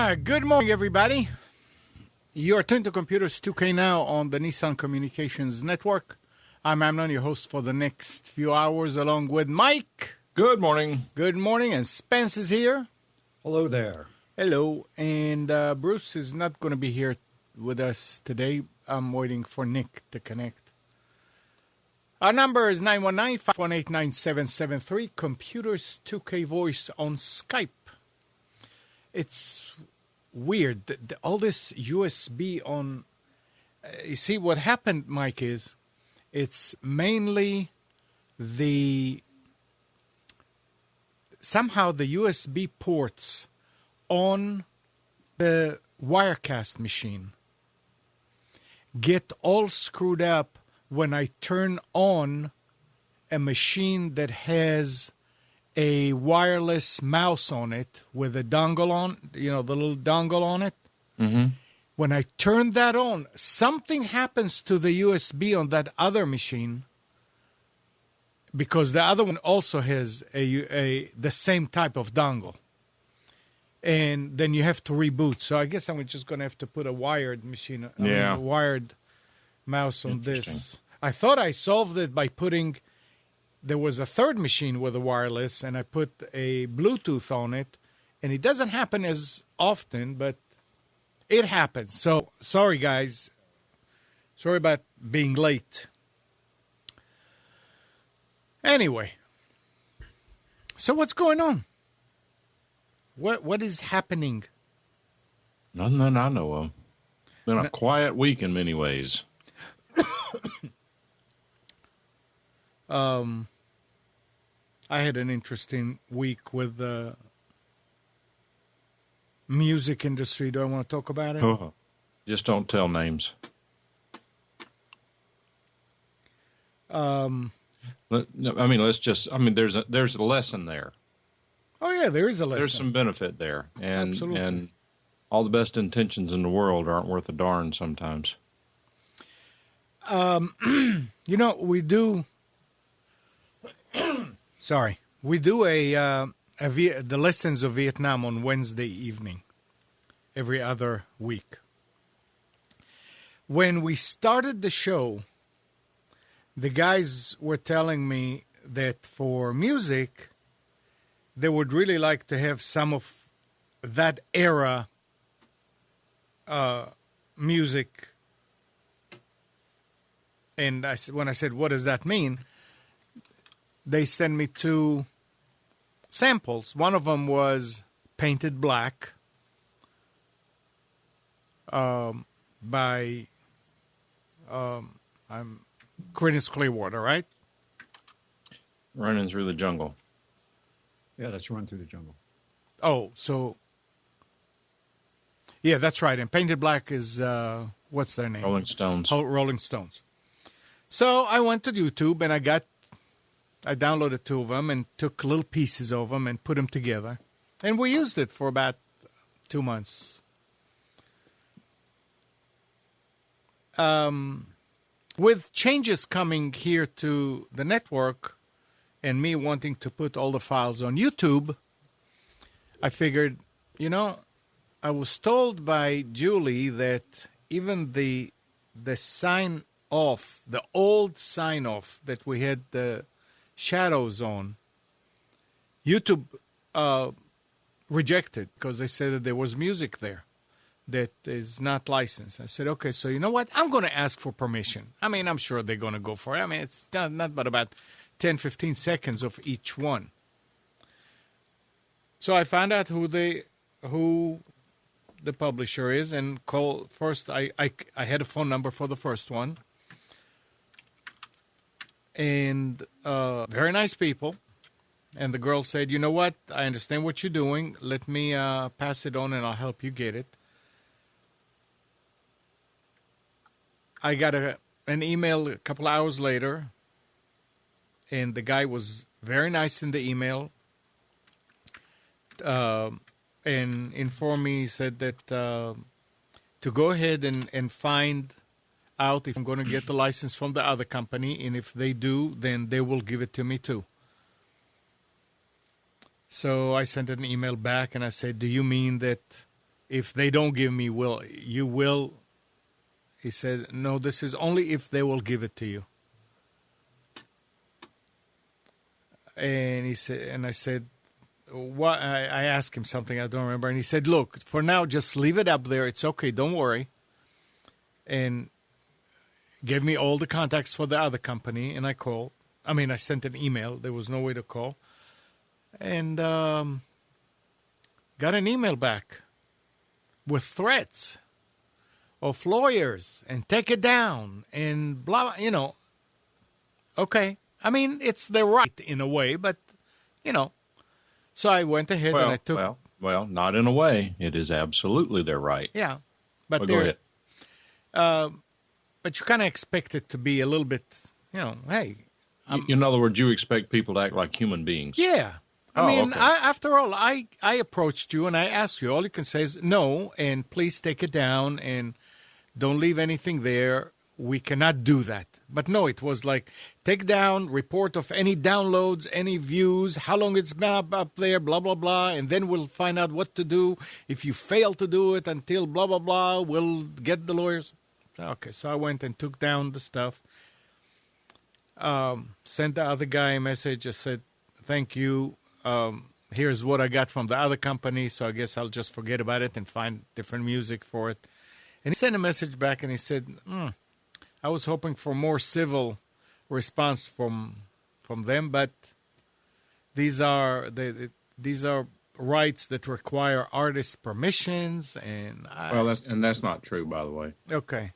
Good morning, everybody. You are tuned to Computers 2K now on the Nissan Communications Network. I'm Amnon, your host for the next few hours, along with Mike. Good morning. Good morning, and Spence is here. Hello there. Hello, and Bruce is not going to be here with us today. I'm waiting for Nick to connect. Our number is 919-518-9773, Computers 2K Voice on Skype. It's weird. All this USB on... you see, what happened, Mike, is it's mainly somehow the USB ports on the Wirecast machine get all screwed up when I turn on a machine that has a wireless mouse on it with a dongle on, the little dongle on it. Mm-hmm. When I turn that on, something happens to the USB on that other machine because the other one also has the same type of dongle. And then you have to reboot. So I guess I'm just going to have to put a wired machine, a wired mouse on this. I thought I solved it by putting... There was a third machine with a wireless, and I put a Bluetooth on it, and it doesn't happen as often, but it happens. So, sorry, guys. Sorry about being late. Anyway, so what's going on? What is happening? Nothing that I know of. Been a quiet week in many ways. I had an interesting week with the music industry. Do I want to talk about it? Just don't tell names. Let's just. There's a lesson there. Oh yeah, there is a lesson. There's some benefit there, and Absolutely. And all the best intentions in the world aren't worth a darn sometimes. We do. Sorry, we do the Lessons of Vietnam on Wednesday evening, every other week. When we started the show, the guys were telling me that for music, they would really like to have some of that era music. And when I said, what does that mean? They sent me two samples. One of them was Painted Black by Creedence Clearwater, right? Running Through the Jungle. Yeah, that's Run Through the Jungle. Oh, so... Yeah, that's right. And Painted Black is, what's their name? Rolling Stones. Oh, Rolling Stones. So I went to YouTube and I downloaded two of them and took little pieces of them and put them together. And we used it for about 2 months. With changes coming here to the network and me wanting to put all the files on YouTube, I figured, I was told by Julie that even the sign-off, the old sign-off that we had the shadows on, YouTube rejected because they said that there was music there that is not licensed. I said, okay, so you know what? I'm going to ask for permission. I'm sure they're going to go for it. It's not but about 10, 15 seconds of each one. So I found out who the publisher is and called first. I had a phone number for the first one. And very nice people. And the girl said, you know what? I understand what you're doing. Let me pass it on and I'll help you get it. I got an email a couple hours later. And the guy was very nice in the email. And informed me, said that to go ahead and find out if I'm going to get the license from the other company, and if they do, then they will give it to me too. So I sent an email back and I said, do you mean that if they don't give me, you will? He said, no, this is only if they will give it to you. And he said, and I said, what? I asked him something I don't remember, and he said, look, for now, just leave it up there. It's okay, don't worry. And gave me all the contacts for the other company, and I called. I sent an email. There was no way to call. And got an email back with threats of lawyers and take it down and blah, Okay. It's their right in a way, but, So I went ahead and I took... Well, not in a way. It is absolutely their right. Yeah. But go ahead. But you kind of expect it to be a little bit, hey. In other words, you expect people to act like human beings. Yeah. Okay. After all, I approached you and I asked you. All you can say is no, and please take it down and don't leave anything there. We cannot do that. But no, it was like, take down, report of any downloads, any views, how long it's been up there, blah, blah, blah, and then we'll find out what to do. If you fail to do it until blah, blah, blah, we'll get the lawyers. Okay, so I went and took down the stuff. Sent the other guy a message. I said, thank you. Here's what I got from the other company, so I guess I'll just forget about it and find different music for it. And he sent a message back and he said, I was hoping for more civil response from them, but these are rights that require artist permissions, and that's not true, by the way. Okay,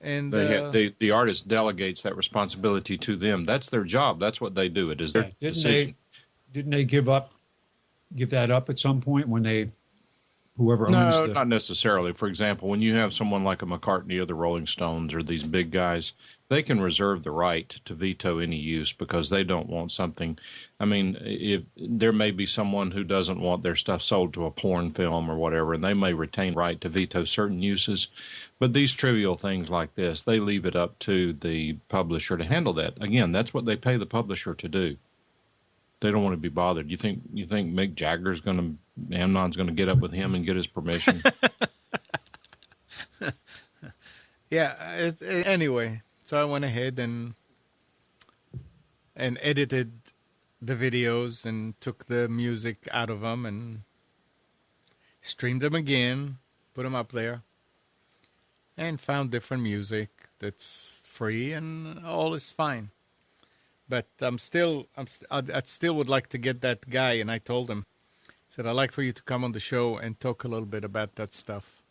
and the artist delegates that responsibility to them. That's their job. That's what they do. It is their decision. Didn't they give that up at some point when whoever owns No, not necessarily. For example, when you have someone like a McCartney or the Rolling Stones or these big guys, they can reserve the right to veto any use because they don't want something. If there may be someone who doesn't want their stuff sold to a porn film or whatever, and they may retain the right to veto certain uses. But these trivial things like this, they leave it up to the publisher to handle that. Again, that's what they pay the publisher to do. They don't want to be bothered. You think Mick Jagger's Amnon's going to get up with him and get his permission? Yeah. Anyway, so I went ahead and edited the videos and took the music out of them and streamed them again, put them up there, and found different music that's free, and all is fine. But I still would like to get that guy, and I told him, I said, I'd like for you to come on the show and talk a little bit about that stuff.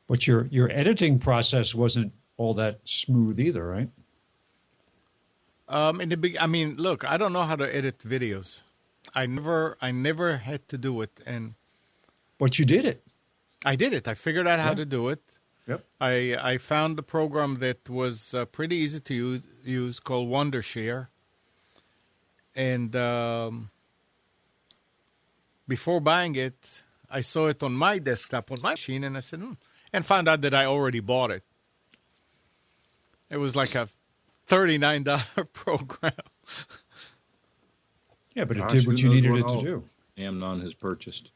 But your editing process wasn't all that smooth either, right? Look, I don't know how to edit videos. I never had to do it, but you did it. I did it. I figured out how to do it. Yep. I found the program that was pretty easy to use called Wondershare. And before buying it, I saw it on my desktop, on my machine, and I said, and found out that I already bought it. It was like a $39 program. Yeah, but it did what you needed it to do. Amnon has purchased.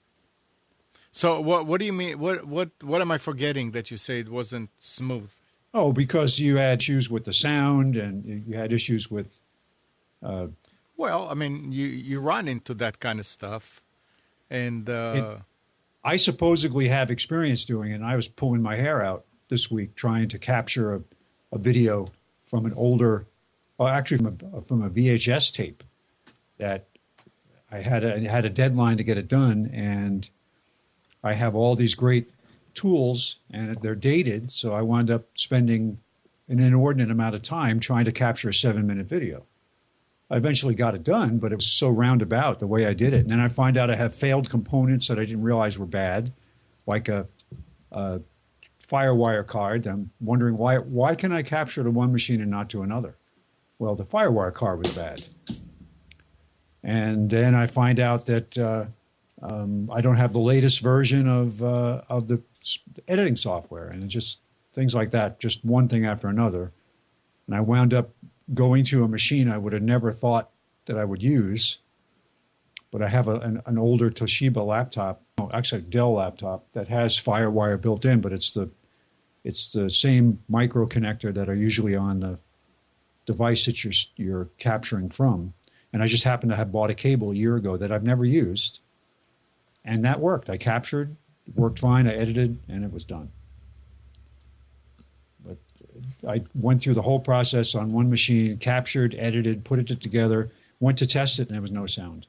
So what do you mean? What am I forgetting that you say it wasn't smooth? Oh, because you had issues with the sound and you had issues with... you run into that kind of stuff. And I supposedly have experience doing it, and I was pulling my hair out this week trying to capture a video from an older... Well, actually from a VHS tape that I had a deadline to get it done, and I have all these great tools, and they're dated, so I wound up spending an inordinate amount of time trying to capture a 7-minute video. I eventually got it done, but it was so roundabout the way I did it. And then I find out I have failed components that I didn't realize were bad, like a FireWire card. I'm wondering why can I capture to one machine and not to another? Well, the FireWire card was bad. And then I find out that I don't have the latest version of the editing software, and just things like that, just one thing after another. And I wound up going to a machine I would have never thought that I would use, but I have an older Toshiba laptop actually a Dell laptop that has FireWire built in, but it's the same micro connector that are usually on the device that you're capturing from. And I just happened to have bought a cable a year ago that I've never used, and that worked. I captured, it worked fine. I edited, and it was done. But I went through the whole process on one machine, captured, edited, put it together, went to test it, and there was no sound.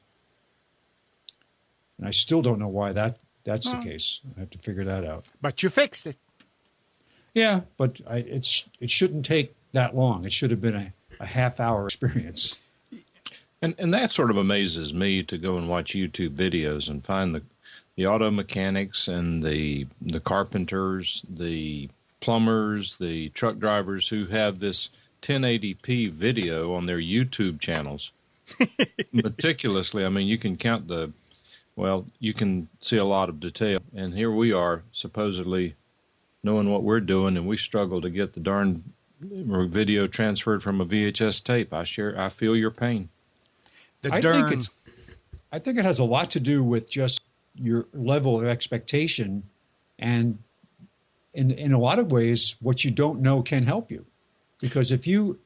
And I still don't know why that's the case. I have to figure that out. But you fixed it. Yeah, but it shouldn't take that long. It should have been a half-hour experience. And that sort of amazes me, to go and watch YouTube videos and find the auto mechanics and the carpenters, the plumbers, the truck drivers who have this 1080p video on their YouTube channels meticulously. I mean, you can count you can see a lot of detail. And here we are, supposedly knowing what we're doing, and we struggle to get the darn video transferred from a VHS tape. I feel your pain. I think it has a lot to do with just your level of expectation, and in a lot of ways, what you don't know can help you. Because with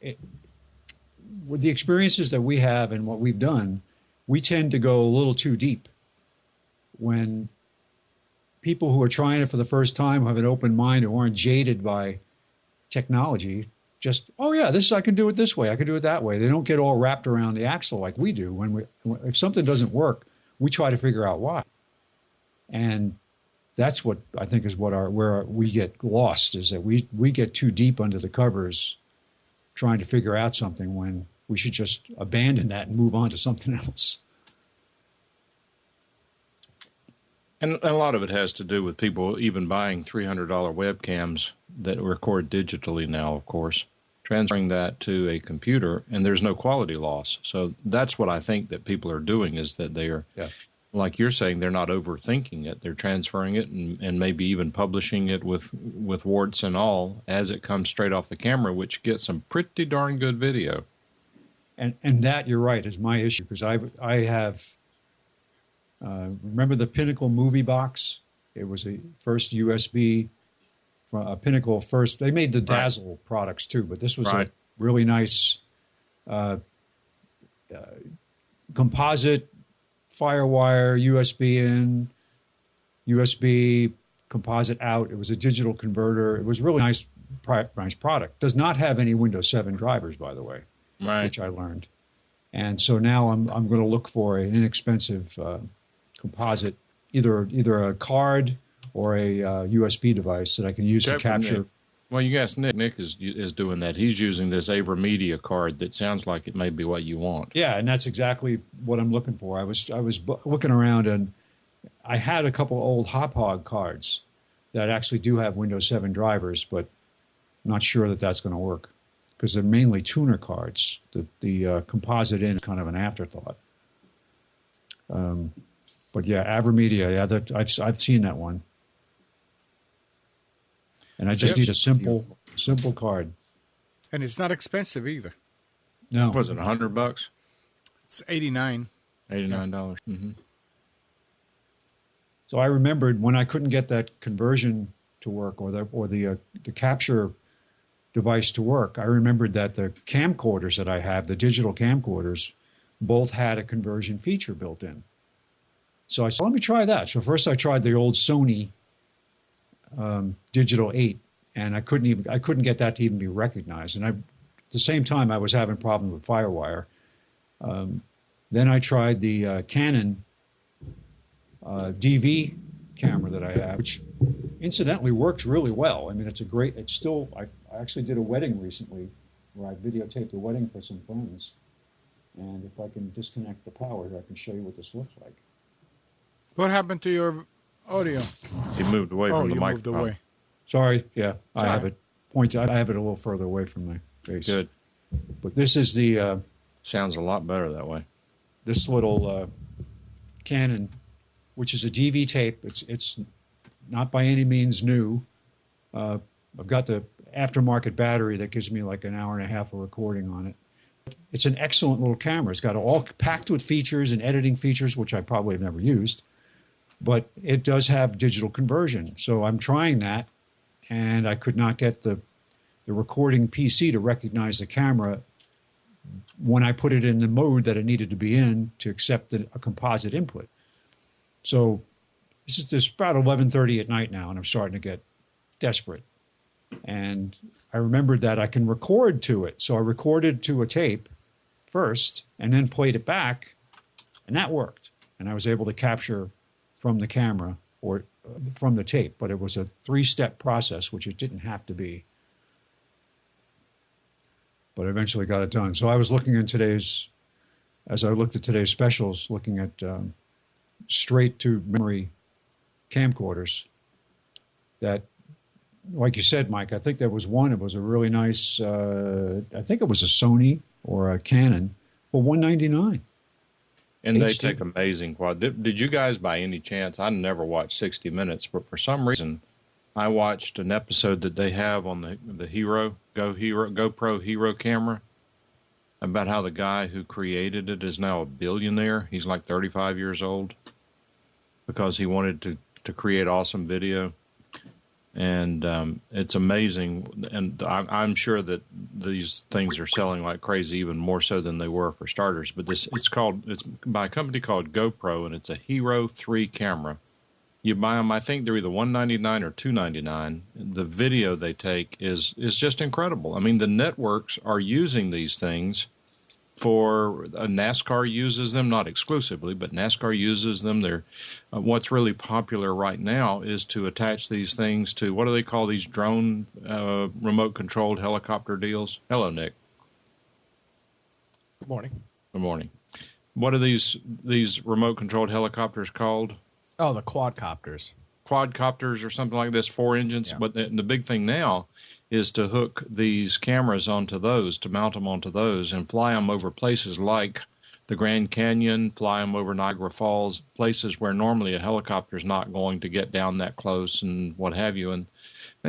the experiences that we have and what we've done, we tend to go a little too deep. When people who are trying it for the first time, who have an open mind, who aren't jaded by technology, just, oh yeah, I can do it this way, I can do it that way. They don't get all wrapped around the axle like we do. If something doesn't work, we try to figure out why. And that's what I think is where we get lost, is that we get too deep under the covers trying to figure out something when we should just abandon that and move on to something else. And a lot of it has to do with people even buying $300 webcams that record digitally now, of course, transferring that to a computer, and there's no quality loss. So that's what I think that people are doing, is that they are, like you're saying, they're not overthinking it. They're transferring it and maybe even publishing it with warts and all as it comes straight off the camera, which gets some pretty darn good video. And that, you're right, is my issue, because I have... remember the Pinnacle movie box? It was a first USB, Pinnacle first. They made the Dazzle products too, but this was a really nice composite FireWire, USB in, USB composite out. It was a digital converter. It was a really nice product. Does not have any Windows 7 drivers, by the way, which I learned. And so now I'm going to look for an inexpensive composite, either a card or a USB device that I can use to capture. Nick. Well, you asked Nick. Nick is doing that. He's using this AverMedia card that sounds like it may be what you want. Yeah, and that's exactly what I'm looking for. I was looking around, and I had a couple old Hop-Hog cards that actually do have Windows 7 drivers, but I'm not sure that that's going to work because they're mainly tuner cards. The composite in is kind of an afterthought. But yeah, AverMedia, I've seen that one. And I just need a simple card. And it's not expensive either. No. Was it $100? It's $89. $89. Mm-hmm. So I remembered when I couldn't get that conversion to work or the capture device to work, I remembered that the camcorders that I have, the digital camcorders, both had a conversion feature built in. So I said, let me try that. So first I tried the old Sony Digital 8, and I couldn't get that to even be recognized. And at the same time, I was having problems with FireWire. Then I tried the Canon DV camera that I have, which incidentally works really well. I mean, I actually did a wedding recently where I videotaped a wedding for some friends. And if I can disconnect the power, I can show you what this looks like. What happened to your audio? He moved away from the microphone. Moved away. Sorry, yeah, I have it I have it a little further away from my face. Good. But this is the sounds a lot better that way. This little Canon, which is a DV tape. It's not by any means new. I've got the aftermarket battery that gives me like an hour and a half of recording on it. It's an excellent little camera. It's got all packed with features and editing features, which I probably have never used. but it does have digital conversion. So I'm trying that, and I could not get the recording PC to recognize the camera when I put it in the mode that it needed to be in to accept a composite input. So this about 11:30 at night now, and I'm starting to get desperate. And I remembered that I can record to it. So I recorded to a tape first and then played it back, and that worked. And I was able to capture from the camera or from the tape, but it was a 3-step process, which it didn't have to be. But I eventually got it done. So I was looking in as I looked at today's specials, looking at straight to memory camcorders that, like you said, Mike, I think there was one. It was a really nice, I think it was a Sony or a Canon for $199. And they take amazing quad. Did you guys, by any chance, I never watched 60 Minutes, but for some reason, I watched an episode that they have on the GoPro Hero camera about how the guy who created it is now a billionaire. He's like 35 years old because he wanted to create awesome video. And it's amazing. And I'm sure that these things are selling like crazy, even more so than they were for starters. But it's by a company called GoPro, and it's a Hero 3 camera. You buy them, I think they're either $199 or $299. The video they take is just incredible. I mean, the networks are using these things for NASCAR uses them, not exclusively, but NASCAR uses them. They're what's really popular right now is to attach these things to, what do they call these drone remote controlled helicopter deals? Hello, Nick. Good morning. Good morning. What are these remote controlled helicopters called? Oh, the quadcopters. Quadcopters or something like this, 4 engines. Yeah. But the big thing now is to hook these cameras onto those, to mount them onto those and fly them over places like the Grand Canyon, fly them over Niagara Falls, places where normally a helicopter is not going to get down that close and what have you, and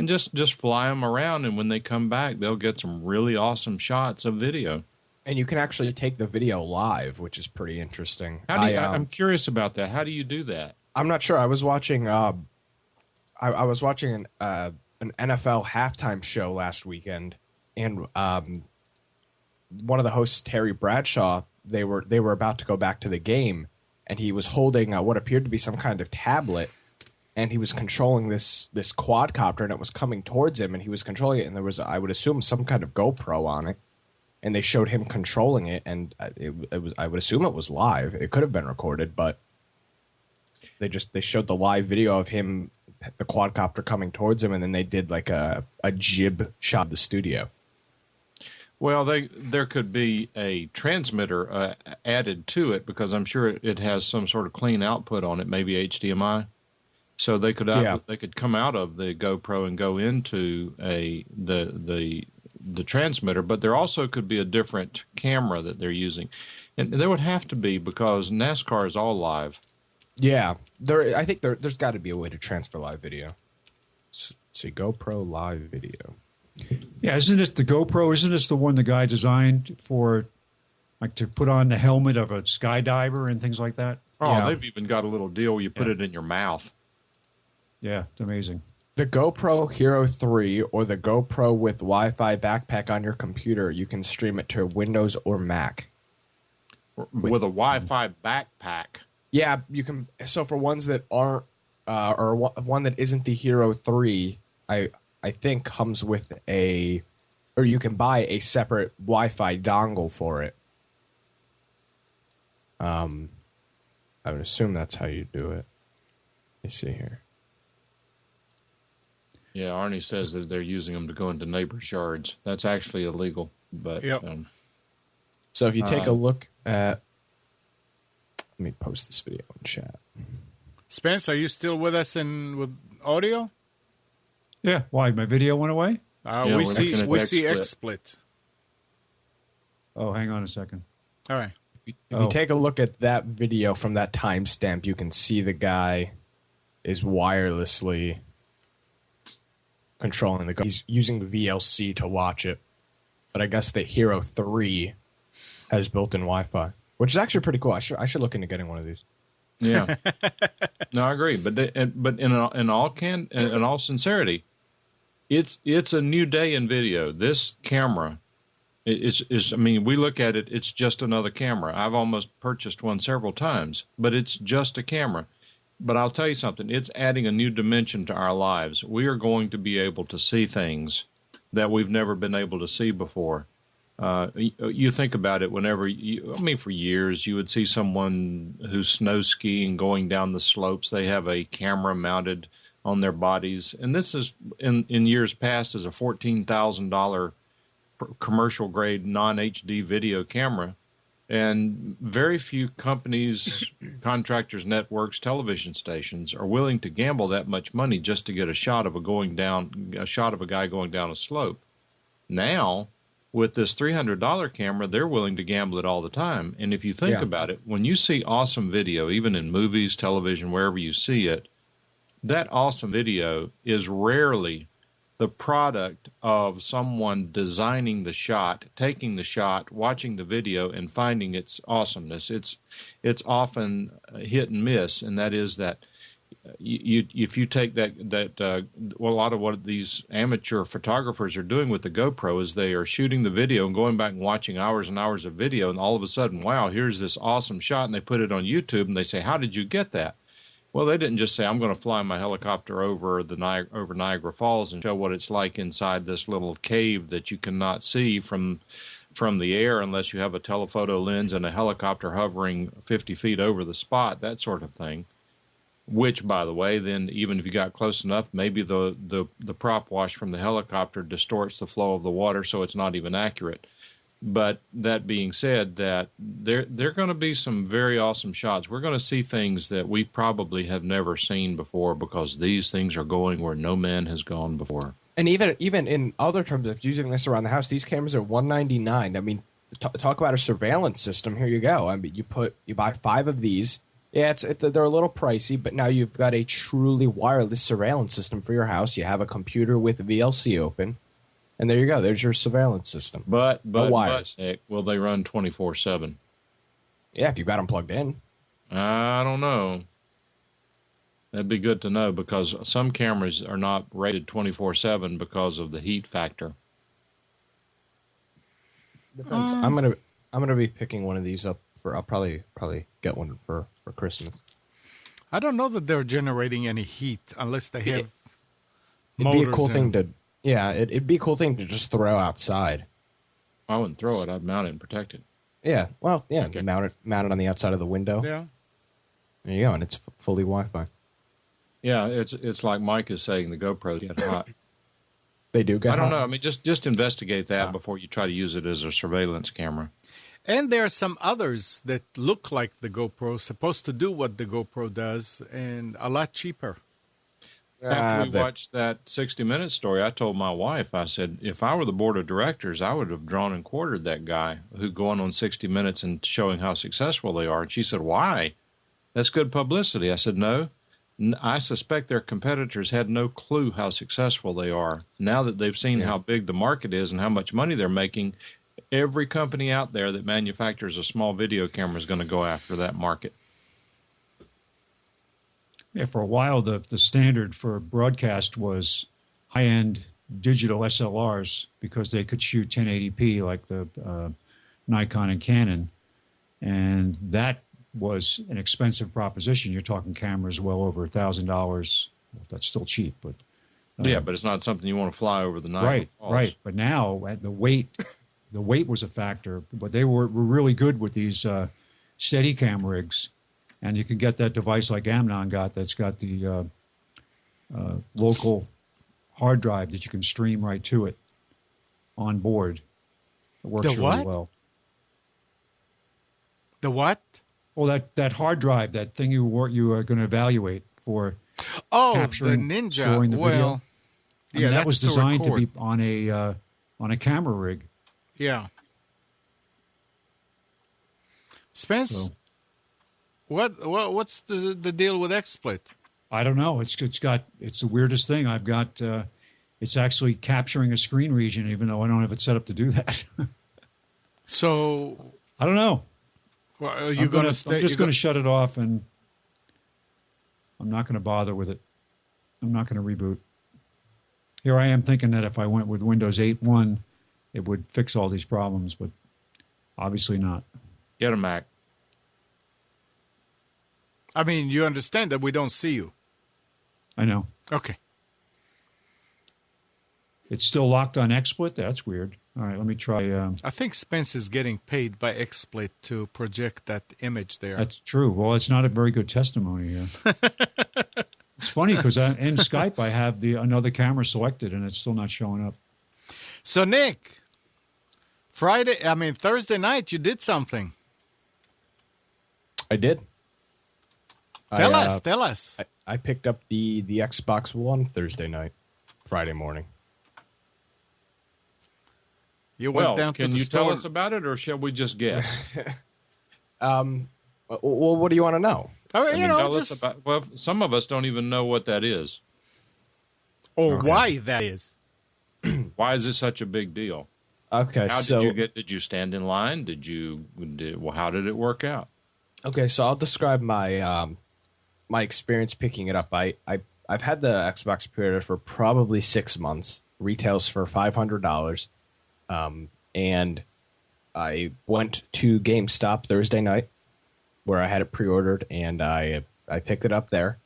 just fly them around. And when they come back, they'll get some really awesome shots of video. And you can actually take the video live, which is pretty interesting. I'm curious about that. How do you do that? I'm not sure. I was watching. I was watching an NFL halftime show last weekend, and one of the hosts, Terry Bradshaw, they were about to go back to the game, and he was holding what appeared to be some kind of tablet, and he was controlling this quadcopter, and it was coming towards him, and he was controlling it, and there was, I would assume, some kind of GoPro on it, and they showed him controlling it, and it was, I would assume it was live. It could have been recorded, but they showed the live video of him, the quadcopter coming towards him, and then they did like a jib shot of the studio. Well, there could be a transmitter added to it, because I'm sure it has some sort of clean output on it, maybe HDMI. So they could come out of the GoPro and go into the transmitter, but there also could be a different camera that they're using, and there would have to be, because NASCAR is all live. Yeah, I think there's got to be a way to transfer live video. Let's see, GoPro live video. Yeah, isn't this the GoPro? Isn't this the one the guy designed for, like, to put on the helmet of a skydiver and things like that? Oh, yeah. They've even got a little deal where you put it in your mouth. Yeah, it's amazing. The GoPro Hero 3 or the GoPro with Wi-Fi backpack on your computer, you can stream it to Windows or Mac. With a Wi-Fi backpack. Yeah, you can. So for ones that aren't, or one that isn't the Hero 3, I think comes with or you can buy a separate Wi-Fi dongle for it. I would assume that's how you do it. Let me see here. Yeah, Arnie says that they're using them to go into neighbors' yards. That's actually illegal. But yep. So if you take a look at, let me post this video in chat. Spence, are you still with us with audio? Yeah. Why? My video went away? We see XSplit. Oh, hang on a second. All right. If you take a look at that video from that timestamp, you can see the guy is wirelessly controlling the. He's using the VLC to watch it, but I guess the Hero 3 has built-in Wi-Fi, which is actually pretty cool. I should look into getting one of these. Yeah. No, I agree. But in all sincerity, it's a new day in video. This camera is I mean, we look at it, it's just another camera. I've almost purchased one several times, but it's just a camera. But I'll tell you something, it's adding a new dimension to our lives. We are going to be able to see things that we've never been able to see before. You think about it whenever for years you would see someone who's snow skiing going down the slopes. They have a camera mounted on their bodies. And this is in years past as a $14,000 commercial grade non-HD video camera. And very few companies, contractors, networks, television stations are willing to gamble that much money just to get a shot of a guy going down a slope. Now, with this $300 camera, they're willing to gamble it all the time. And if you think about it, when you see awesome video, even in movies, television, wherever you see it, that awesome video is rarely the product of someone designing the shot, taking the shot, watching the video, and finding its awesomeness. It's often hit and miss, and that is that if you take a lot of what these amateur photographers are doing with the GoPro is they are shooting the video and going back and watching hours and hours of video, and all of a sudden, wow, here's this awesome shot, and they put it on YouTube, and they say, how did you get that? Well, they didn't just say, I'm going to fly my helicopter over Niagara Falls and show what it's like inside this little cave that you cannot see from the air unless you have a telephoto lens and a helicopter hovering 50 feet over the spot, that sort of thing. Which, by the way, then even if you got close enough, maybe the prop wash from the helicopter distorts the flow of the water so it's not even accurate. But that being said, that there are going to be some very awesome shots. We're going to see things that we probably have never seen before because these things are going where no man has gone before. And even in other terms of using this around the house, these cameras are $199. I mean, talk about a surveillance system. Here you go. I mean, you buy 5 of these. Yeah, they're a little pricey, but now you've got a truly wireless surveillance system for your house. You have a computer with VLC open. And there you go. There's your surveillance system. But Nick, will they run 24/7? Yeah, if you've got them plugged in. I don't know. That'd be good to know because some cameras are not rated 24/7 because of the heat factor. Depends. I'm gonna be picking one of these up for. I'll probably get one for Christmas. I don't know that they're generating any heat unless they have. It'd be a cool thing to. Yeah, it'd be a cool thing to just throw outside. I wouldn't throw it. I'd mount it and protect it. Yeah, well, yeah, okay. Mount it on the outside of the window. Yeah. There you go, and it's fully Wi-Fi. Yeah, it's like Mike is saying, the GoPros get hot. They do get hot? I don't know. I mean, just investigate that before you try to use it as a surveillance camera. And there are some others that look like the GoPro, supposed to do what the GoPro does, and a lot cheaper. After we watched that 60 Minutes story, I told my wife, I said, if I were the board of directors, I would have drawn and quartered that guy who going on 60 Minutes and showing how successful they are. And she said, why? That's good publicity. I said, no. I suspect their competitors had no clue how successful they are. Now that they've seen how big the market is and how much money they're making, every company out there that manufactures a small video camera is going to go after that market. Yeah, for a while, the standard for broadcast was high-end digital SLRs because they could shoot 1080p like the Nikon and Canon. And that was an expensive proposition. You're talking cameras well over $1,000. Well, that's still cheap, but yeah, but it's not something you want to fly over the Niagara Falls. Right. But now the weight was a factor. But they were really good with these Steadicam rigs. And you can get that device like Amnon got that's got the local hard drive that you can stream right to it on board. It works really well. The what? Well, that hard drive, that thing you are going to evaluate for capturing, the Ninja. Storing the video. Yeah, that was designed to be on a camera rig. Yeah. Spence. So, What's the deal with XSplit? I don't know. It's the weirdest thing. I've got it's actually capturing a screen region, even though I don't have it set up to do that. So I don't know. Well, I'm just going to shut it off and I'm not going to bother with it. I'm not going to reboot. Here I am thinking that if I went with Windows 8.1, it would fix all these problems, but obviously not. Get a Mac. I mean, you understand that we don't see you. I know. Okay. It's still locked on XSplit? That's weird. All right, let me try. I think Spence is getting paid by XSplit to project that image there. That's true. Well, it's not a very good testimony. It's funny because in Skype I have another camera selected and it's still not showing up. So, Nick, Thursday night, you did something. I did. Tell us. I picked up the Xbox One Thursday night, Friday morning. You went down to the can you store. tell us about it, or shall we just guess? Well, what do you want to know? Tell us about. Well, some of us don't even know what that is. Or why that is. Why is it such a big deal? Okay, Did you stand in line? How did it work out? Okay, so I'll describe my my experience picking it up. I've had the Xbox pre-order for probably 6 months. Retails for $500. And I went to GameStop Thursday night where I had it pre-ordered, and I picked it up there.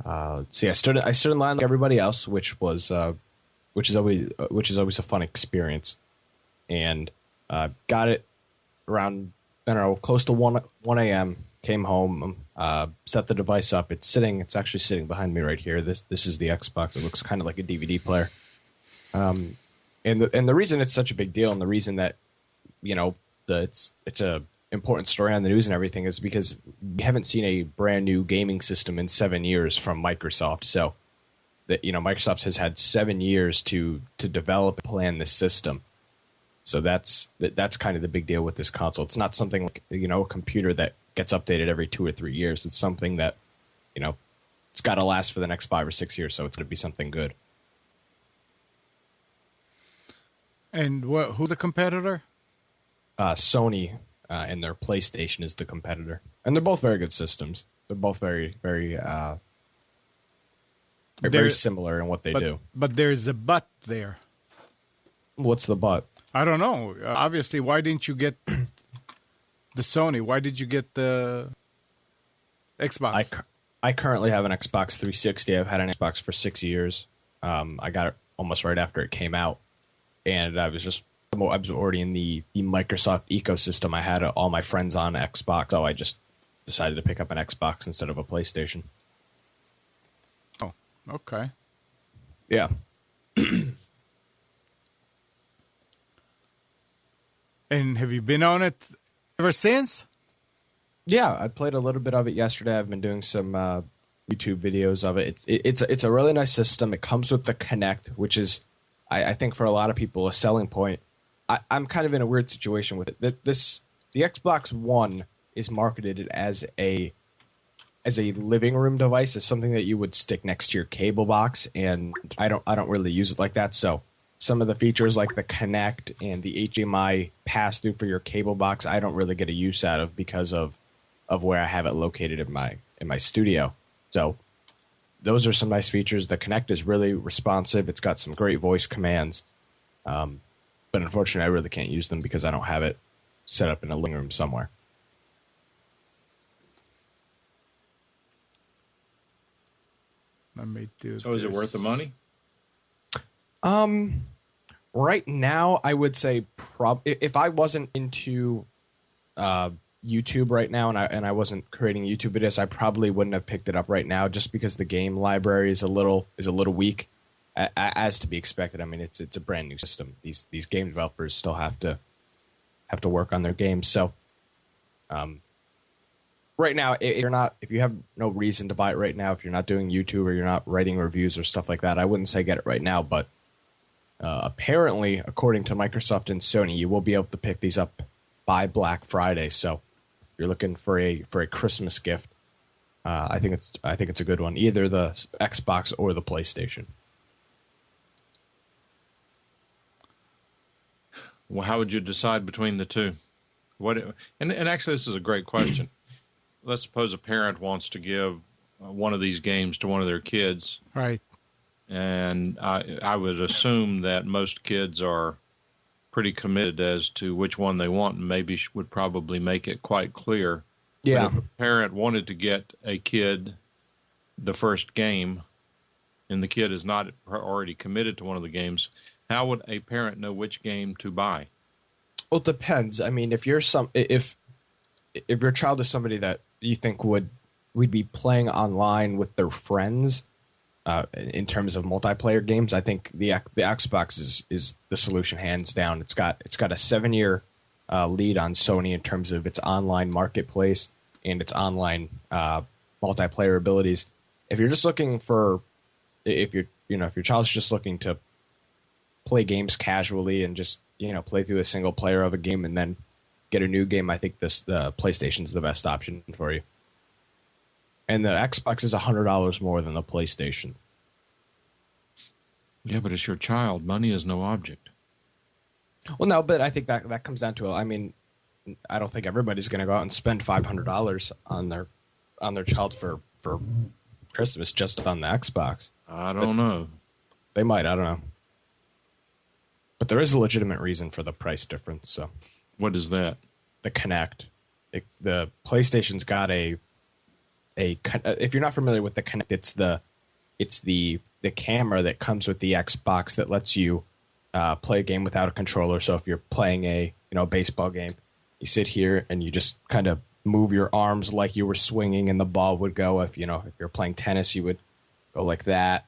I stood in line like everybody else, which is always a fun experience, and got it around, I don't know, close to 1 a.m. Came home, set the device up. It's actually sitting behind me right here. This is the Xbox. It looks kind of like a DVD player. And the reason it's such a big deal, and the reason that it's a important story on the news and everything, is because we haven't seen a brand new gaming system in 7 years from Microsoft. So that Microsoft has had 7 years to develop and plan this system. So that's kind of the big deal with this console. It's not something like a computer that gets updated every 2 or 3 years. It's something that it's got to last for the next 5 or 6 years. So it's going to be something good. And who's the competitor? Sony and their PlayStation is the competitor, and they're both very good systems. They're both very, very, very similar in what they do. But there's a but there. What's the but? I don't know. Obviously, why didn't you get the Sony? Why did you get the Xbox? I currently have an Xbox 360. I've had an Xbox for 6 years. I got it almost right after it came out. And I was already in the Microsoft ecosystem. I had all my friends on Xbox, so I just decided to pick up an Xbox instead of a PlayStation. Oh, okay. Yeah. And have you been on it ever since? Yeah, I played a little bit of it yesterday. I've been doing some YouTube videos of it. It's a really nice system. It comes with the Kinect, which is, I think, for a lot of people, a selling point. I'm kind of in a weird situation with it. The Xbox One is marketed as a living room device, as something that you would stick next to your cable box, and I don't really use it like that. So some of the features like the Kinect and the HDMI pass through for your cable box, I don't really get a use out of because of where I have it located in my studio. So those are some nice features. The Kinect is really responsive. It's got some great voice commands. But unfortunately, I really can't use them because I don't have it set up in a living room somewhere. Let me do So is it worth the money? Right now, I would say if I wasn't into YouTube right now and I wasn't creating YouTube videos, I probably wouldn't have picked it up right now just because the game library is a little weak, as to be expected. I mean, it's a brand new system. These game developers still have to work on their games. So, right now, if you have no reason to buy it right now, if you're not doing YouTube or you're not writing reviews or stuff like that, I wouldn't say get it right now. But apparently, according to Microsoft and Sony, you will be able to pick these up by Black Friday. So, if you're looking for a Christmas gift, I think it's a good one. Either the Xbox or the PlayStation. Well, how would you decide between the two? And actually, this is a great question. Let's suppose a parent wants to give one of these games to one of their kids. Right. And I would assume that most kids are pretty committed as to which one they want, and maybe would probably make it quite clear. Yeah. But if a parent wanted to get a kid the first game, and the kid is not already committed to one of the games, how would a parent know which game to buy? Well, it depends. I mean, if your child is somebody that you think would be playing online with their friends, in terms of multiplayer games, I think the Xbox is the solution hands down. It's got a 7-year lead on Sony in terms of its online marketplace and its online multiplayer abilities. If you're just looking for, if your child's just looking to play games casually and just play through a single player of a game and then get a new game, I think the PlayStation's the best option for you. And the Xbox is $100 more than the PlayStation. Yeah, but it's your child. Money is no object. Well, no, but I think that comes down to, I mean, I don't think everybody's going to go out and spend $500 on their child for Christmas just on the Xbox. I don't know. They might. I don't know. But there is a legitimate reason for the price difference. So, what is that? The Kinect. The PlayStation's got a if you're not familiar with the Kinect, it's the camera that comes with the Xbox that lets you play a game without a controller. So if you're playing a baseball game, you sit here and you just kind of move your arms like you were swinging, and the ball would go. If you're playing tennis, you would go like that.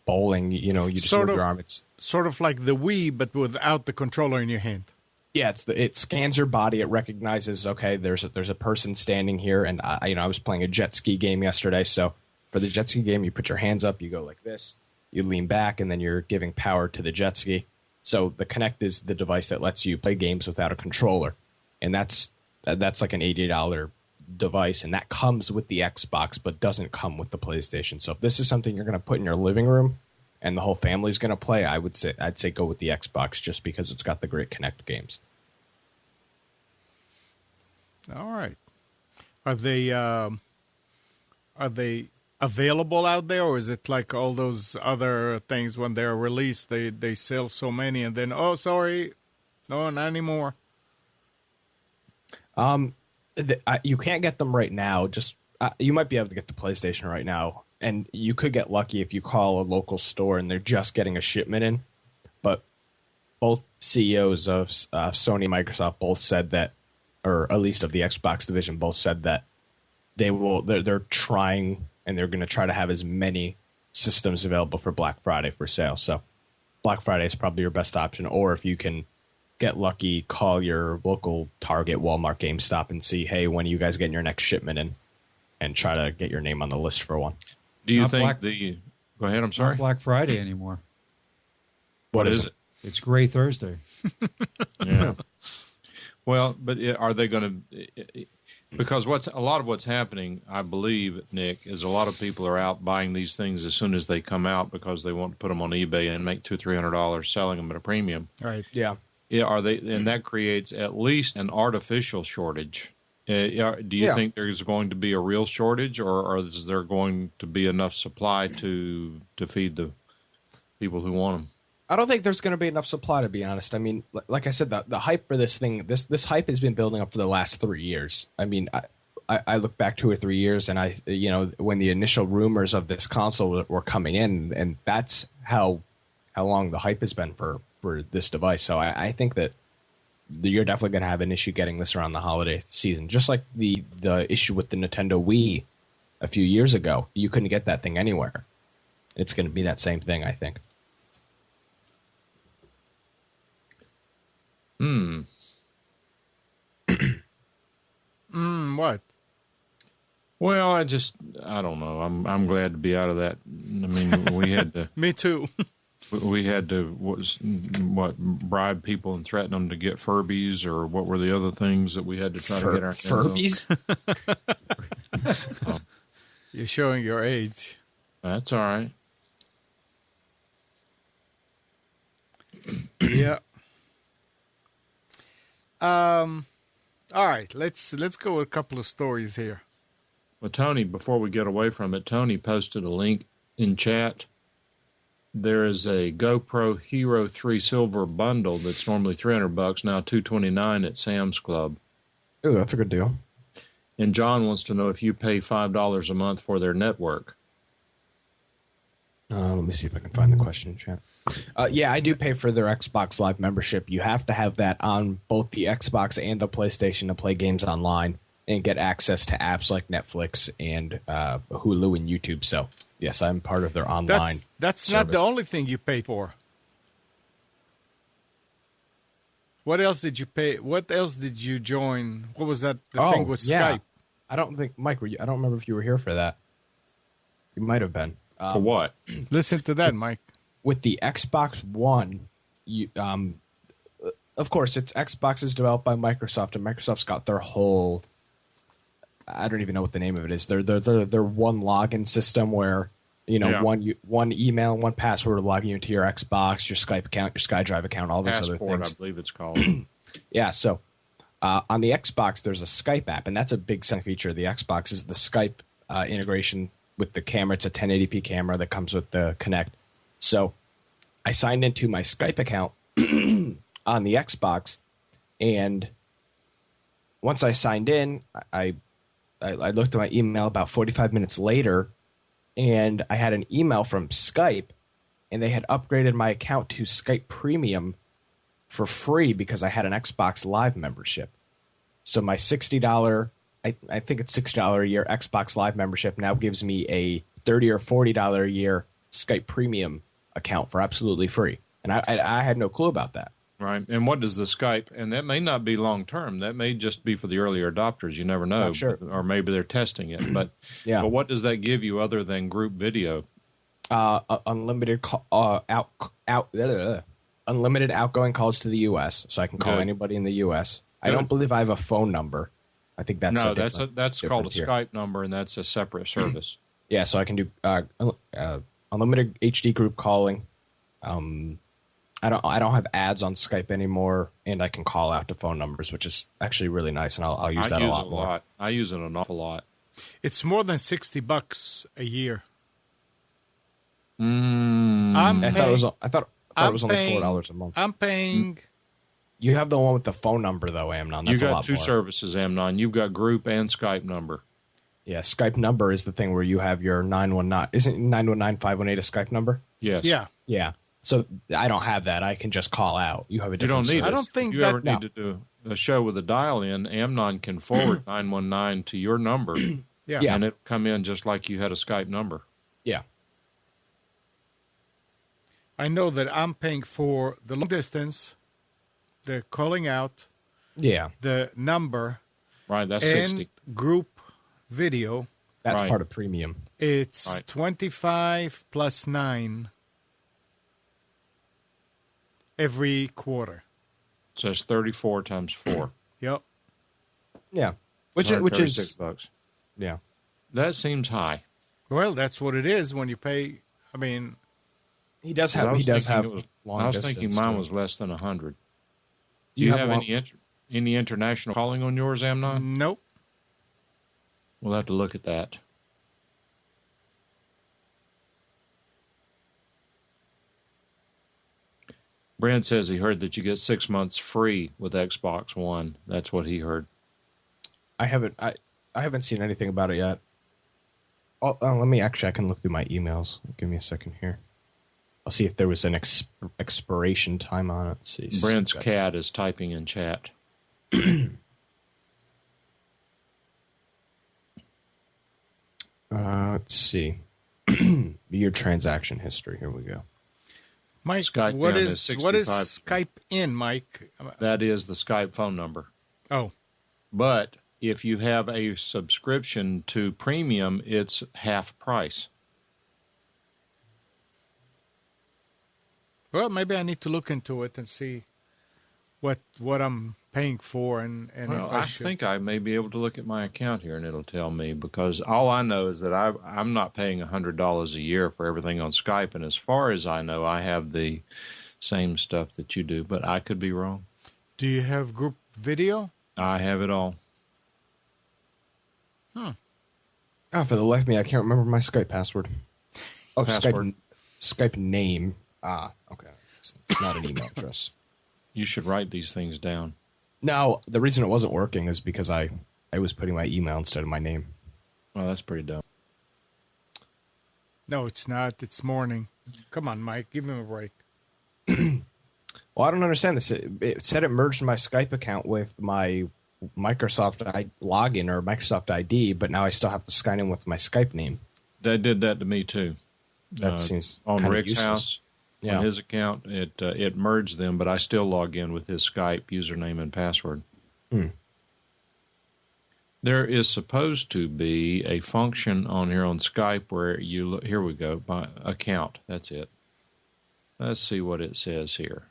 Bowling, you just move your arm. It's sort of like the Wii, but without the controller in your hand. Yeah, it scans your body. It recognizes, okay, there's a person standing here, and I was playing a jet ski game yesterday. So for the jet ski game, you put your hands up, you go like this, you lean back, and then you're giving power to the jet ski. So the Kinect is the device that lets you play games without a controller, and that's like an $80 device, and that comes with the Xbox, but doesn't come with the PlayStation. So if this is something you're going to put in your living room, and the whole family's going to play, I'd say go with the Xbox just because it's got the great Kinect games. All right. Are they available out there, or is it like all those other things when they're released, they sell so many and then, oh, sorry, no, not anymore? You can't get them right now. Just you might be able to get the PlayStation right now. And you could get lucky if you call a local store and they're just getting a shipment in. But both CEOs of Sony and Microsoft both said that, or at least of the Xbox division, both said that they're trying, and they're going to try to have as many systems available for Black Friday for sale. So Black Friday is probably your best option. Or if you can get lucky, call your local Target, Walmart, GameStop and see, hey, when are you guys getting your next shipment in? And try to get your name on the list for one. Do you Not think Black- Go ahead, I'm sorry. Not Black Friday anymore. What is it? It's Gray Thursday. Yeah. Well, but are they going to? Because a lot of what's happening, I believe, Nick, is a lot of people are out buying these things as soon as they come out because they want to put them on eBay and make $200-300 selling them at a premium. Right. Yeah. Yeah. Are they? And that creates at least an artificial shortage. Do you think there's going to be a real shortage, or is there going to be enough supply to feed the people who want them? I don't think there's going to be enough supply, to be honest. I mean, like I said, the hype for this thing, this hype has been building up for the last 3 years. I mean, I look back 2 or 3 years, and when the initial rumors of this console were coming in, and that's how long the hype has been for this device. So I think that you're definitely going to have an issue getting this around the holiday season, just like the issue with the Nintendo Wii a few years ago. You couldn't get that thing anywhere. It's going to be that same thing, I think. What? Well, I don't know. I'm glad to be out of that. I mean, we had to. Me too. We had to bribe people and threaten them to get Furbies, or what were the other things that we had to try to get our Furbies? You're showing your age. That's all right. Yeah. All right. Let's go with a couple of stories here. Well, Tony, before we get away from it, Tony posted a link in chat. There is a GoPro Hero 3 Silver bundle that's normally $300, now $229 at Sam's Club. Oh, that's a good deal. And John wants to know if you pay $5 a month for their network. Let me see if I can find the question in chat. Yeah, I do pay for their Xbox Live membership. You have to have that on both the Xbox and the PlayStation to play games online and get access to apps like Netflix and Hulu and YouTube. So, yes, I'm part of their online That's service. not the only thing you pay for. What else did you pay? What else did you join? What was that? The thing with Skype. I don't think, Mike, I don't remember if you were here for that. You might have been. For what? Listen to that, Mike. With the Xbox One, of course, Xbox is developed by Microsoft, and Microsoft's got their whole, I don't even know what the name of it is. Their one login system where, one email and one password to log you into your Xbox, your Skype account, your SkyDrive account, all those other things. I believe it's called. Yeah, so on the Xbox, there's a Skype app, and that's a big selling feature of the Xbox is the Skype integration with the camera. It's a 1080p camera that comes with the Kinect. So I signed into my Skype account on the Xbox, and once I signed in, I looked at my email about 45 minutes later, and I had an email from Skype, and they had upgraded my account to Skype Premium for free because I had an Xbox Live membership. So my $60, I think it's $60 a year Xbox Live membership now gives me a $30 or $40 a year Skype Premium account for absolutely free. And I had no clue about that. Right. And what does the Skype, and that may not be long term, that may just be for the earlier adopters, you never know. Not sure. Or maybe they're testing it. But, yeah. But what does that give you other than group video? Unlimited unlimited outgoing calls to the U.S., so I can call anybody in the U.S. Good. I don't believe I have a phone number. I think that's that's called a Skype number, and that's a separate service. Yeah, so I can do unlimited HD group calling. I don't have ads on Skype anymore, and I can call out to phone numbers, which is actually really nice, and I'll use that a lot more. I use it an awful lot. It's more than $60 a year. I thought it was only $4 a month. I'm paying. You have the one with the phone number though, Amnon. That's you got a lot two more. services, Amnon. You've got group and Skype number. Yeah, Skype number is the thing where you have your 919. Isn't 919-518 a Skype number? Yes. Yeah. So I don't have that. I can just call out. You have a different. You don't need I don't think if you ever need to do a show with a dial-in, Amnon can forward 919 to your number. Yeah. And it'll come in just like you had a Skype number. Yeah. I know that I'm paying for the long distance, the calling out, the number, right? That's and 60. Group video. That's part of premium. It's 25 plus 9 every quarter. So it's 34 times 4. Yep. Yeah. Which is $6. Yeah. That seems high. Well, that's what it is when you pay. I mean, he does have long I was distance thinking mine too. was less than 100. Do you you have have any international calling on yours, Amnon? nope. We'll have to look at that. Brent says he heard that you get 6 months free with Xbox One. That's what he heard. I haven't seen anything about it yet. Oh, I can look through my emails. Give me a second here. I'll see if there was an expiration time on it. Let's see. Brent's cat is typing in chat. Let's see. Your transaction history. Here we go. Mike, Skype what in is is Skype in, Mike? That is the Skype phone number. Oh. But if you have a subscription to premium, it's half price. Well, maybe I need to look into it and see what I'm paying for and Well, if I should. think I may be able to look at my account here and it'll tell me, because all I know is that I'm not paying $100 a year for everything on Skype, and as far as I know, I have the same stuff that you do, but I could be wrong. Do you have group video? I have it all. Oh, for the life of me, I can't remember my Skype password. Oh, Password. Skype name. Ah, okay. It's not an email address. You should write these things down. No, the reason it wasn't working is because I was putting my email instead of my name. Well, that's pretty dumb. No, it's not. It's morning. Come on, Mike. Give him a break. Well, I don't understand this. It said it merged my Skype account with my Microsoft login or Microsoft ID, but now I still have to sign in with my Skype name. They did that to me too. That seems on kind of Rick's useless. house. Yeah. On his account, it merged them, but I still log in with his Skype username and password. There is supposed to be a function on here on Skype where you look. Here we go. My account. That's it. Let's see what it says here.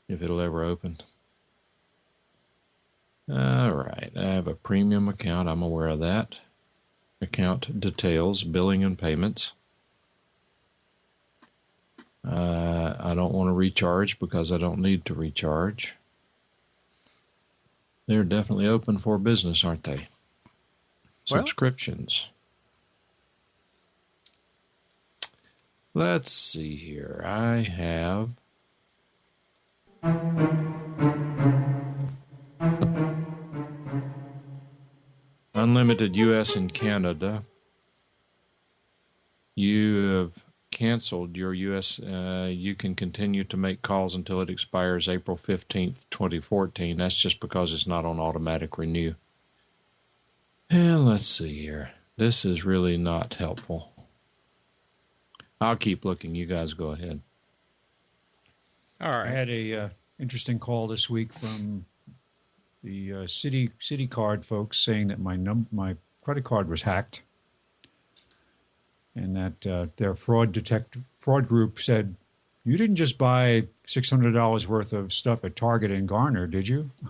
If it'll ever open. All right. I have a premium account. I'm aware of that. Account details, billing and payments. I don't want to recharge because I don't need to recharge. They're definitely open for business, aren't they? Well, Subscriptions. Let's see here. I have unlimited U.S. and Canada. You have canceled your U.S. You can continue to make calls until it expires April 15th, 2014. That's just because it's not on automatic renew. And let's see here. This is really not helpful. I'll keep looking. You guys go ahead. All right. I had a interesting call this week from the city card folks saying that my credit card was hacked, and that their fraud group said, "You didn't just buy $600 worth of stuff at Target and Garner, did you?" I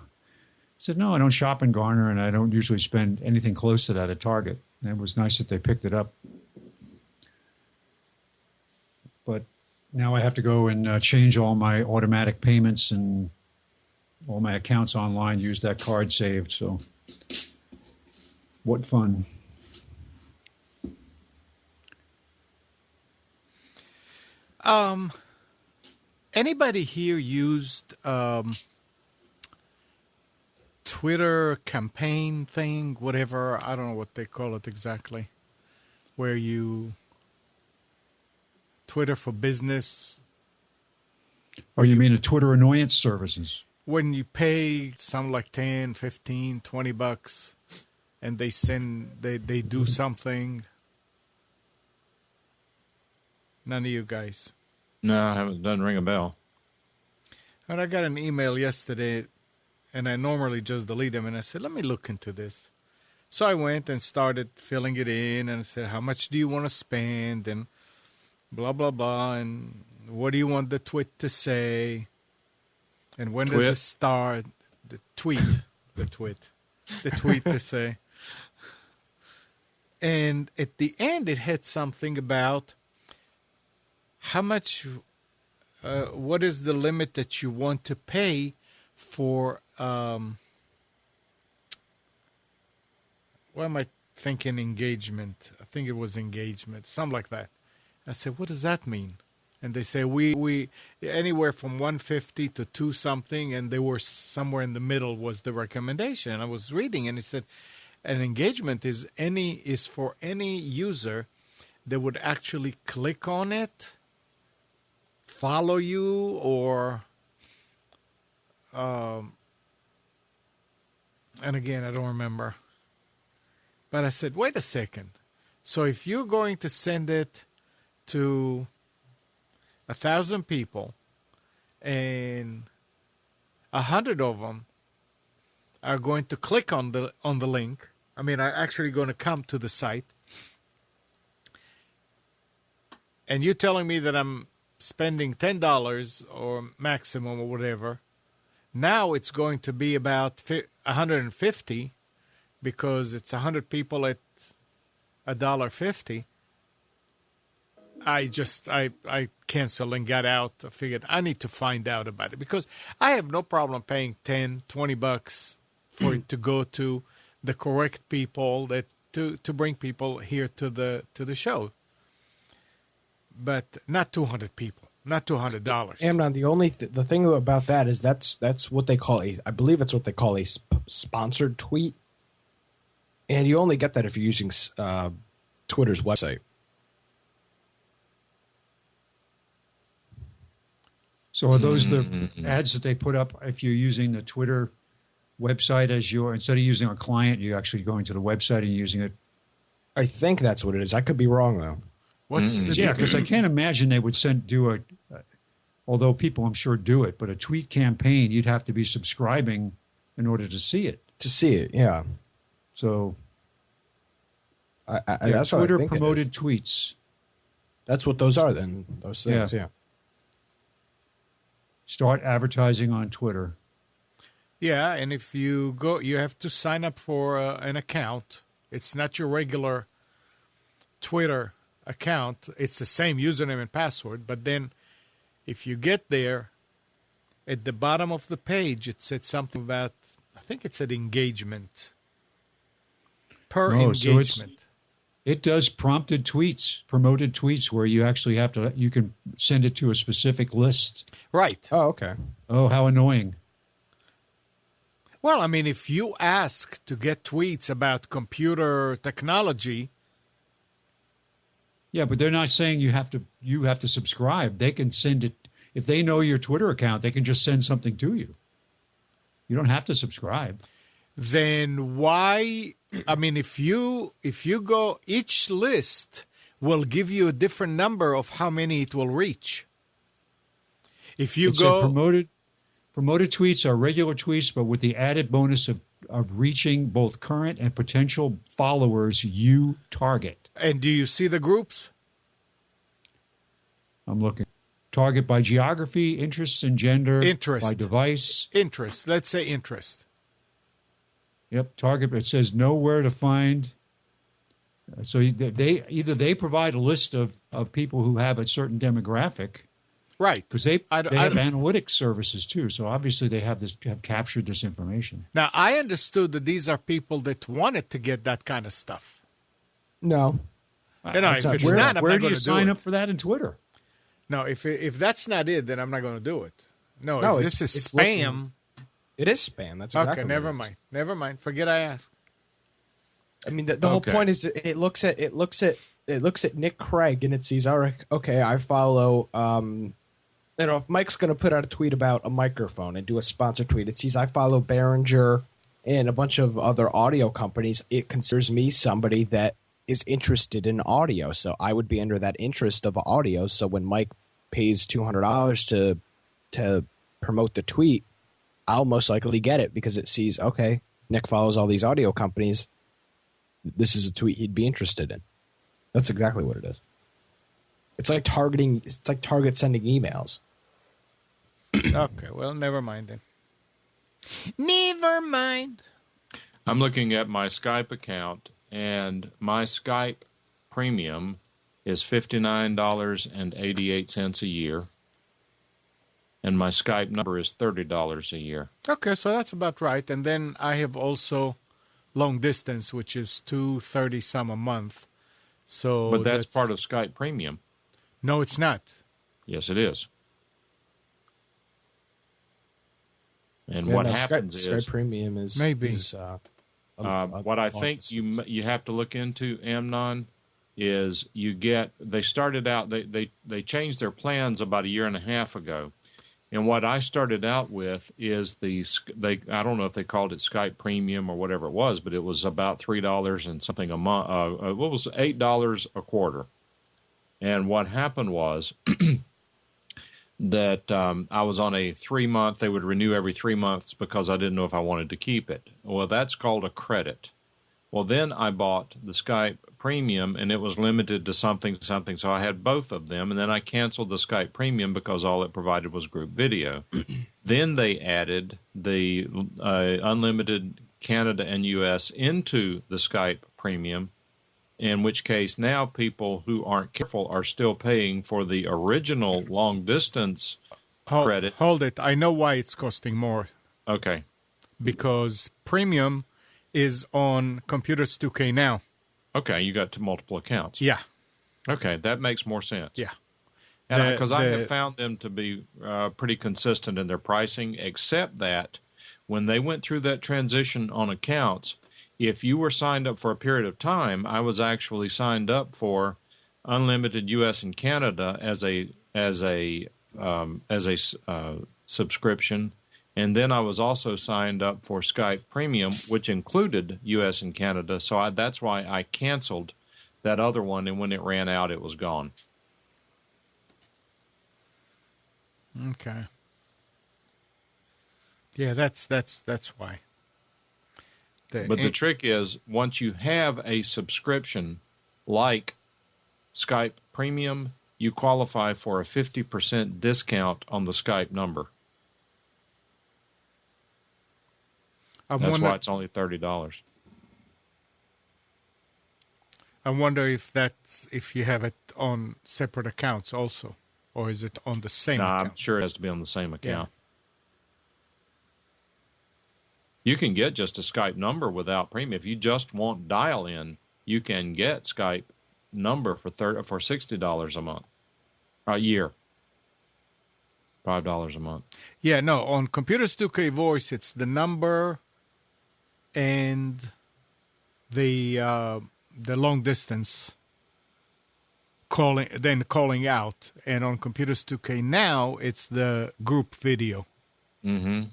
said, "No, I don't shop in Garner, and I don't usually spend anything close to that at Target." And it was nice that they picked it up. But now I have to go and change all my automatic payments and all my accounts online, use that card saved. So what fun. Anybody here used Twitter campaign thing, whatever? I don't know what they call it exactly. Where you Twitter for business. Oh, you mean the Twitter annoyance services? When you pay something like 10, 15, 20 bucks and they do something. None of you guys. No, I haven't. Doesn't ring a bell. And I got an email yesterday, and I normally just delete them, and I said, let me look into this. So I went and started filling it in, and I said, how much do you want to spend, and blah, blah, blah, and what do you want the tweet to say, and when does it start? The tweet to say. And at the end, it had something about how much, what is the limit that you want to pay for, what am I thinking, engagement? I think it was engagement, something like that. I said, what does that mean? And they say, we anywhere from 150 to 2 something, and they were somewhere in the middle was the recommendation. And I was reading, and it said, an engagement is for any user that would actually click on it, follow you, or and again, I don't remember. But I said, wait a second. So if you're going to send it to 1,000 people and 100 of them are going to click on the link, I mean, are actually going to come to the site, and you're telling me that I'm spending $10 or maximum or whatever, now it's going to be about 150 because it's 100 people at $1.50. I canceled and got out. I figured I need to find out about it because I have no problem paying 10, 20 bucks for it to go to, the correct people that to bring people here to the show. But not 200 people, not $200. Amnon, the thing about that is that's what they call I believe it's what they call a sponsored tweet, and you only get that if you're using Twitter's website. So are those the ads that they put up if you're using the Twitter website as instead of using a client, you're actually going to the website and using it? I think that's what it is. I could be wrong though. What's the Yeah, because I can't imagine they would although people I'm sure do it, but a tweet campaign, you'd have to be subscribing in order to see it. To see it, yeah. So that's what Twitter I think promoted tweets. That's what those are then. Those things, yeah. Start advertising on Twitter. Yeah, and if you go, you have to sign up for an account. It's not your regular Twitter account. It's the same username and password, but then if you get there, at the bottom of the page, it said something about, I think it said engagement. Engagement. So it does promoted tweets where you actually you can send it to a specific list. Right. Oh, okay. Oh, how annoying. Well, I mean, if you ask to get tweets about computer technology. Yeah, but they're not saying you have to subscribe. They can send it. If they know your Twitter account, they can just send something to you. You don't have to subscribe. Then why? I mean, if you go, each list will give you a different number of how many it will reach. If you go promoted tweets are regular tweets, but with the added bonus of reaching both current and potential followers you target. And do you see the groups? I'm looking. Target by geography, interests and gender. Interest. By device. Interest. Let's say interest. Yep. Target. It says know where to find. So they provide a list of people who have a certain demographic. Right. Because they have analytics services too. So obviously they have captured this information. Now, I understood that these are people that wanted to get that kind of stuff. No. If it's not, I'm not going to do it. Where do you sign up for that in Twitter? No, if that's not it, then I'm not going to do it. No, if this is spam. It is spam. That's exactly okay. Never mind. Forget I asked. I mean, the whole point is it looks at Nick Craig and it sees, all right, okay, I follow. If Mike's going to put out a tweet about a microphone and do a sponsor tweet, it sees I follow Behringer and a bunch of other audio companies. It considers me somebody that is interested in audio, so I would be under that interest of audio. So when Mike pays $200 to promote the tweet, I'll most likely get it because it sees, okay, Nick follows all these audio companies. This is a tweet he'd be interested in. That's exactly what it is. It's like targeting. It's like Target sending emails. Okay, well, never mind then. Never mind. I'm looking at my Skype account, and my Skype premium is $59.88 a year, and my Skype number is $30 a year. Okay, so that's about right. And then I have also long distance, which is $230 some a month. So, but that's part of Skype Premium. No, it's not. Yes, it is. And what happens is Skype Premium is maybe what I think you have to look into, Amnon, is they started out they changed their plans about a year and a half ago, and what I started out with is I don't know if they called it Skype Premium or whatever it was, but it was about $3 and something a month. What was $8 a quarter? And what happened was that I was on a 3-month. They would renew every 3 months because I didn't know if I wanted to keep it. Well, that's called a credit. Well, then I bought the Skype Premium, and it was limited to something. So I had both of them, and then I canceled the Skype Premium because all it provided was group video. Then they added the unlimited Canada and U.S. into the Skype Premium, in which case now people who aren't careful are still paying for the original long-distance credit. Hold it. I know why it's costing more. Okay. Because Premium is on Computers 2K now. Okay, you got multiple accounts. Yeah. Okay, that makes more sense. Yeah. And because I have found them to be pretty consistent in their pricing, except that when they went through that transition on accounts, if you were signed up for a period of time, I was actually signed up for unlimited U.S. and Canada as a subscription, and then I was also signed up for Skype Premium, which included U.S. and Canada. So that's why I canceled that other one, and when it ran out, it was gone. Okay. Yeah, that's why. But the trick is, once you have a subscription like Skype Premium, you qualify for a 50% discount on the Skype number. That's why it's only $30. I wonder if you have it on separate accounts also, or is it on the same account? I'm sure it has to be on the same account. Yeah. You can get just a Skype number without premium. If you just want dial-in, you can get Skype number for $60 a month, a year, $5 a month. Yeah, no. On Computers 2K Voice, it's the number and the long distance calling out, and on Computers 2K Now, it's the group video. Mm-hmm.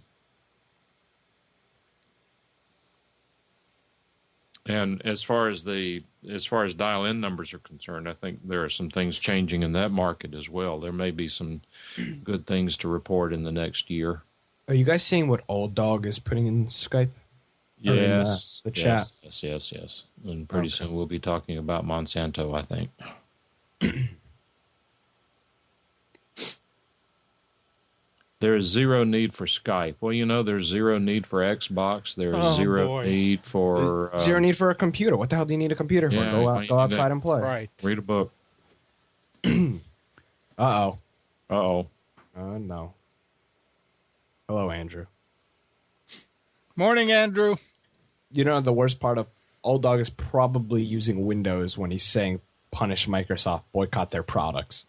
And as far as dial-in numbers are concerned, I think there are some things changing in that market as well. There may be some good things to report in the next year. Are you guys seeing what Old Dog is putting in Skype? Yes, the chat. Yes. And pretty soon we'll be talking about Monsanto, I think. There is zero need for Skype. Well, there's zero need for Xbox. There's need for zero need for a computer. What the hell do you need a computer for? Go outside and play. Right. Read a book. Uh-oh. Uh-oh. No. Hello, Andrew. Morning, Andrew. The worst part of Old Dog is probably using Windows when he's saying punish Microsoft, boycott their products.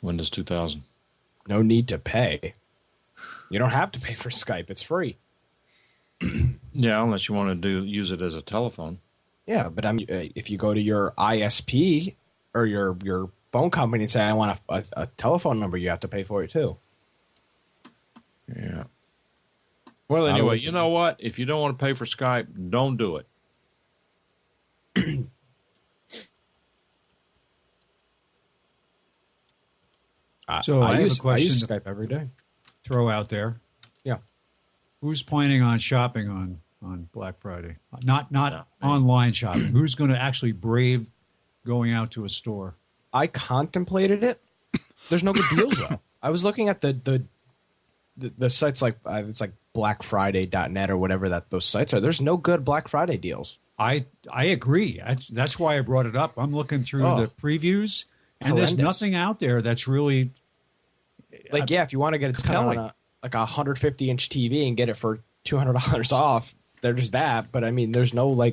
Windows 2000. No need to pay. You don't have to pay for Skype. It's free. Yeah, unless you want to use it as a telephone. Yeah, but if you go to your ISP or your phone company and say, I want a telephone number, you have to pay for it too. Yeah. Well, anyway, you know what? If you don't want to pay for Skype, don't do it. So I have a question. I use Skype every day. Throw out there. Yeah. Who's planning on shopping on Black Friday? Not online shopping. Who's going to actually brave going out to a store? I contemplated it. There's no good deals though. I was looking at the sites like it's like blackfriday.net or whatever those sites are. There's no good Black Friday deals. I agree. That's why I brought it up. I'm looking through the previews, and horrendous. there's nothing out there that's really if you want to get it on a 150-inch TV and get it for $200 off, there's that. But I mean, there's no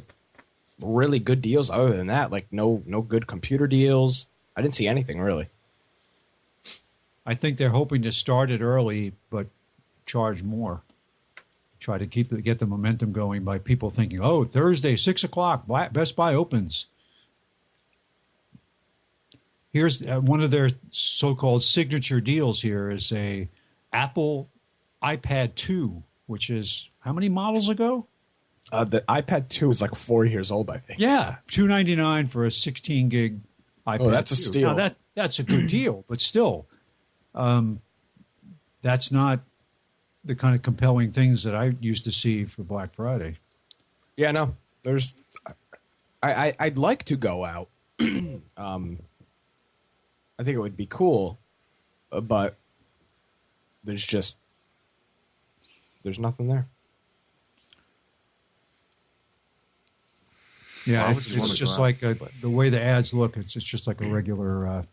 really good deals other than that. No good computer deals. I didn't see anything really. I think they're hoping to start it early, but charge more. Try to get the momentum going by people thinking, Thursday, 6 o'clock, Best Buy opens. Here's one of their so-called signature deals here is a Apple iPad 2, which is how many models ago? The iPad 2 is 4 years old, I think. Yeah, $299 for a 16 gig iPad. Oh, that's a steal. Now, that's a good deal, but still, that's not the kind of compelling things that I used to see for Black Friday. Yeah, no, there's. I'd like to go out. I think it would be cool, but there's nothing there. Yeah, it's just like the way the ads look. It's just like a regular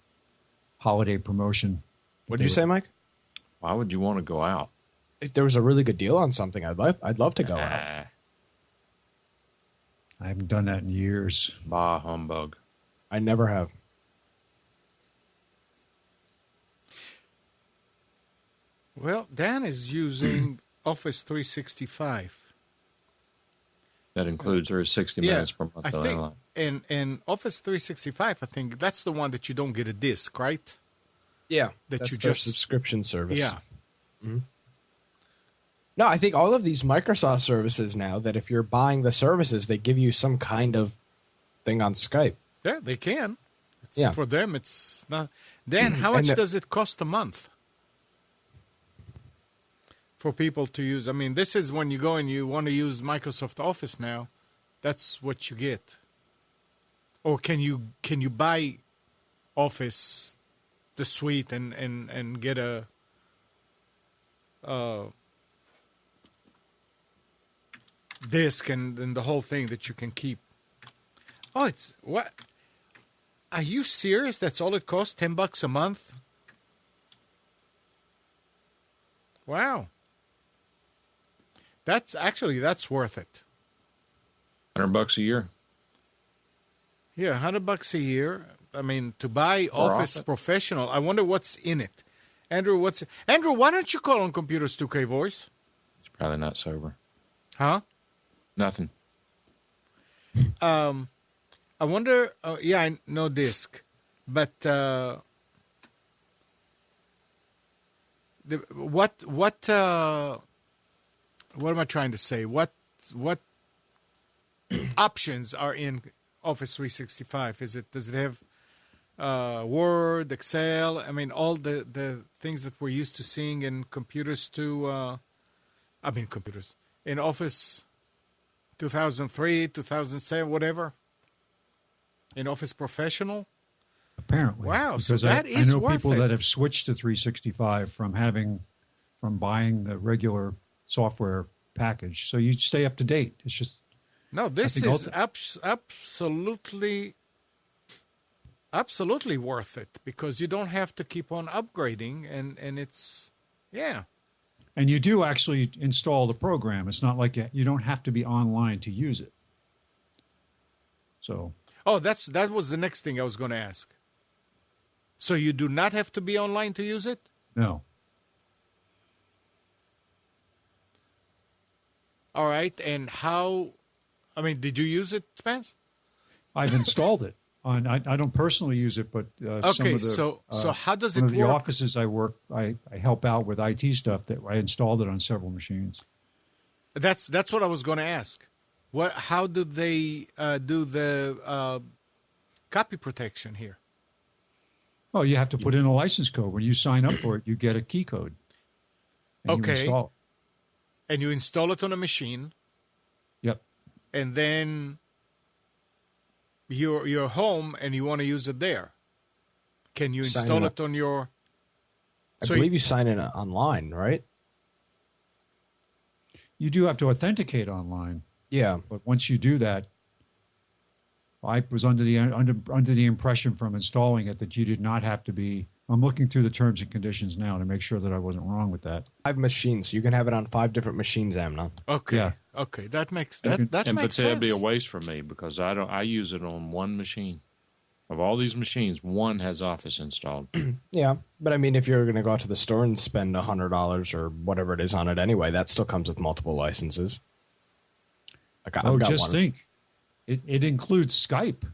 holiday promotion. What did you say, Mike? Why would you want to go out? if there was a really good deal on something, I'd love to go out. I haven't done that in years. Bah, humbug. I never have. Well, Dan is using Office 365. That includes or 60 minutes per month. I think in Office 365, I think that's the one that you don't get a disc, right? Yeah, That you their just subscription service. Yeah. Mm-hmm. No, I think all of these Microsoft services now, that if you're buying the services, they give you some kind of thing on Skype. Yeah, they can. Yeah. For them, it's not. Dan, how much does it cost a month for people to use? I mean, this is when you go and you want to use Microsoft Office now. That's what you get. Or can you buy Office, the suite, and get a disk and the whole thing that you can keep? Oh, it's what? Are you serious? That's all it costs? $10 a month? Wow. That's worth it. $100 a year. Yeah, $100 a year. I mean, to buy For Office Professional, I wonder what's in it. Andrew, why don't you call on Computers 2K Voice? He's probably not sober. Huh? Nothing. I wonder. No disc, but what am I trying to say? What options are in Office 365? Does it have Word, Excel? I mean, all the things that we're used to seeing in computers computers in Office 2003, 2007, whatever. In Office Professional? Apparently. Wow, because so that is I know worth people it. that have switched to 365 from buying the regular software package. So you stay up to date. It's just No, this is absolutely worth it because you don't have to keep on upgrading and it's And you do actually install the program. It's not like you don't have to be online to use it. So that was the next thing I was going to ask. So you do not have to be online to use it? no. All right, and did you use it, Spence? I've installed it. I don't personally use it, but Okay, some of the, so how does some it of the work? offices I help out with IT stuff that I installed it on several machines. That's what I was going to ask. How do they do the copy protection here? Oh, you have to put in a license code. When you sign up for it, you get a key code. And Okay. You install it. And you install it on a machine, Yep. and then you're home and you want to use it there. Can you install it on your? I believe you sign in online, right? You do have to authenticate online, Yeah. but once you do that, I was under the impression from installing it that you did not have to be. I'm looking through the terms and conditions now to make sure that I wasn't wrong with that. 5 machines. You can have it on 5 different machines, Amnon. Okay. Yeah. Okay. That makes You can- that And makes but sense. that'd be a waste for me because I use it on one machine. Of all these machines, one has Office installed. Yeah, but I mean, if you're going to go out to the store and spend $100 or whatever it is on it anyway, that still comes with multiple licenses. I've got Just one. think, it includes Skype.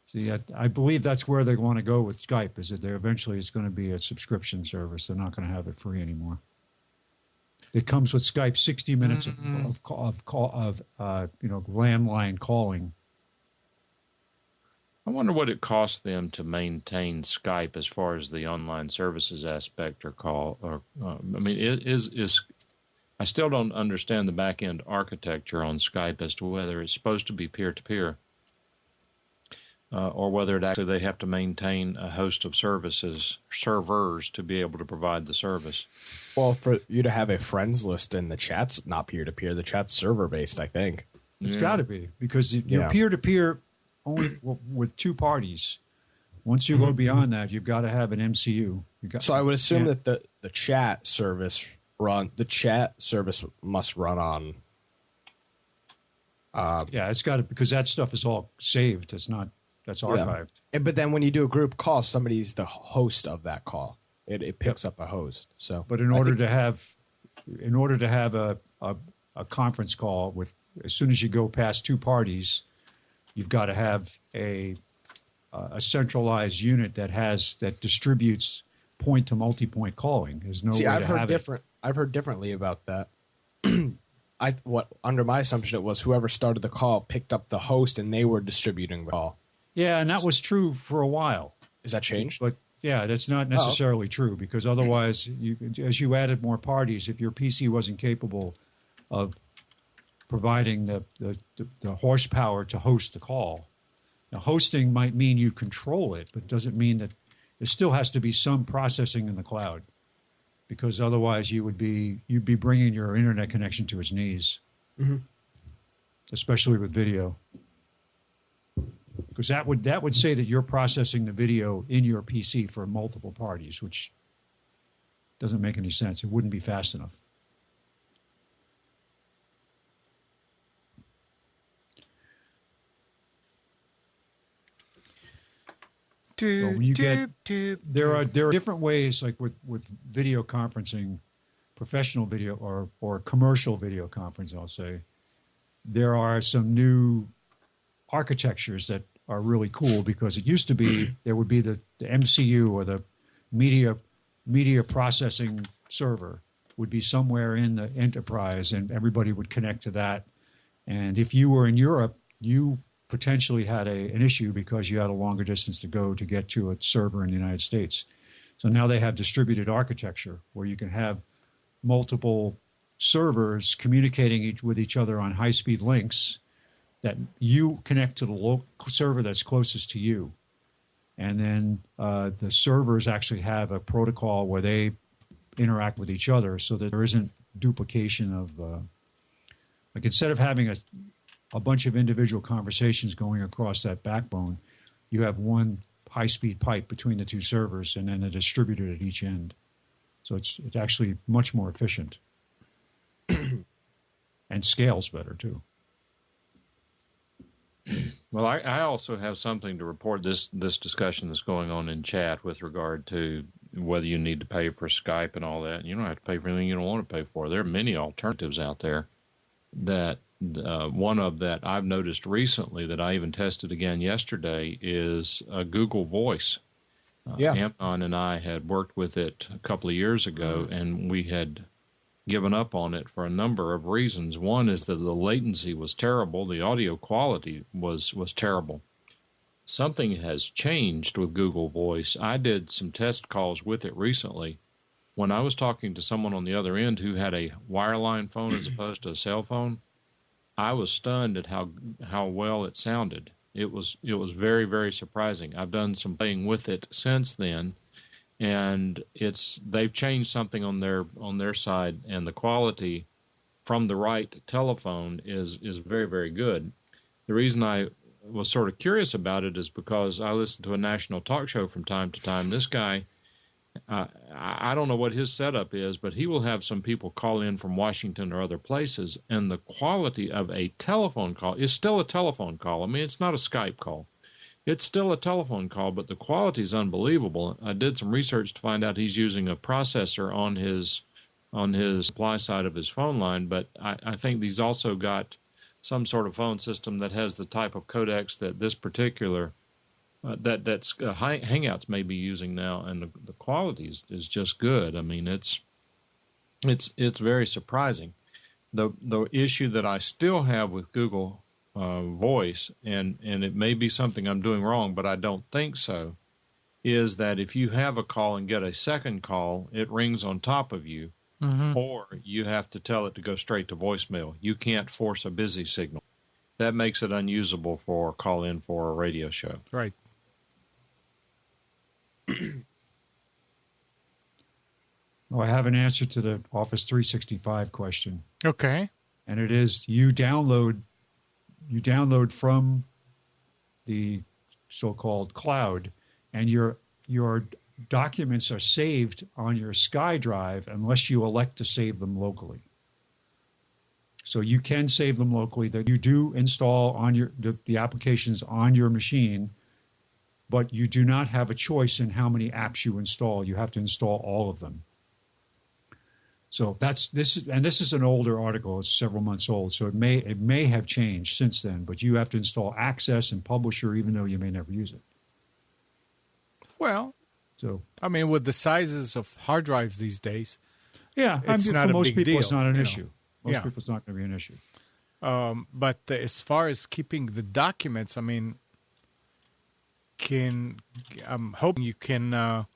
See, I believe that's where they want to go with Skype. Is that eventually it's going to be a subscription service. They're not going to have it free anymore. It comes with Skype, 60 minutes of landline calling. I wonder what it costs them to maintain Skype as far as the online services aspect I still don't understand the back end architecture on Skype as to whether it's supposed to be peer to peer, or whether it actually they have to maintain a host of servers to be able to provide the service. Well, for you to have a friends list in the chat's not peer-to-peer. The chat's server-based, I think. It's got to be because you're peer-to-peer only with two parties. Once you go beyond that, you've got to have an MCU. So I would assume that the chat service must run on. Yeah, it's got to, because that stuff is all saved. That's archived. Yeah. But then when you do a group call, somebody's the host of that call. It picks up a host. So, but in order to have a conference call with, as soon as you go past two parties, you've got to have a centralized unit that distributes point to multi-point calling. There's no way I've to heard have different. I've heard differently about that. Under my assumption it was whoever started the call picked up the host and they were distributing the call. Yeah, and that was true for a while. Is that changed? But yeah, that's not necessarily true, because otherwise, as you added more parties, if your PC wasn't capable of providing the horsepower to host the call, now hosting might mean you control it, but it doesn't mean that there still has to be some processing in the cloud, because otherwise you'd be bringing your internet connection to its knees, especially with video. Because that would say that you're processing the video in your PC for multiple parties, which doesn't make any sense. It wouldn't be fast enough. So when you there are different ways, like with video conferencing, professional video or commercial video conference, I'll say, there are some new architectures that are really cool, because it used to be there would be the MCU, or the media processing server would be somewhere in the enterprise, and everybody would connect to that. And if you were in Europe, you potentially had an issue because you had a longer distance to go to get to a server in the United States. So now they have distributed architecture where you can have multiple servers communicating with each other on high-speed links, that you connect to the local server that's closest to you. And then the servers actually have a protocol where they interact with each other, so that there isn't duplication of, like, instead of having a bunch of individual conversations going across that backbone, you have one high-speed pipe between the two servers, and then a distributor at each end. So it's actually much more efficient and scales better too. Well, I also have something to report. This discussion that's going on in chat with regard to whether you need to pay for Skype and all that. You don't have to pay for anything you don't want to pay for. There are many alternatives out there. That one of that I've noticed recently, that I even tested again yesterday, is Google Voice. Amnon and I had worked with it a couple of years ago, and we had given up on it for a number of reasons. One is that the latency was terrible. The audio quality was terrible. Something has changed with Google Voice. I did some test calls with it recently. When I was talking to someone on the other end who had a wireline phone as opposed to a cell phone, I was stunned at how well it sounded. It was very, very surprising. I've done some playing with it since then, and they've changed something on their side, and the quality from the right telephone is very, very good. The reason I was sort of curious about it is because I listen to a national talk show from time to time. This guy, I don't know what his setup is, but he will have some people call in from Washington or other places, and the quality of a telephone call is still a telephone call. I mean, it's not a Skype call. It's still a telephone call, but the quality is unbelievable. I did some research to find out he's using a processor on his supply side of his phone line, but I think he's also got some sort of phone system that has the type of codecs that this particular Hangouts may be using now, and the quality is just good. I mean, it's very surprising. The issue that I still have with Google Voice, and it may be something I'm doing wrong, but I don't think so, is that if you have a call and get a second call, it rings on top of you, or you have to tell it to go straight to voicemail. You can't force a busy signal. That makes it unusable for call in for a radio show. Right. Well, I have an answer to the Office 365 question. Okay. And it is you download from the so-called cloud, and your documents are saved on your SkyDrive unless you elect to save them locally. So you can save them locally. That you do install on the applications on your machine, but you do not have a choice in how many apps you install. You have to install all of them. So this is an older article. It's several months old, so it may have changed since then. But you have to install Access and Publisher, even though you may never use it. Well, so I mean, with the sizes of hard drives these days, yeah, it's not for a most big people, deal, it's not an you know. issue. Most Yeah. people, it's not going to be an issue. But as far as keeping the documents, I mean, I'm hoping you can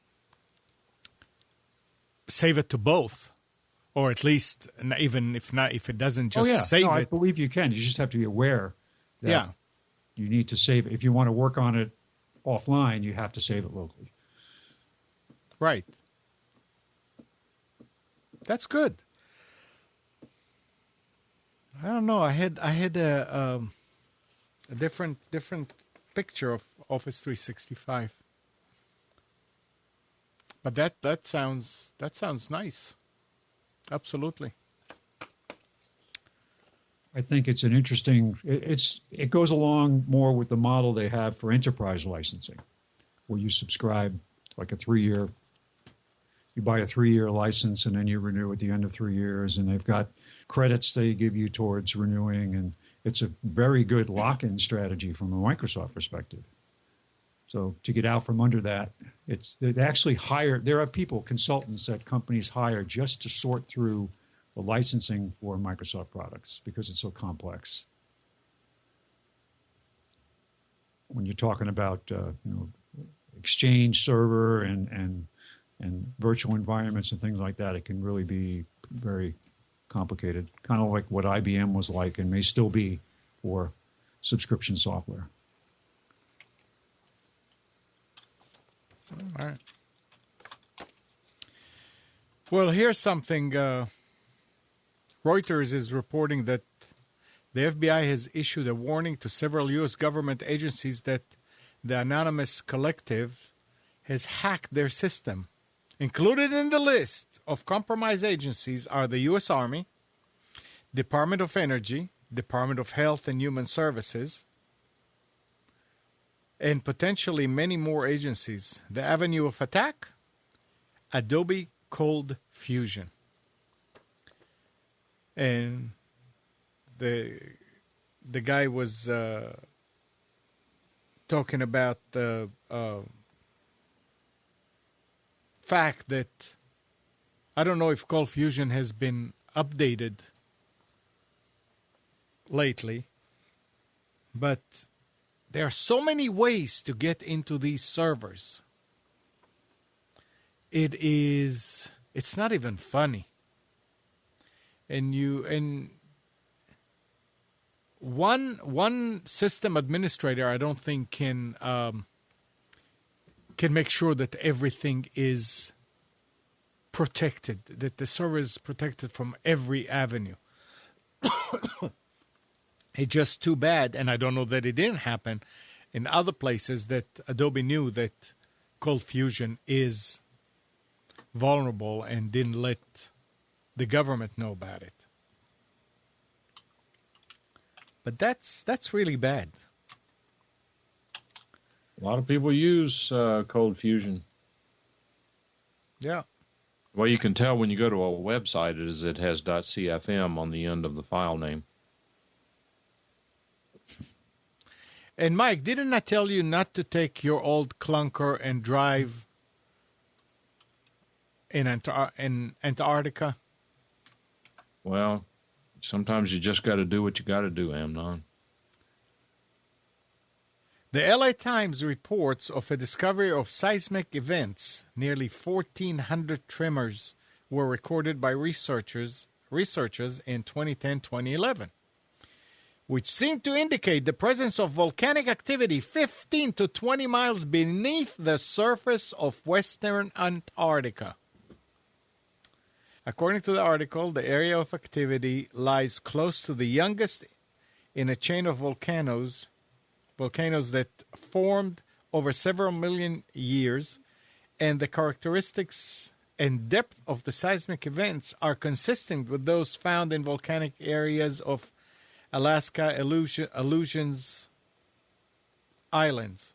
save it to both, or at least even if it doesn't just save I it. believe you can. You just have to be aware that Yeah. you need to save it. If you want to work on it offline, you have to save it locally. Right. That's good. I don't know. I had a different picture of Office 365, but that sounds nice. Absolutely. I think it's an interesting. It goes along more with the model they have for enterprise licensing, where you subscribe like a 3-year. You buy a 3-year license and then you renew at the end of 3 years, and they've got credits they give you towards renewing, and it's a very good lock-in strategy from a Microsoft perspective. So to get out from under that, they actually hire. There are consultants that companies hire just to sort through the licensing for Microsoft products because it's so complex. When you're talking about Exchange server and virtual environments and things like that, it can really be very complicated, kind of like what IBM was like and may still be for subscription software. All right. Well, here's something. Reuters is reporting that the FBI has issued a warning to several U.S. government agencies that the Anonymous Collective has hacked their system. Included in the list of compromised agencies are the U.S. Army, Department of Energy, Department of Health and Human Services, and potentially many more agencies. The avenue of attack? Adobe Cold Fusion. And the guy was talking about the fact that I don't know if Cold Fusion has been updated lately, but there are so many ways to get into these servers. It's not even funny. And one system administrator, I don't think can make sure that everything is protected, that the server is protected from every avenue. It's just too bad, and I don't know that it didn't happen in other places, that Adobe knew that Cold Fusion is vulnerable and didn't let the government know about it. But that's really bad. A lot of people use Cold Fusion. Yeah. Well, you can tell when you go to a website is it has .cfm on the end of the file name. And Mike, didn't I tell you not to take your old clunker and drive in Antarctica? Well, sometimes you just got to do what you got to do, Amnon. The LA Times reports of a discovery of seismic events. Nearly 1,400 tremors were recorded by researchers in 2010-2011, which seem to indicate the presence of volcanic activity 15 to 20 miles beneath the surface of western Antarctica. According to the article, the area of activity lies close to the youngest in a chain of volcanoes that formed over several million years and the characteristics and depth of the seismic events are consistent with those found in volcanic areas of Alaska, Aleutians Islands.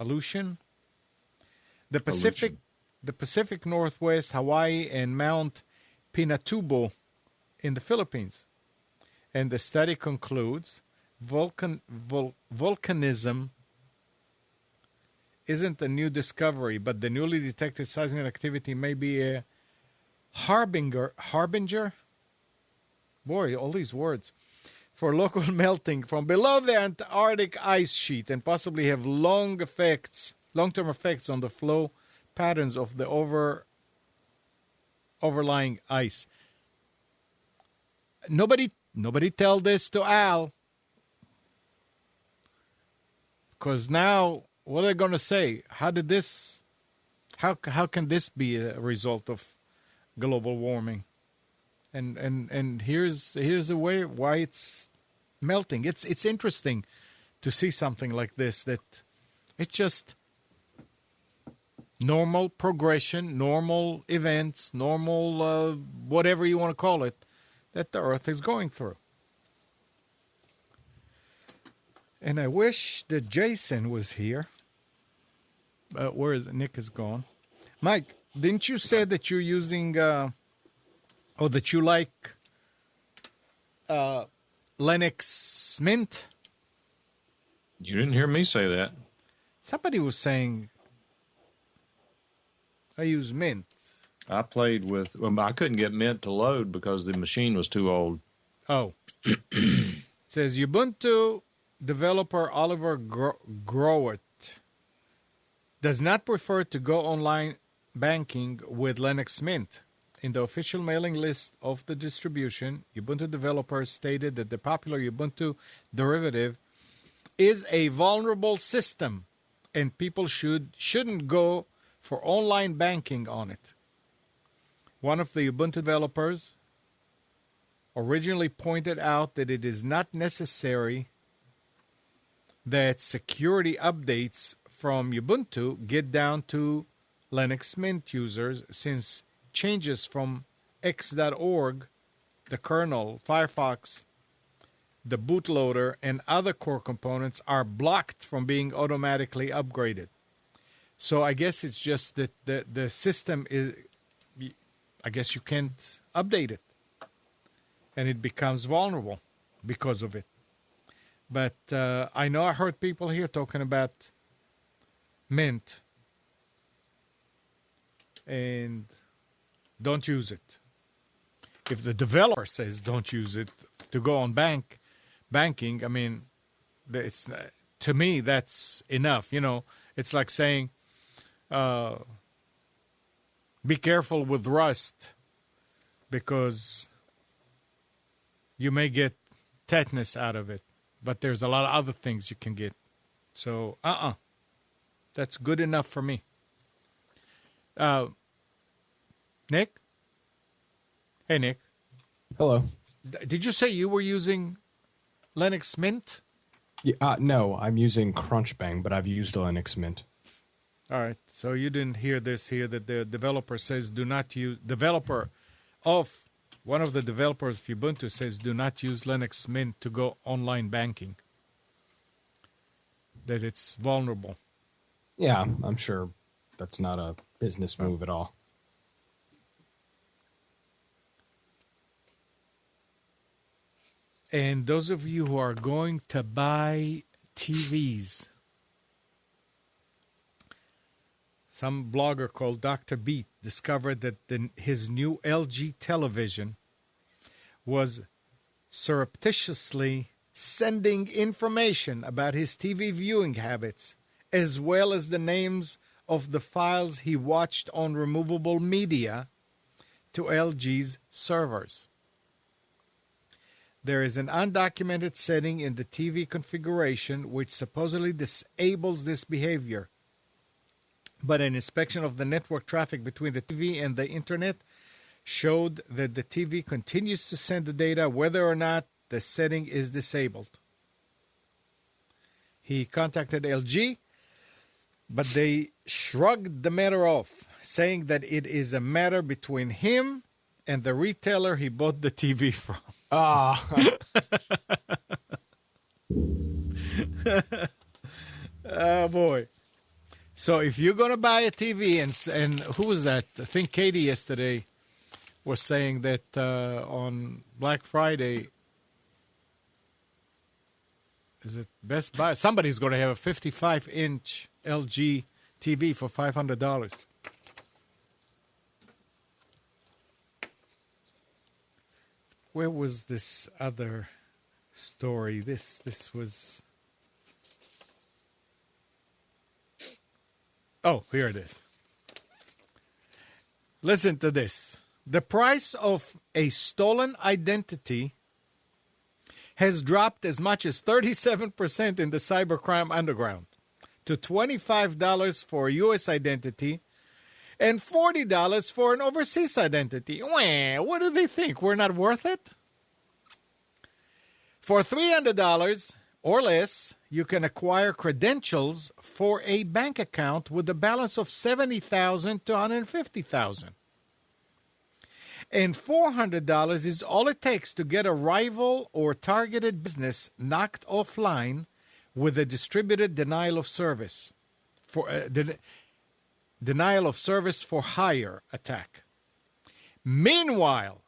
Aleutian? The Pacific Northwest, Hawaii, and Mount Pinatubo in the Philippines. And the study concludes volcanism isn't a new discovery, but the newly detected seismic activity may be a harbinger? Boy, all these words. For local melting from below the Antarctic ice sheet and possibly have long-term effects on the flow patterns of the overlying ice. Nobody tell this to Al. Because now, what are they going to say? How can this be a result of global warming? And here's a way why it's melting. It's interesting to see something like this, that it's just normal progression, normal events, normal whatever you want to call it, that the Earth is going through. And I wish that Jason was here. Where is Nick is gone. Mike, didn't you say that you're using or that you like Linux Mint? You didn't hear me say that. Somebody was saying I use Mint. I played with. Well, I couldn't get Mint to load because the machine was too old. Oh, it says Ubuntu developer Oliver Growett does not prefer to go online banking with Linux Mint. In the official mailing list of the distribution, Ubuntu developers stated that the popular Ubuntu derivative is a vulnerable system and people shouldn't go for online banking on it. One of the Ubuntu developers originally pointed out that it is not necessary that security updates from Ubuntu get down to Linux Mint users, since changes from x.org, the kernel, Firefox, the bootloader, and other core components are blocked from being automatically upgraded. So I guess it's just that the system is, I guess you can't update it, and it becomes vulnerable because of it. But I know I heard people here talking about Mint, and don't use it. If the developer says don't use it to go on banking, I mean, it's, to me, that's enough. You know, it's like saying, be careful with Rust because you may get tetanus out of it, but there's a lot of other things you can get. So, that's good enough for me. Nick? Hey, Nick. Hello. Did you say you were using Linux Mint? Yeah, no, I'm using Crunchbang, but I've used Linux Mint. All right. So you didn't hear this here, that the developer says do not use, one of the developers of Ubuntu says do not use Linux Mint to go online banking. That it's vulnerable. Yeah, I'm sure that's not a business move at all. And those of you who are going to buy TVs, some blogger called Dr. Beat discovered that his new LG television was surreptitiously sending information about his TV viewing habits, as well as the names of the files he watched on removable media, to LG's servers. There is an undocumented setting in the TV configuration which supposedly disables this behavior. But an inspection of the network traffic between the TV and the internet showed that the TV continues to send the data whether or not the setting is disabled. He contacted LG but they shrugged the matter off, saying that it is a matter between him and the retailer he bought the TV from. Ah, Oh, boy. So if you're going to buy a TV, and who was that? I think Katie yesterday was saying that on Black Friday, is it Best Buy? Somebody's going to have a 55-inch LG TV for $500. Where was this other story? This was... Oh, here it is. Listen to this. The price of a stolen identity has dropped as much as 37% in the cybercrime underground to $25 for a U.S. identity and $40 for an overseas identity. Wah, what do they think? We're not worth it? For $300 or less, you can acquire credentials for a bank account with a balance of $70,000 to $150,000. And $400 is all it takes to get a rival or targeted business knocked offline with a distributed denial of service for denial of service for hire attack. Meanwhile,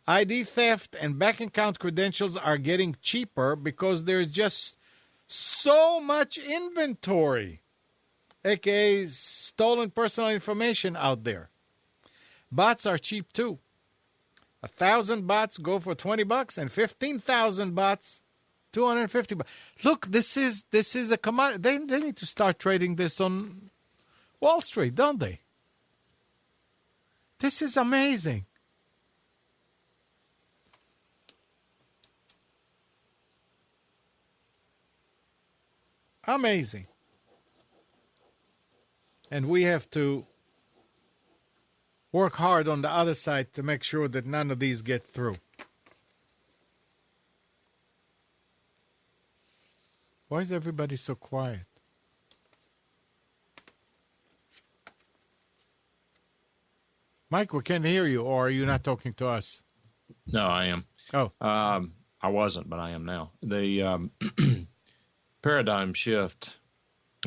ID theft and bank account credentials are getting cheaper because there's just so much inventory, aka stolen personal information out there. Bots are cheap too. 1,000 bots go for $20 and 15,000 bots, $250. Look, this is a commodity. They need to start trading this on Wall Street, don't they? This is amazing. Amazing. And we have to work hard on the other side to make sure that none of these get through. Why is everybody so quiet? Mike, we can't hear you, or are you not talking to us? No, I am. Oh. I wasn't, but I am now. The paradigm shift,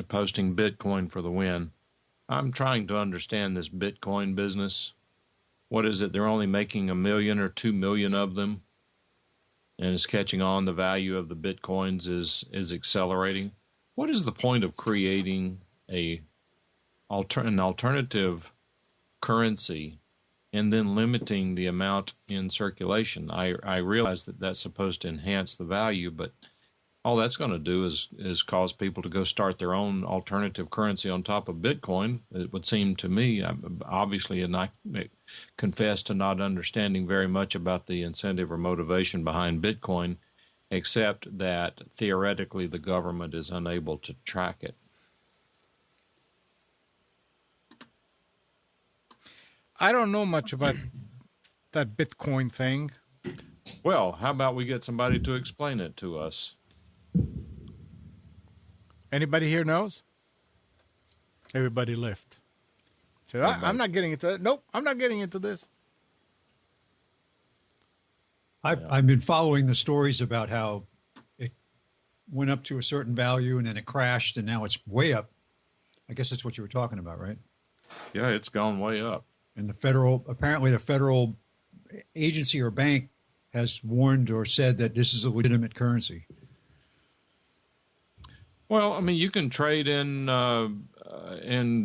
posting Bitcoin for the win. I'm trying to understand this Bitcoin business. What is it? They're only making 1 million or 2 million of them, and it's catching on. The value of the Bitcoins is accelerating. What is the point of creating an alternative currency and then limiting the amount in circulation? I realize that that's supposed to enhance the value, but all that's going to do is cause people to go start their own alternative currency on top of Bitcoin. It would seem to me, obviously, and I confess to not understanding very much about the incentive or motivation behind Bitcoin, except that theoretically the government is unable to track it. I don't know much about that Bitcoin thing. Well, how about we get somebody to explain it to us? Anybody here knows? Everybody left. So I'm not getting into it. Nope, I'm not getting into this. I've been following the stories about how it went up to a certain value and then it crashed and now it's way up. I guess that's what you were talking about, right? Yeah, it's gone way up. And the federal agency or bank has warned or said that this is a legitimate currency. Well, I mean, you can trade in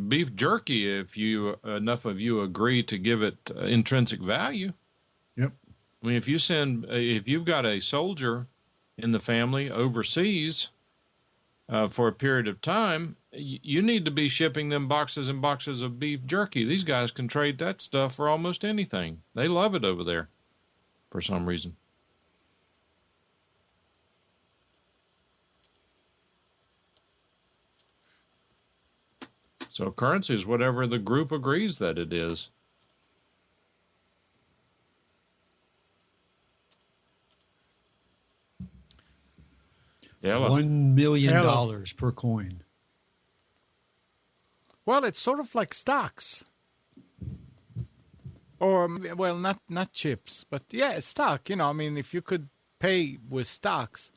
beef jerky if enough of you agree to give it intrinsic value. Yep. I mean, if you've got a soldier in the family overseas for a period of time, you need to be shipping them boxes and boxes of beef jerky. These guys can trade that stuff for almost anything. They love it over there for some reason. So currency is whatever the group agrees that it is. Yeah, $1 million per coin. Well, it's sort of like stocks. Or, well, not chips, but yeah, stock. I mean, if you could pay with stocks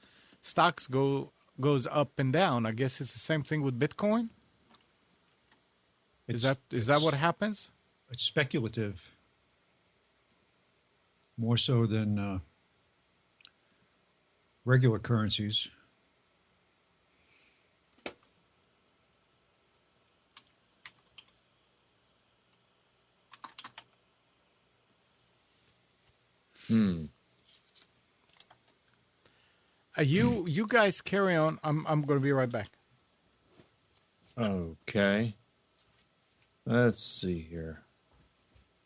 goes up and down. I guess it's the same thing with Bitcoin. Is that what happens? It's speculative, more so than regular currencies. You guys carry on. I'm going to be right back. Okay. Let's see here.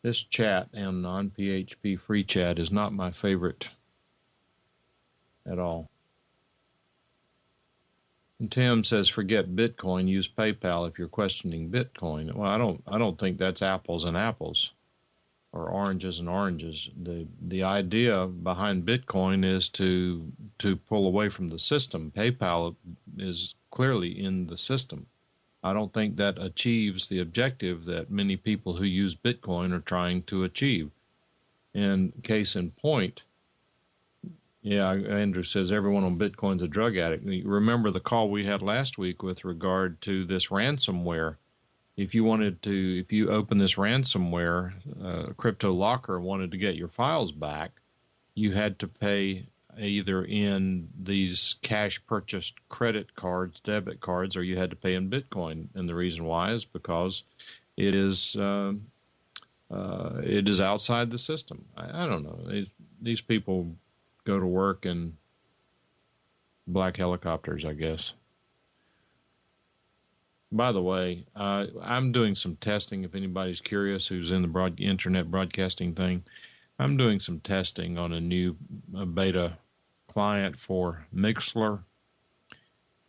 This chat and non-PHP free chat is not my favorite at all. And Tim says, forget Bitcoin, use PayPal if you're questioning Bitcoin. Well, I don't think that's apples and apples or oranges and oranges. The idea behind Bitcoin is to pull away from the system. PayPal is clearly in the system. I don't think that achieves the objective that many people who use Bitcoin are trying to achieve. And case in point, yeah, Andrew says everyone on Bitcoin's a drug addict. Remember the call we had last week with regard to this ransomware. If you open this ransomware, Crypto Locker wanted to get your files back, you had to pay either in these cash purchased credit cards, debit cards, or you had to pay in Bitcoin. And the reason why is because it is outside the system. I don't know. These people go to work in black helicopters, I guess. By the way, I'm doing some testing. If anybody's curious who's in the internet broadcasting thing, I'm doing some testing on a new beta client for Mixler.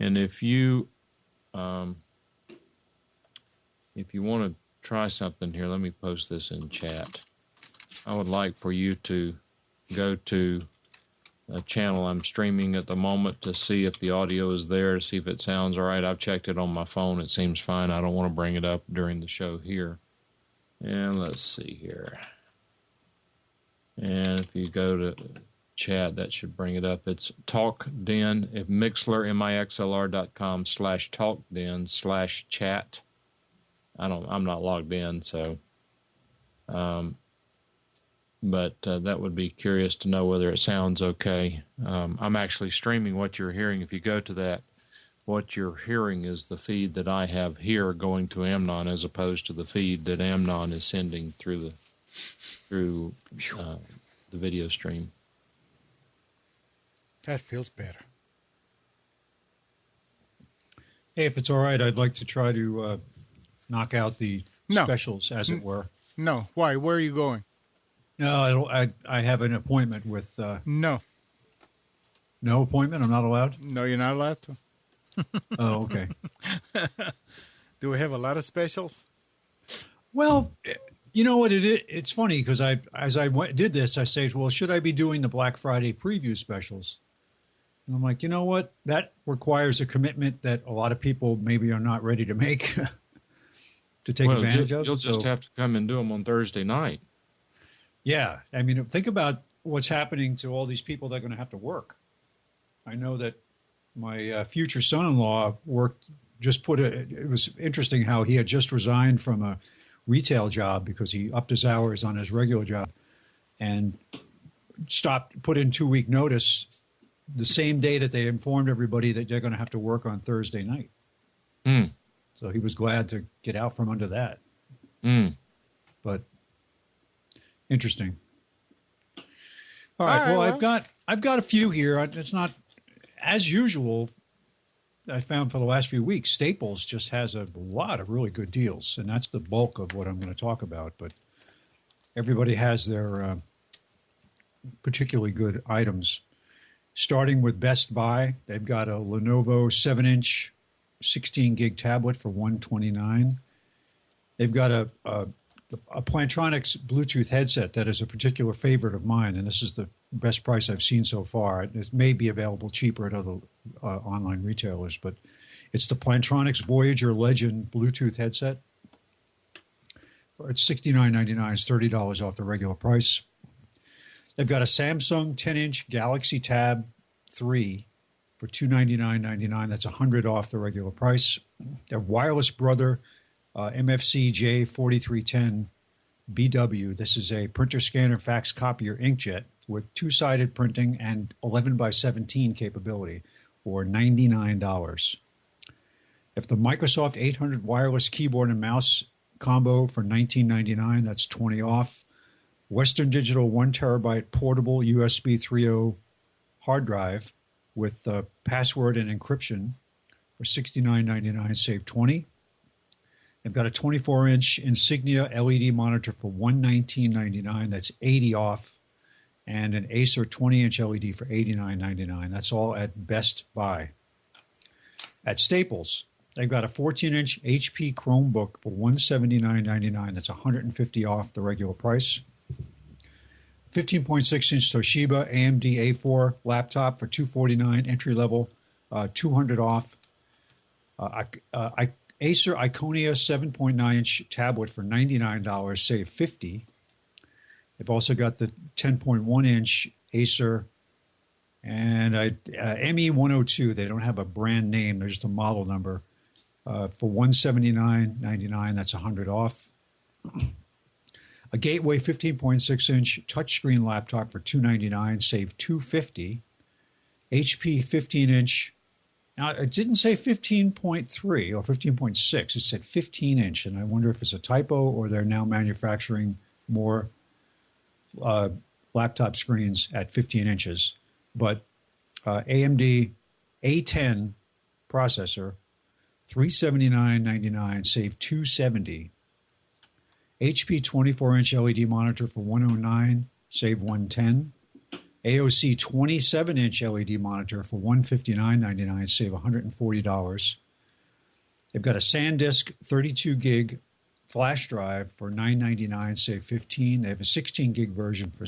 And if you want to try something here, let me post this in chat. I would like for you to go to a channel I'm streaming at the moment to see if the audio is there, to see if it sounds all right. I've checked it on my phone. It seems fine. I don't want to bring it up during the show here. And let's see here. And if you go to chat, that should bring it up. It's TalkDen, if Mixler, mixlr.com/TalkDen/chat. I'm not logged in, so... But that would be curious to know whether it sounds okay. I'm actually streaming what you're hearing. If you go to that, what you're hearing is the feed that I have here going to Amnon, as opposed to the feed that Amnon is sending through the video stream. That feels better. Hey, if it's all right, I'd like to try to knock out the specials, as it were. No. Why? Where are you going? No, I have an appointment with... No. No appointment? I'm not allowed? No, you're not allowed to. Oh, okay. Do we have a lot of specials? Well, you know what? It's funny because as I did this, I said, well, should I be doing the Black Friday preview specials? And I'm like, you know what? That requires a commitment that a lot of people maybe are not ready to make to take advantage of. You'll just have to come and do them on Thursday night. Yeah. I mean, think about what's happening to all these people that are going to have to work. I know that my future son-in-law it was interesting how he had just resigned from a retail job because he upped his hours on his regular job and put in 2-week notice the same day that they informed everybody that they're going to have to work on Thursday night. Mm. So he was glad to get out from under that. Mm. But interesting. All right. Well, I've got a few here. It's not as usual. I found for the last few weeks, Staples just has a lot of really good deals, and that's the bulk of what I'm going to talk about. But everybody has their particularly good items. Starting with Best Buy, they've got a Lenovo 7-inch 16-gig tablet for $129. They've got a Plantronics Bluetooth headset that is a particular favorite of mine, and this is the best price I've seen so far. It may be available cheaper at other online retailers, but It's the Plantronics Voyager Legend Bluetooth headset. It's $69.99. It's $30 off the regular price. They've got a Samsung 10-inch Galaxy Tab 3 for $299.99. That's $100 off the regular price. Their Wireless Brother MFC J4310 BW. This is a printer, scanner, fax, copier, inkjet with two-sided printing and 11 by 17 capability for $99. If the Microsoft 800 wireless keyboard and mouse combo for $19.99, that's $20 off. Western Digital 1 terabyte portable USB 3.0 hard drive with password and encryption for $69.99, save $20. They've got a 24-inch Insignia LED monitor for $119.99, that's $80 off. And an Acer 20-inch LED for $89.99. That's all at Best Buy. At Staples, they've got a 14-inch HP Chromebook for $179.99. That's $150 off the regular price. 15.6-inch Toshiba AMD A4 laptop for $249, entry level, $200 off. Acer Iconia 7.9-inch tablet for $99, save $50. They've also got the 10.1-inch Acer and ME102. They don't have a brand name. They're just a model number for $179.99. That's $100 off. A Gateway 15.6-inch touchscreen laptop for $299, save $250. HP 15-inch. Now, it didn't say 15.3 or 15.6. It said 15-inch, and I wonder if it's a typo or they're now manufacturing more laptop screens at 15 inches. But AMD A10 processor, $379.99, save $270. HP 24-inch LED monitor for $109, save $110. AOC 27-inch LED monitor for $159.99, save $140. They've got a SanDisk 32-gig flash drive for $999, save $15. They have a 16-gig version for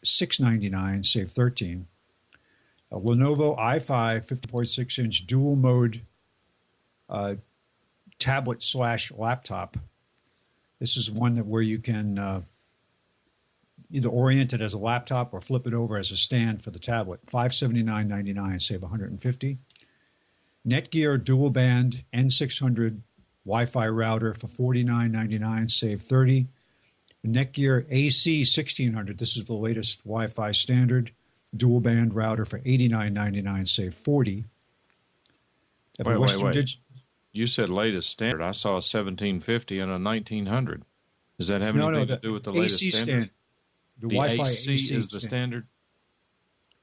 $699, save $13. A Lenovo i5 50.6-inch dual-mode tablet/laptop. This is one where you can either orient it as a laptop or flip it over as a stand for the tablet. $579.99, save $150. Netgear dual-band N600 Wi-Fi router for $49.99, save $30. Netgear AC 1600, this is the latest Wi-Fi standard, dual-band router for $89.99, save $40. Wait. You said latest standard. I saw a 1750 and a 1900. Does that have anything to do with the latest AC standard? The Wi-Fi AC is the standard?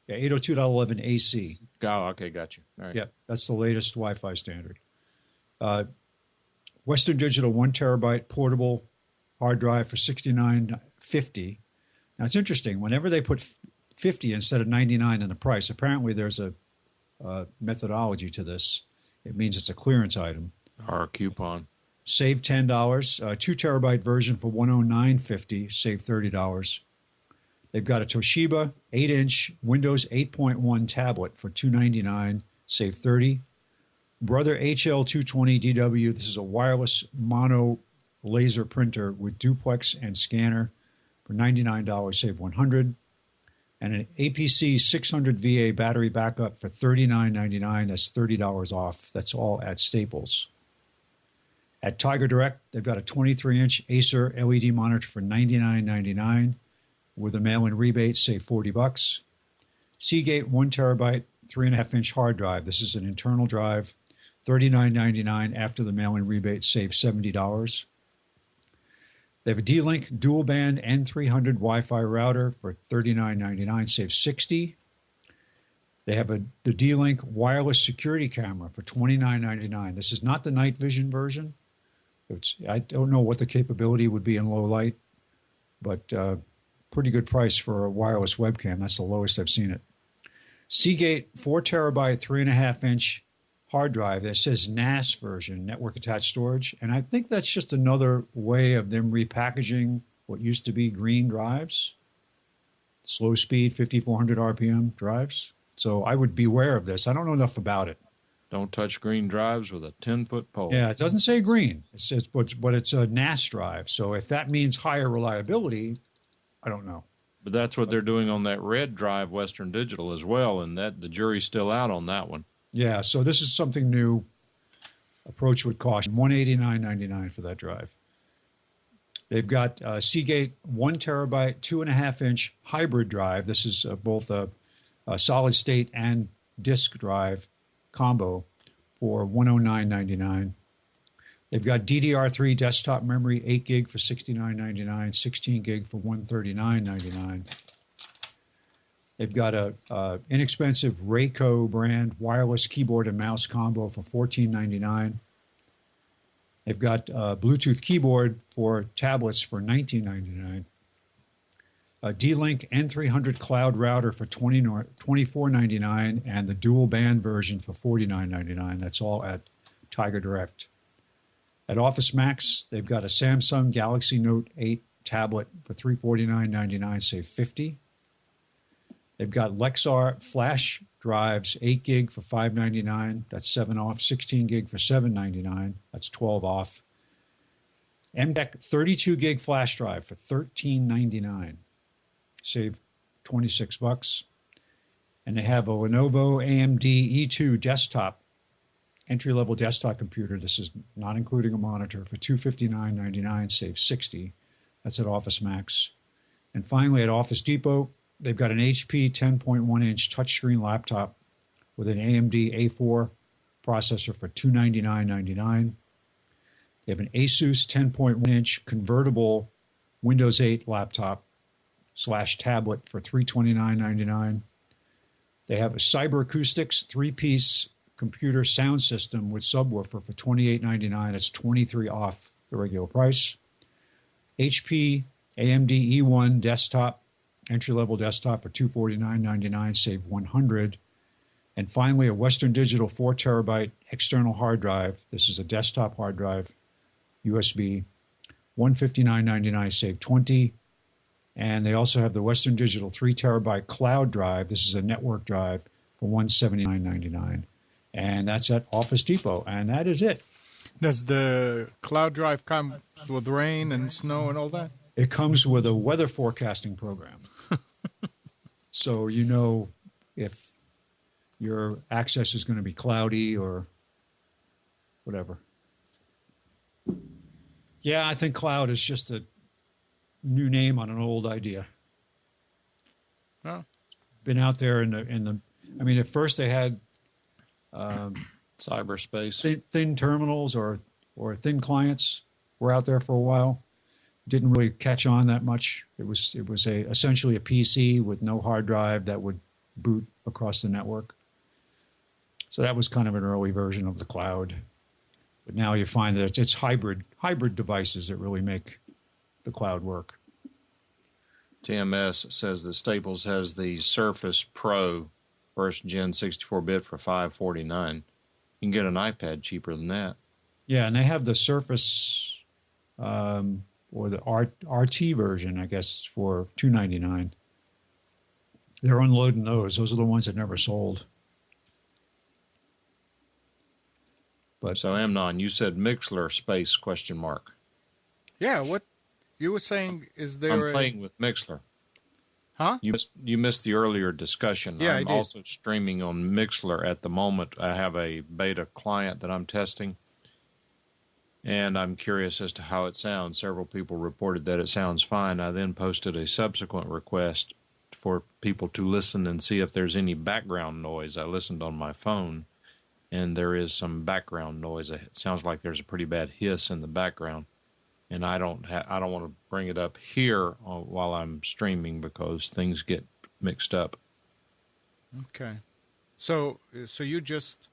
Yeah, 802.11 AC. Oh, okay, got you. All right. Yeah, that's the latest Wi-Fi standard. Western Digital 1 terabyte portable hard drive for $69.50. Now, it's interesting. Whenever they put 50 instead of 99 in the price, apparently there's a methodology to this. It means it's a clearance item. Or a coupon. Save $10. 2 terabyte version for $109.50. Save $30. They've got a Toshiba 8-inch Windows 8.1 tablet for $299. Save $30. Brother HL220DW. This is a wireless mono laser printer with duplex and scanner for $99. Save $100. And an APC 600 VA battery backup for $39.99. That's $30 off. That's all at Staples. At Tiger Direct, they've got a 23-inch Acer LED monitor for $99.99 with a mail-in rebate, save $40. Seagate 1 terabyte, 3.5-inch hard drive. This is an internal drive, $39.99 after the mail-in rebate, save $70. They have a D-Link dual-band N300 Wi-Fi router for $39.99, save $60. They have the D-Link wireless security camera for $29.99. This is not the night vision version. I don't know what the capability would be in low light, but pretty good price for a wireless webcam. That's the lowest I've seen it. Seagate 4 terabyte, 3.5-inch hard drive that says NAS version, network attached storage. And I think that's just another way of them repackaging what used to be green drives, slow speed, 5,400 RPM drives. So I would beware of this. I don't know enough about it. Don't touch green drives with a 10-foot pole. Yeah, it doesn't say green. It says, but it's a NAS drive. So if that means higher reliability, I don't know. But that's what they're doing on that red drive, Western Digital, as well, and that the jury's still out on that one. Yeah, so this is something new. Approach with caution. $189.99 for that drive. They've got Seagate 1 terabyte, 2.5-inch hybrid drive. This is both a solid state and disk drive combo for $109.99. They've got DDR3 desktop memory, 8 gig for $69.99, 16 gig for $139.99. They've got a inexpensive Rayco brand wireless keyboard and mouse combo for $14.99. They've got a Bluetooth keyboard for tablets for $19.99. A D-Link N300 cloud router for $24.99 and the dual band version for $49.99. That's all at Tiger Direct. At Office Max, they've got a Samsung Galaxy Note 8 tablet for $349.99, save $50. They've got Lexar flash drives, 8 gig for $599. That's 7 off. 16 gig for $799. That's 12 off. MDEC 32 gig flash drive for $13.99. Save $26. And they have a Lenovo AMD E2 desktop, entry-level desktop computer. This is not including a monitor for $259.99. Save $60. That's at Office Max. And finally, at Office Depot, they've got an HP 10.1-inch touchscreen laptop with an AMD A4 processor for $299.99. They have an Asus 10.1-inch convertible Windows 8 laptop / tablet for $329.99. They have a CyberAcoustics 3-piece computer sound system with subwoofer for $28.99. It's $23 off the regular price. HP AMD E1 desktop, entry-level desktop for $249.99, save $100. And finally, a Western Digital 4 terabyte external hard drive. This is a desktop hard drive, USB, $159.99, save $20. And they also have the Western Digital 3 terabyte cloud drive. This is a network drive for $179.99. And that's at Office Depot. And that is it. Does the cloud drive come with rain and snow and all that? It comes with a weather forecasting program. So you know if your access is going to be cloudy or whatever. Yeah, I think cloud is just a new name on an old idea. Oh. Been out there in the. I mean, at first they had cyberspace, thin terminals or thin clients were out there for a while. Didn't really catch on that much. It was essentially a PC with no hard drive that would boot across the network. So that was kind of an early version of the cloud. But now you find that it's hybrid devices that really make the cloud work. TMS says that Staples has the Surface Pro first gen 64-bit for $549. You can get an iPad cheaper than that. Yeah, and they have the Surface or the RT version, I guess, for $299. They're unloading those. Those are the ones that never sold. But so Amnon, you said Mixler space ? Yeah, what you were saying is there? I'm playing with Mixler. Huh? You missed the earlier discussion. Yeah, I'm I did. also streaming on Mixler at the moment. I have a beta client that I'm testing, and I'm curious as to how it sounds. Several people reported that it sounds fine. I then posted a subsequent request for people to listen and see if there's any background noise. I listened on my phone, and there is some background noise. It sounds like there's a pretty bad hiss in the background. And I don't want to bring it up here while I'm streaming because things get mixed up. Okay, so you just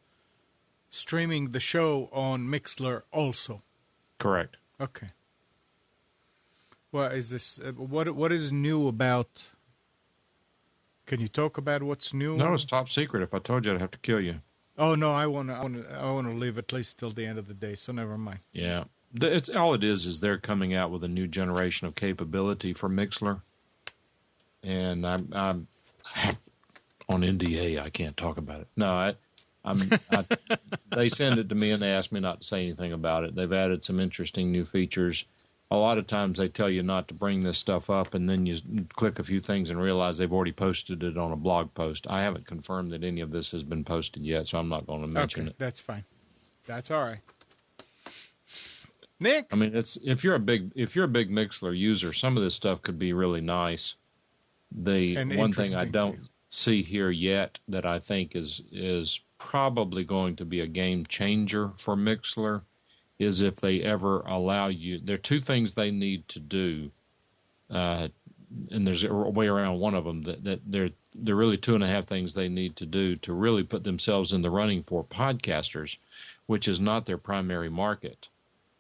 streaming the show on Mixler also? Correct. Okay. Well, is this what is new about? Can you talk about what's new? No, it's top secret. If I told you, I'd have to kill you. Oh no, I want to leave at least till the end of the day. So never mind. Yeah. It's all it is they're coming out with a new generation of capability for Mixler, and I'm on NDA. I can't talk about it. No, They send it to me and they ask me not to say anything about it. They've added some interesting new features. A lot of times they tell you not to bring this stuff up, and then you click a few things and realize they've already posted it on a blog post. I haven't confirmed that any of this has been posted yet, so I'm not going to mention it. That's fine. That's all right. Nick? I mean, if you're a big Mixler user, some of this stuff could be really nice. The one thing I don't see here yet that I think is probably going to be a game changer for Mixler is if they ever allow you. There are two things they need to do, and there's a way around one of them. That they're really 2.5 things they need to do to really put themselves in the running for podcasters, which is not their primary market.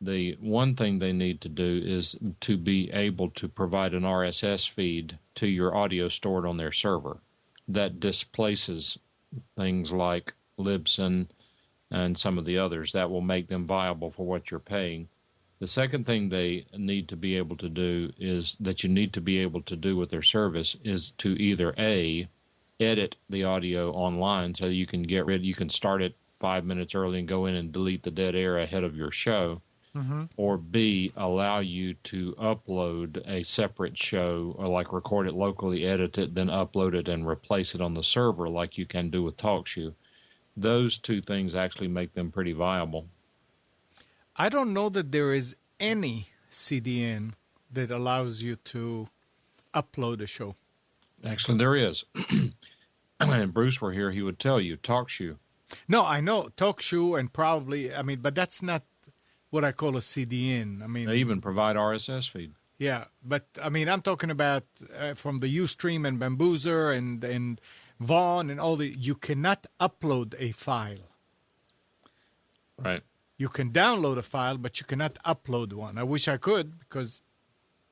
The one thing they need to do is to be able to provide an RSS feed to your audio stored on their server that displaces things like Libsyn and some of the others. That will make them viable for what you're paying. The second thing they need to be able to do is that you need to be able to do with their service is to either A, edit the audio online so you can you can start it 5 minutes early and go in and delete the dead air ahead of your show. Mm-hmm. Or B, allow you to upload a separate show, or like record it locally, edit it, then upload it and replace it on the server like you can do with TalkShoe. Those two things actually make them pretty viable. I don't know that there is any CDN that allows you to upload a show. Actually, there is. And Bruce were here, he would tell you, TalkShoe. No, I know, TalkShoe and probably, but that's not what I call a CDN. They even provide RSS feed. Yeah, but I'm talking about from the Ustream and Bamboozer and Vaughn and all you cannot upload a file. Right. You can download a file, but you cannot upload one. I wish I could, because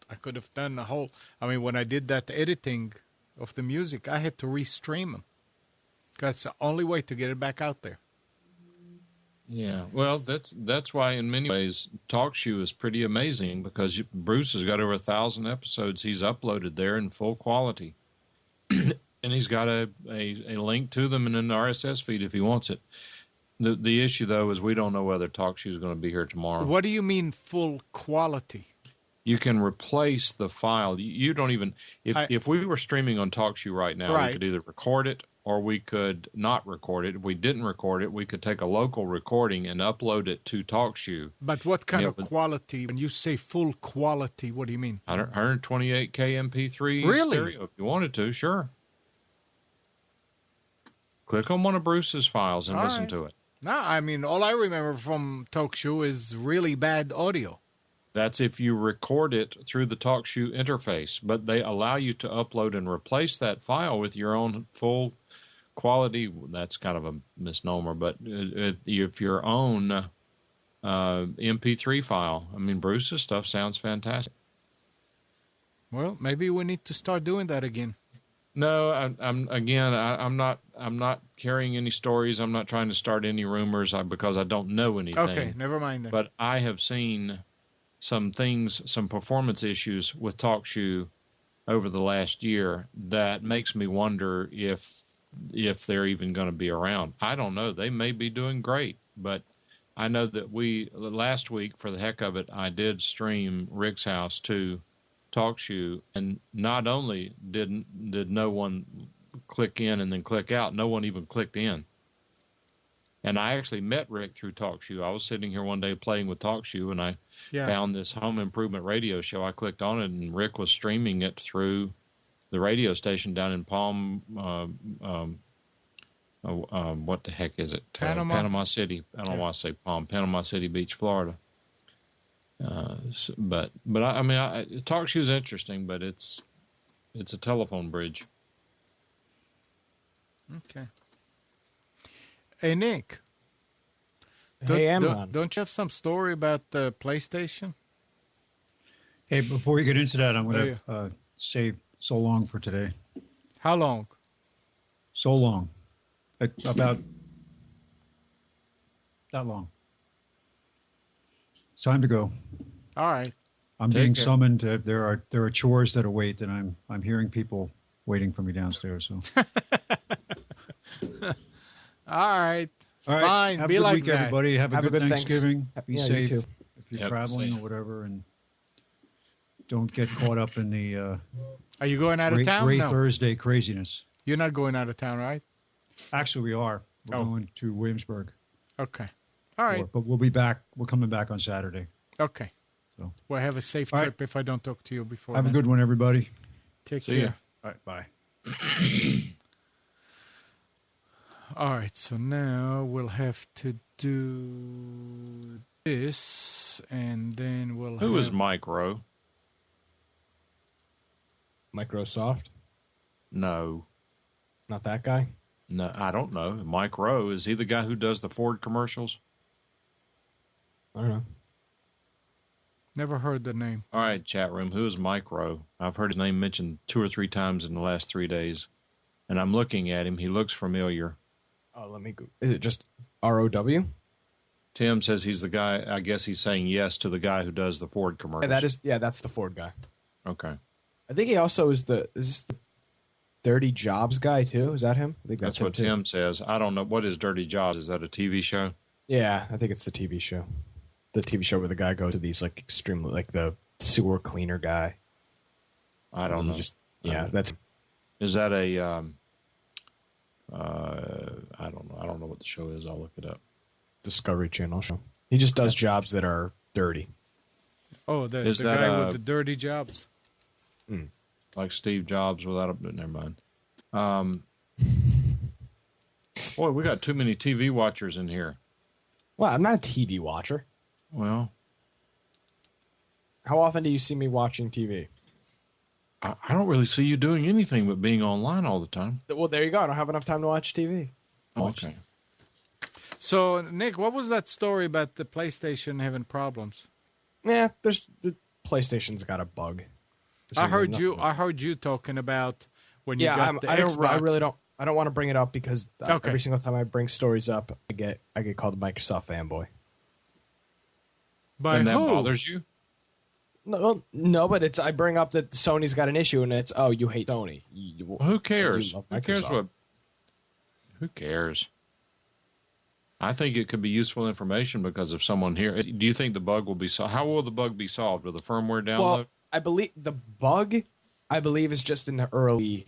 I could have done a whole. When I did that editing of the music, I had to restream them. That's the only way to get it back out there. Yeah, well, that's why in many ways TalkShoe is pretty amazing, because Bruce has got over 1,000 episodes he's uploaded there in full quality. And he's got a link to them and an RSS feed if he wants it. The issue, though, is we don't know whether TalkShoe is going to be here tomorrow. What do you mean full quality? You can replace the file. You don't even... If we were streaming on TalkShoe right now, we could either record it or we could not record it. If we didn't record it, we could take a local recording and upload it to TalkShoe. But what kind of quality? When you say full quality, what do you mean? 128K MP3 really? stereo, if you wanted to, sure. Click on one of Bruce's files and listen to it. No, all I remember from TalkShoe is really bad audio. That's if you record it through the TalkShoe interface, but they allow you to upload and replace that file with your own full quality. That's kind of a misnomer, but if your own MP3 file. Bruce's stuff sounds fantastic. Well, maybe we need to start doing that again. No, I'm not carrying any stories. I'm not trying to start any rumors because I don't know anything. Okay, never mind then. But I have seen some performance issues with TalkShoe over the last year that makes me wonder if they're even going to be around. I don't know. They may be doing great, but I know that last week, for the heck of it, I did stream Rick's House to TalkShoe, and not only did no one click in and then click out, no one even clicked in. And I actually met Rick through TalkShoe. I was sitting here one day playing with TalkShoe, and I found this home improvement radio show. I clicked on it, and Rick was streaming it through the radio station down in Palm. What the heck is it? Panama City. I don't want to say Palm. Panama City Beach, Florida. But TalkShoe is interesting, but it's a telephone bridge. Okay. Hey, Nick. Don't you have some story about the PlayStation? Hey, before we get into that, I'm going to say so long for today. How long? So long. About that long. It's time to go. All right. I'm being summoned. There are chores that await, and I'm hearing people waiting for me downstairs. So. All right. All right. Fine. Have Be a good like week, that. everybody. Have a good Thanksgiving. Be Yeah, you safe too. if you're Yep, traveling see. or whatever, and don't get caught up in the Are you going out of town? Ray No. Thursday craziness. You're not going out of town, right? Actually, we are. We're Oh. going to Williamsburg. Okay. All right. But we'll be back. We're coming back on Saturday. Okay. So Well, have a safe All right. trip if I don't talk to you before. have a then. good one, everybody. Take See ya. care. All right. Bye. All right. So now we'll have to do this, and then we'll Who have... is Mike Rowe? Microsoft. No. Not that guy. No, I don't know. Mike Rowe, is he the guy who does the Ford commercials? I don't know. Never heard the name. All right, chat room. Who is Mike Rowe? I've heard his name mentioned 2 or 3 times in the last 3 days. And I'm looking at him. He looks familiar. Oh, let me go. Is it just ROW? Tim says he's the guy. I guess he's saying yes to the guy who does the Ford commercials. That's the Ford guy. Okay. I think he also is this the Dirty Jobs guy too? Is that him? I think That's him what too. Tim says. I don't know. What is Dirty Jobs? Is that a TV show? Yeah, I think it's the TV show. The TV show where the guy goes to these like extremely like the sewer cleaner guy. I don't know. That's Is that a I don't know. I don't know what the show is. I'll look it up. Discovery Channel show. He just does jobs that are dirty. Oh, the Is that, guy with the dirty jobs. Like Steve Jobs without a... Never mind. Boy, we got too many TV watchers in here. Well, I'm not a TV watcher. Well, How often do you see me watching TV? I don't really see you doing anything but being online all the time. Well, there you go. I don't have enough time to watch TV. Okay. So, Nick, what was that story about the PlayStation having problems? Yeah, the PlayStation's got a bug. I heard you talking about when you got the Xbox. I really don't. I don't want to bring it up because Okay. every single time I bring stories up, I get called a Microsoft fanboy. By And that who? bothers you? No, but I bring up that Sony's got an issue, and it's you hate Sony. Well, who cares? You love Who cares Microsoft. what? Who cares? I think it could be useful information because if someone here, do you think the bug will be solved? How will the bug be solved? With a firmware download? Well, I believe the bug, is just in the early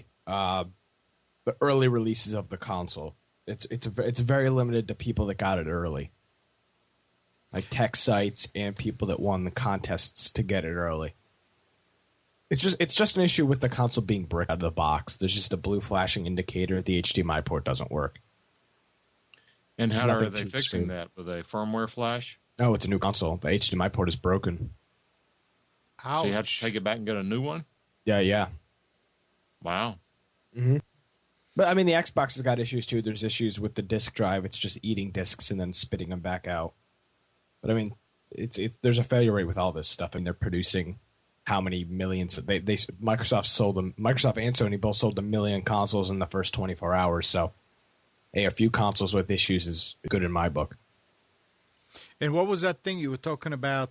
releases of the console. It's very limited to people that got it early, like tech sites and people that won the contests to get it early. It's just an issue with the console being bricked out of the box. There's just a blue flashing indicator. The HDMI port doesn't work. and it's how are nothing they too fixing extreme. that? With a firmware flash? Oh, it's a new console. The HDMI port is broken. Ouch. So you have to take it back and get a new one? Yeah. Wow. But I mean, the Xbox has got issues too. There's issues with the disk drive. It's just eating disks and then spitting them back out. But I mean, there's a failure rate with all this stuff. I mean, they're producing how many millions? Microsoft and Sony both sold 1 million consoles in the first 24 hours. So, a few consoles with issues is good in my book. And what was that thing you were talking about?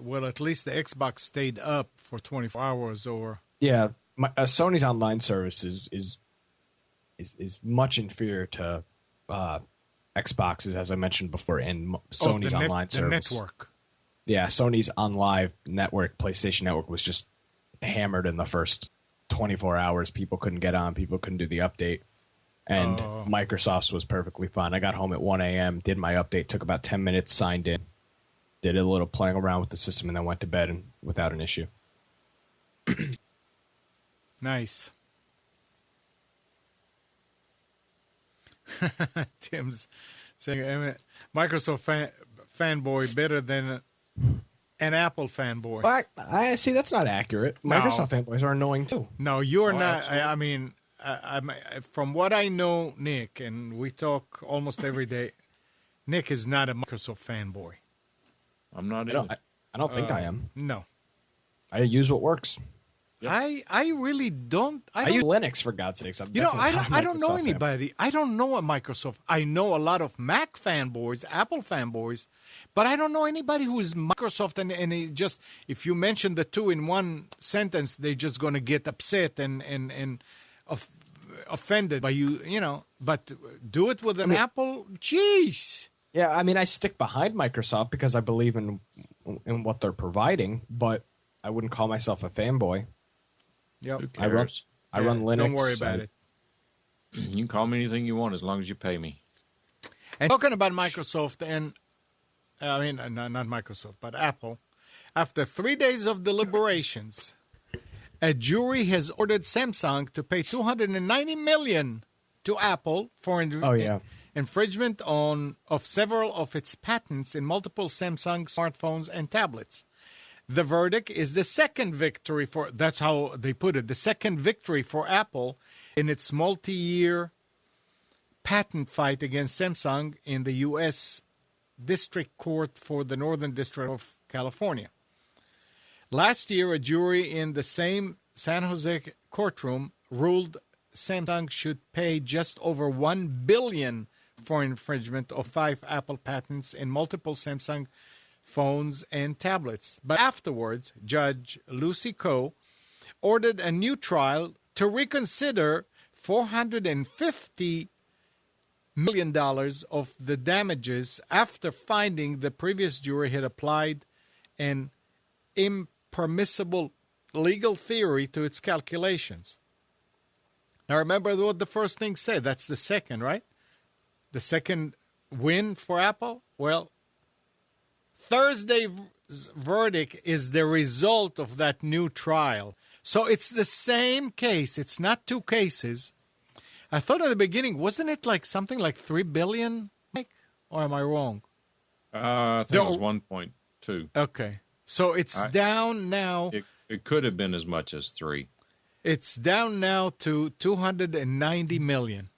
Well, at least the Xbox stayed up for 24 hours, or Yeah, Sony's online service is much inferior to Xbox's, as I mentioned before, and Sony's online the service. network. Yeah, Sony's OnLive network, PlayStation Network, was just hammered in the first 24 hours. People couldn't get on. People couldn't do the update. And Microsoft's was perfectly fine. I got home at 1 a.m., did my update, took about 10 minutes, signed in, did a little playing around with the system, and then went to bed without an issue. Nice. Tim's saying Microsoft fanboy better than an Apple fanboy. Well, I see that's not accurate. No. Microsoft fanboys are annoying too. No, you're not. absolutely. I mean, from what I know, Nick, and we talk almost every day, Nick is not a Microsoft fanboy. I'm not I either. don't think I am. No. I use what works. Yep. I really don't. I use Linux, for God's sakes. I'm You know, definitely not a I don't know Microsoft fan. anybody. I don't know a Microsoft. I know a lot of Mac fanboys, Apple fanboys, but I don't know anybody who is Microsoft. And it just, if you mention the two in one sentence, they're just going to get upset and offended by you. You know, but do it with an Apple? Jeez. Yeah, I mean, I stick behind Microsoft because I believe in what they're providing, but I wouldn't call myself a fanboy. Yep. Who I run cares? Linux. Don't worry about it. You can call me anything you want as long as you pay me. And talking about Microsoft and, not Microsoft, but Apple, after 3 days of deliberations, a jury has ordered Samsung to pay $290 million to Apple for infringement of several of its patents in multiple Samsung smartphones and tablets. The verdict is the second victory that's how they put it, the second victory for Apple in its multi-year patent fight against Samsung in the U.S. District Court for the Northern District of California. Last year, a jury in the same San Jose courtroom ruled Samsung should pay just over $1 billion for infringement of 5 Apple patents in multiple Samsung phones and tablets. But afterwards, Judge Lucy Koh ordered a new trial to reconsider $450 million of the damages after finding the previous jury had applied an impermissible legal theory to its calculations. Now remember what the first thing said. That's the second, right? The second win for Apple? Well, Thursday's verdict is the result of that new trial. So it's the same case. It's not 2 cases. I thought at the beginning, wasn't it like something like $3 billion, Mike? Or am I wrong? I think it was 1.2. Okay. So it's down now. It could have been as much as 3. It's down now to $290 million.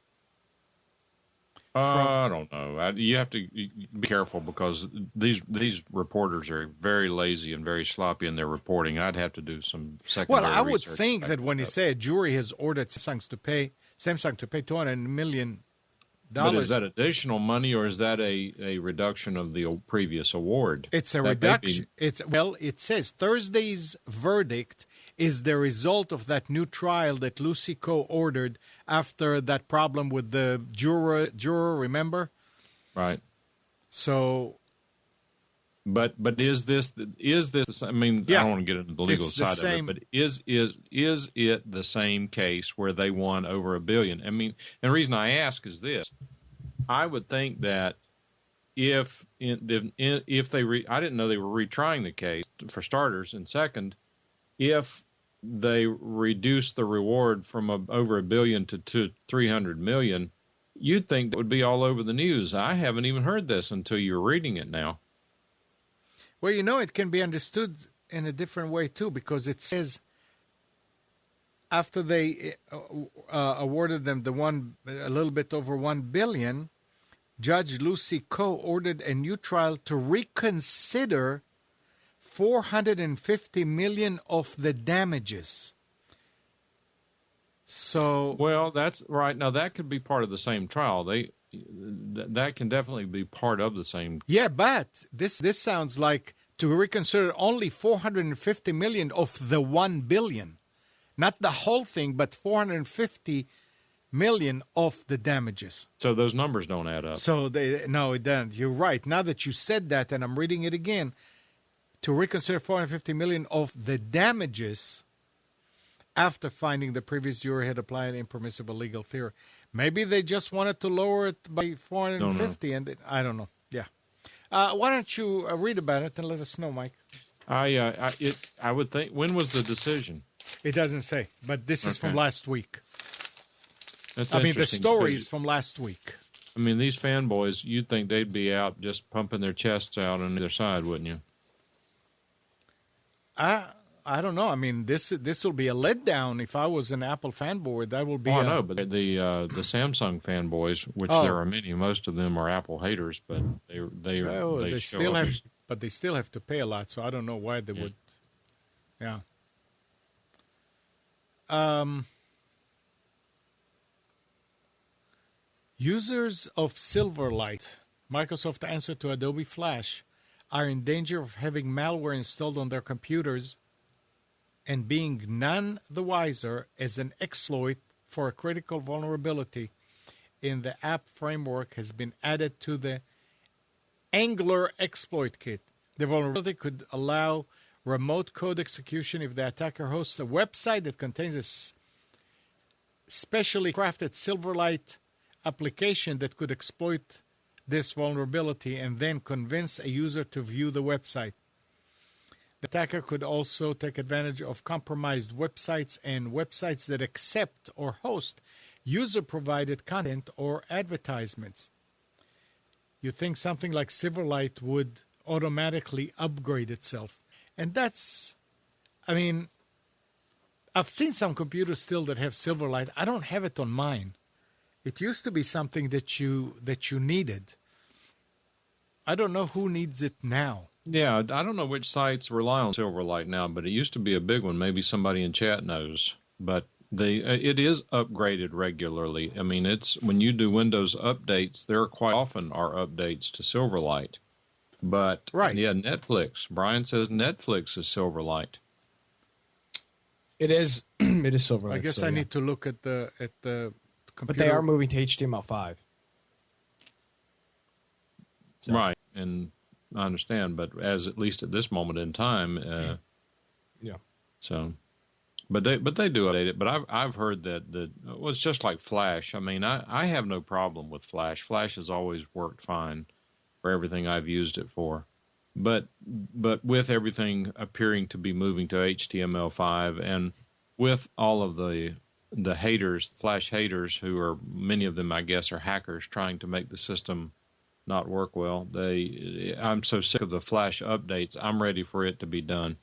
I don't know. You have to be careful because these reporters are very lazy and very sloppy in their reporting. I'd have to do some secondary research. Well, I would think that when you say a jury has ordered Samsung to pay $200 million. But is that additional money or is that a reduction of the previous award? It's a reduction. It says Thursday's verdict is the result of that new trial that Lucy Koh ordered after that problem with the juror, remember? Right. So, but is this? I mean, I don't want to get into the legal side of it, but is it the same case where they won over $1 billion? I mean, and the reason I ask is this: I would think that if they, I didn't know they were retrying the case for starters, and second, if they reduce the reward from over $1 billion to $300 million, you'd think that would be all over the news. I haven't even heard this until you're reading it now. Well, it can be understood in a different way too, because it says after they awarded them a little bit over $1 billion, Judge Lucy Koh ordered a new trial to reconsider $450 million of the damages. So, well, that's right. Now that could be part of the same trial. That can definitely be part of the same. Yeah, but this sounds like to reconsider only $450 million of the $1 billion, not the whole thing, but $450 million of the damages. So those numbers don't add up. So no, it doesn't. You're right. Now that you said that, and I'm reading it again, to reconsider $450 million of the damages after finding the previous jury had applied an impermissible legal theory. Maybe they just wanted to lower it by $450, and I don't know. Yeah. Why don't you read about it and let us know, Mike? I would think. When was the decision? It doesn't say, but this is from last week. That's the story is from last week. I mean, these fanboys, you'd think they'd be out just pumping their chests out on either side, wouldn't you? I don't know. I mean, this will be a letdown. If I was an Apple fanboy, that will be. I know, but the Samsung fanboys, which there are many, most of them are Apple haters, but they still have, but they still have to pay a lot. So I don't know why they would. Yeah. Users of Silverlight, Microsoft's answer to Adobe Flash, are in danger of having malware installed on their computers and being none the wiser as an exploit for a critical vulnerability in the app framework has been added to the Angler exploit kit. The vulnerability could allow remote code execution if the attacker hosts a website that contains a specially crafted Silverlight application that could exploit this vulnerability and then convince a user to view the website. The attacker could also take advantage of compromised websites and websites that accept or host user-provided content or advertisements. You think something like Silverlight would automatically upgrade itself. And that's, I mean, I've seen some computers still that have Silverlight. I don't have it on mine. It used to be something that you needed. I don't know who needs it now. Yeah, I don't know which sites rely on Silverlight now, but it used to be a big one. Maybe somebody in chat knows. But it is upgraded regularly. I mean, it's when you do Windows updates, there quite often are updates to Silverlight. But right. Yeah, Netflix. Brian says Netflix is Silverlight. It is. It is Silverlight. I guess I need to look at the computer. But they are moving to HTML5. So. Right, and I understand, but at least at this moment in time, yeah. So, but they do update it. But I've heard that it's just like Flash. I mean, I have no problem with Flash. Flash has always worked fine for everything I've used it for. But with everything appearing to be moving to HTML5, and with all of the haters, Flash haters, who are many of them, I guess, are hackers trying to make the system not work well. I'm so sick of the Flash updates. I'm ready for it to be done.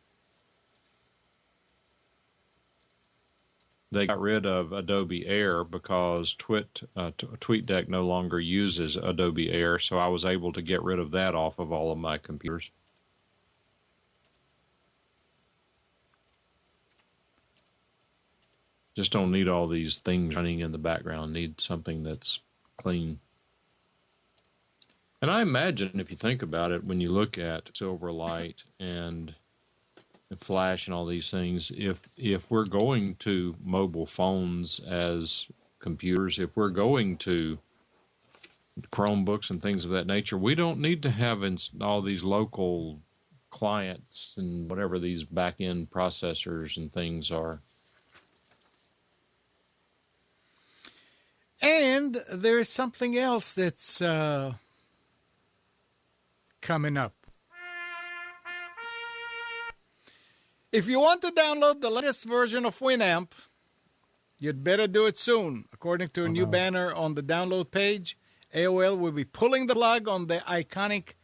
They got rid of Adobe Air because TweetDeck no longer uses Adobe Air, so I was able to get rid of that off of all of my computers. Just don't need all these things running in the background. Need something that's clean. And I imagine, if you think about it, when you look at Silverlight and Flash and all these things, if we're going to mobile phones as computers, if we're going to Chromebooks and things of that nature, we don't need to have all these local clients and whatever these back-end processors and things are. And there's something else that's coming up. If you want to download the latest version of Winamp, you'd better do it soon. According to a new banner on the download page, AOL will be pulling the plug on the iconic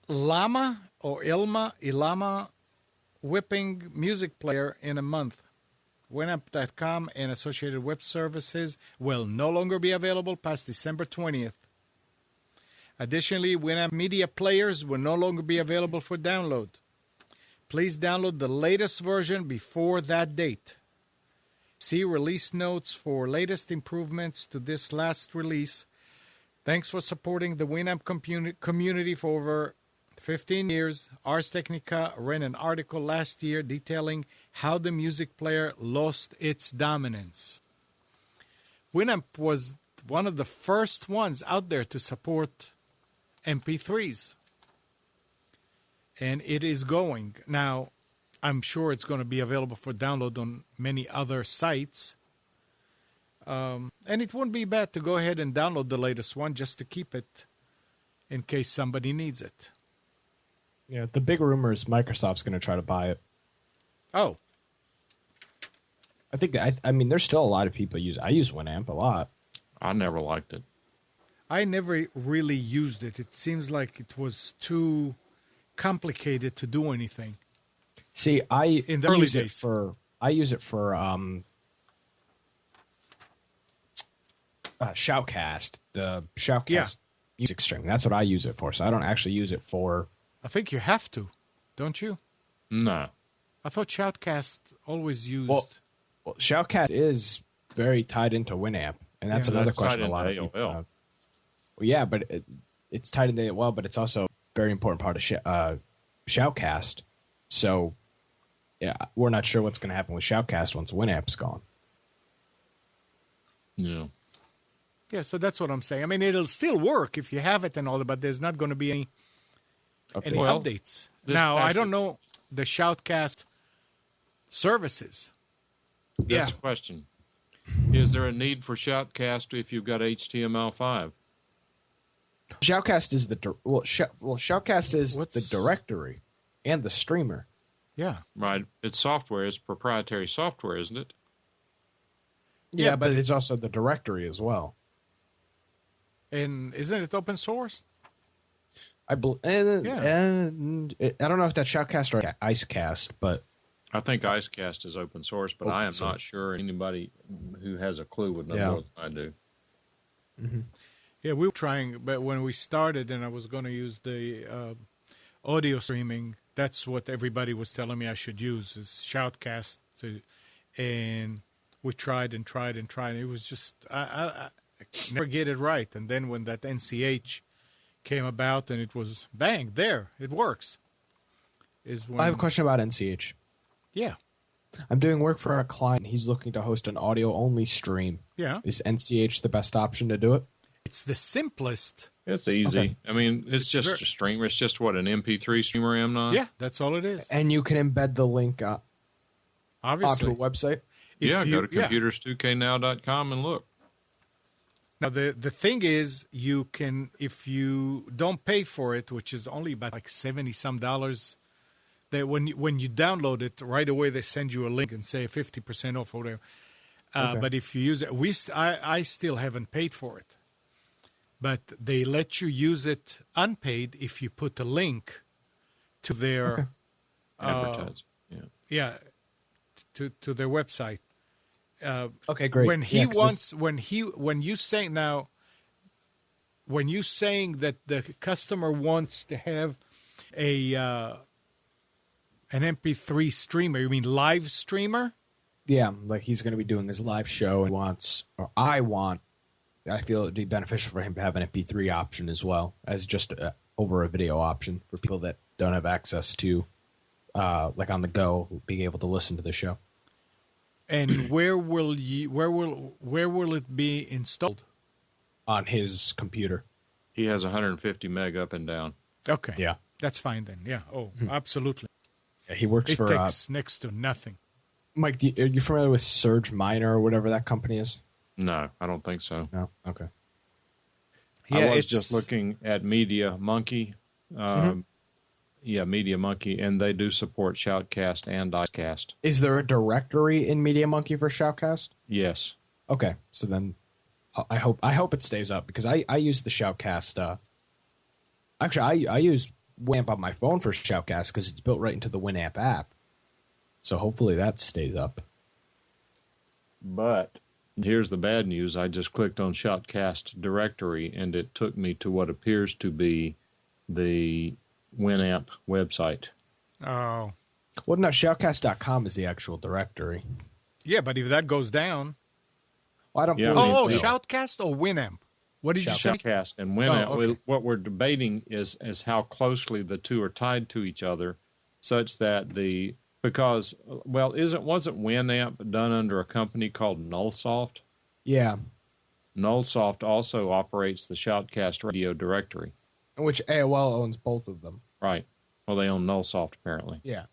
Ilama whipping music player in a month. Winamp.com and associated web services will no longer be available past December 20th. Additionally, Winamp media players will no longer be available for download. Please download the latest version before that date. See release notes for latest improvements to this last release. Thanks for supporting the Winamp community for over 15 years. Ars Technica ran an article last year detailing how the music player lost its dominance. Winamp was one of the first ones out there to support MP3s. And it is going. Now, I'm sure it's going to be available for download on many other sites. And it wouldn't be bad to go ahead and download the latest one just to keep it in case somebody needs it. Yeah, the big rumor is Microsoft's going to try to buy it. Oh. I think I mean, there's still a lot of people I use Winamp a lot. I never liked it. I never really used it. It seems like it was too complicated to do anything. See, I use it for Shoutcast, the Shoutcast music stream. That's what I use it for. So I don't actually use it for. I think you have to, don't you? No. I thought Shoutcast always used. Well, Shoutcast is very tied into Winamp, and that's another question a lot of people have. Well, yeah, but it's tied into AOL, but it's also a very important part of Shoutcast. So, yeah, we're not sure what's going to happen with Shoutcast once Winamp's gone. Yeah. Yeah, so that's what I'm saying. I mean, it'll still work if you have it and all that, but there's not going to be any Well, updates. this Now, I past- don't know the Shoutcast services. That's the question. Is there a need for Shoutcast if you've got HTML5? Shoutcast is Shoutcast is What's- the directory and the streamer. Yeah. Right. It's software. It's proprietary software, isn't it? Yeah, but it's also the directory as well. And isn't it open source? I don't know if that's Shoutcast or Icecast, but I think Icecast is open source, but I am not sure anybody who has a clue would know more than I do. Mm-hmm. Yeah, we were trying, but when we started and I was going to use the audio streaming, that's what everybody was telling me I should use is Shoutcast. And we tried and tried and tried. It was just, I never get it right. And then when that NCH came about and it was, bang, there, it works. Is when, I have a question about NCH. Yeah. I'm doing work for a client. He's looking to host an audio-only stream. Yeah. Is NCH the best option to do it? It's the simplest. It's easy. Okay. I mean, it's just a streamer. It's just what, an MP3 streamer, Amnon? Yeah, that's all it is. And you can embed the link Obviously. onto a website? Go to computers2know.com and look. Now, the thing is, you can, if you don't pay for it, which is only about like $70-some, that when you download it, right away they send you a link and say 50% off or whatever. But if you use it, I still haven't paid for it. But they let you use it unpaid if you put a link to their Advertise. to their website. Okay, great. When you saying that the customer wants to have an MP3 streamer, you mean live streamer? Yeah, like he's going to be doing his live show and I feel it would be beneficial for him to have an MP3 option as well as just over a video option for people that don't have access to, like on the go, being able to listen to the show. And where will it be installed? On his computer. He has 150 meg up and down. Okay. Yeah. That's fine then. Yeah. Oh, absolutely. Yeah, he works It for takes next to nothing. Mike. Are you familiar with Surge Minor or whatever that company is? No, I don't think so. No. Okay. I was just looking at Media Monkey. Media Monkey, and they do support Shoutcast and Icecast. Is there a directory in Media Monkey for Shoutcast? Yes. Okay, so then I hope it stays up because I use the Shoutcast. Actually, I use Winamp on my phone for Shoutcast because it's built right into the Winamp app. So hopefully that stays up. But here's the bad news. I just clicked on Shoutcast directory, and it took me to what appears to be the Winamp website. Oh. Well, no, Shoutcast.com is the actual directory. Yeah, but if that goes down. Well, I don't Yeah, believe Oh, no. Shoutcast or Winamp? What did you say? Shoutcast and Winamp. Oh, okay. What we're debating is how closely the two are tied to each other, such that wasn't Winamp done under a company called Nullsoft? Yeah, Nullsoft also operates the Shoutcast radio directory. which AOL owns both of them. Right. Well, they own Nullsoft apparently. Yeah.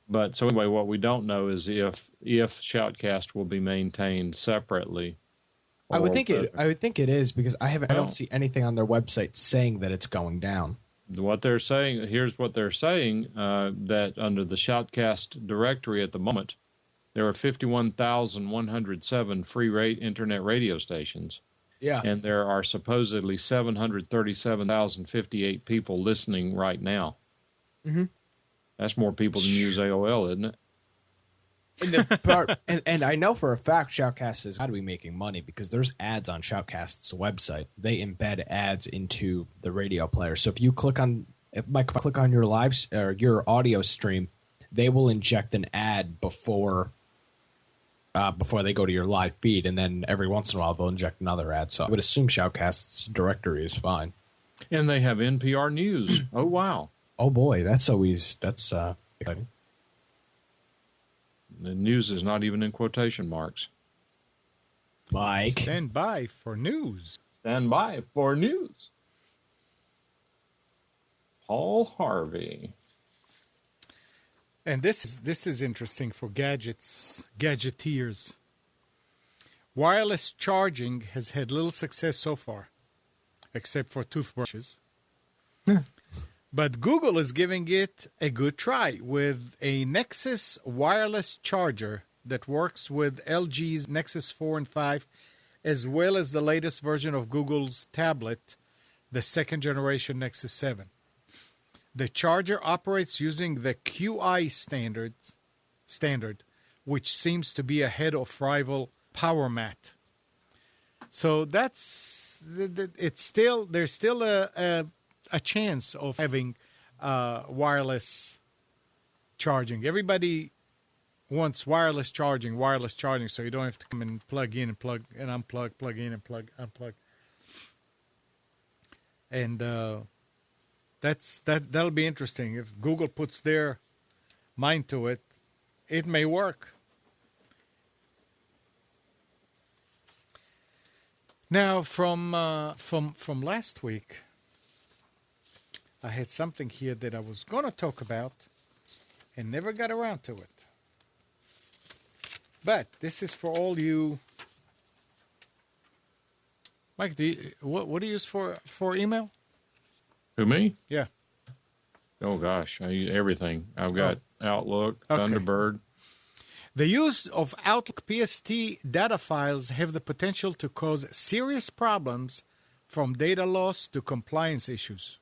But so anyway, what we don't know is if Shoutcast will be maintained separately. I would think it is because I Well- don't see anything on their website saying that it's going down. What they're saying, here's what they're saying, that under the Shoutcast directory at the moment, there are 51,107 free internet radio stations. Yeah. And there are supposedly 737,058 people listening right now. Mm-hmm. That's more people than use AOL, isn't it? And I know for a fact Shoutcast is got to be making money because there's ads on Shoutcast's website. They embed ads into the radio player. So if I click on your your audio stream, they will inject an ad before they go to your live feed, and then every once in a while they'll inject another ad. So I would assume Shoutcast's directory is fine. And they have NPR News. Oh, wow. Oh boy, that's exciting. The news is not even in quotation marks. Mike. Stand by for news. Stand by for news. Paul Harvey. And this is interesting for gadgeteers. Wireless charging has had little success so far, except for toothbrushes. But Google is giving it a good try with a Nexus wireless charger that works with LG's Nexus 4 and 5, as well as the latest version of Google's tablet, the second generation Nexus 7. The charger operates using the QI standard, which seems to be ahead of rival PowerMat. So there's still a chance of having wireless charging. Everybody wants wireless charging, so you don't have to come and plug in and plug and unplug, plug in and plug, unplug. And that'll be interesting. If Google puts their mind to it, it may work. Now, from last week, I had something here that I was going to talk about and never got around to it. But this is for all you. Mike, what do you use for email? Who, me? Yeah. Oh, gosh. I use everything. I've got Outlook, Okay. Thunderbird. The use of Outlook PST data files have the potential to cause serious problems, from data loss to compliance issues.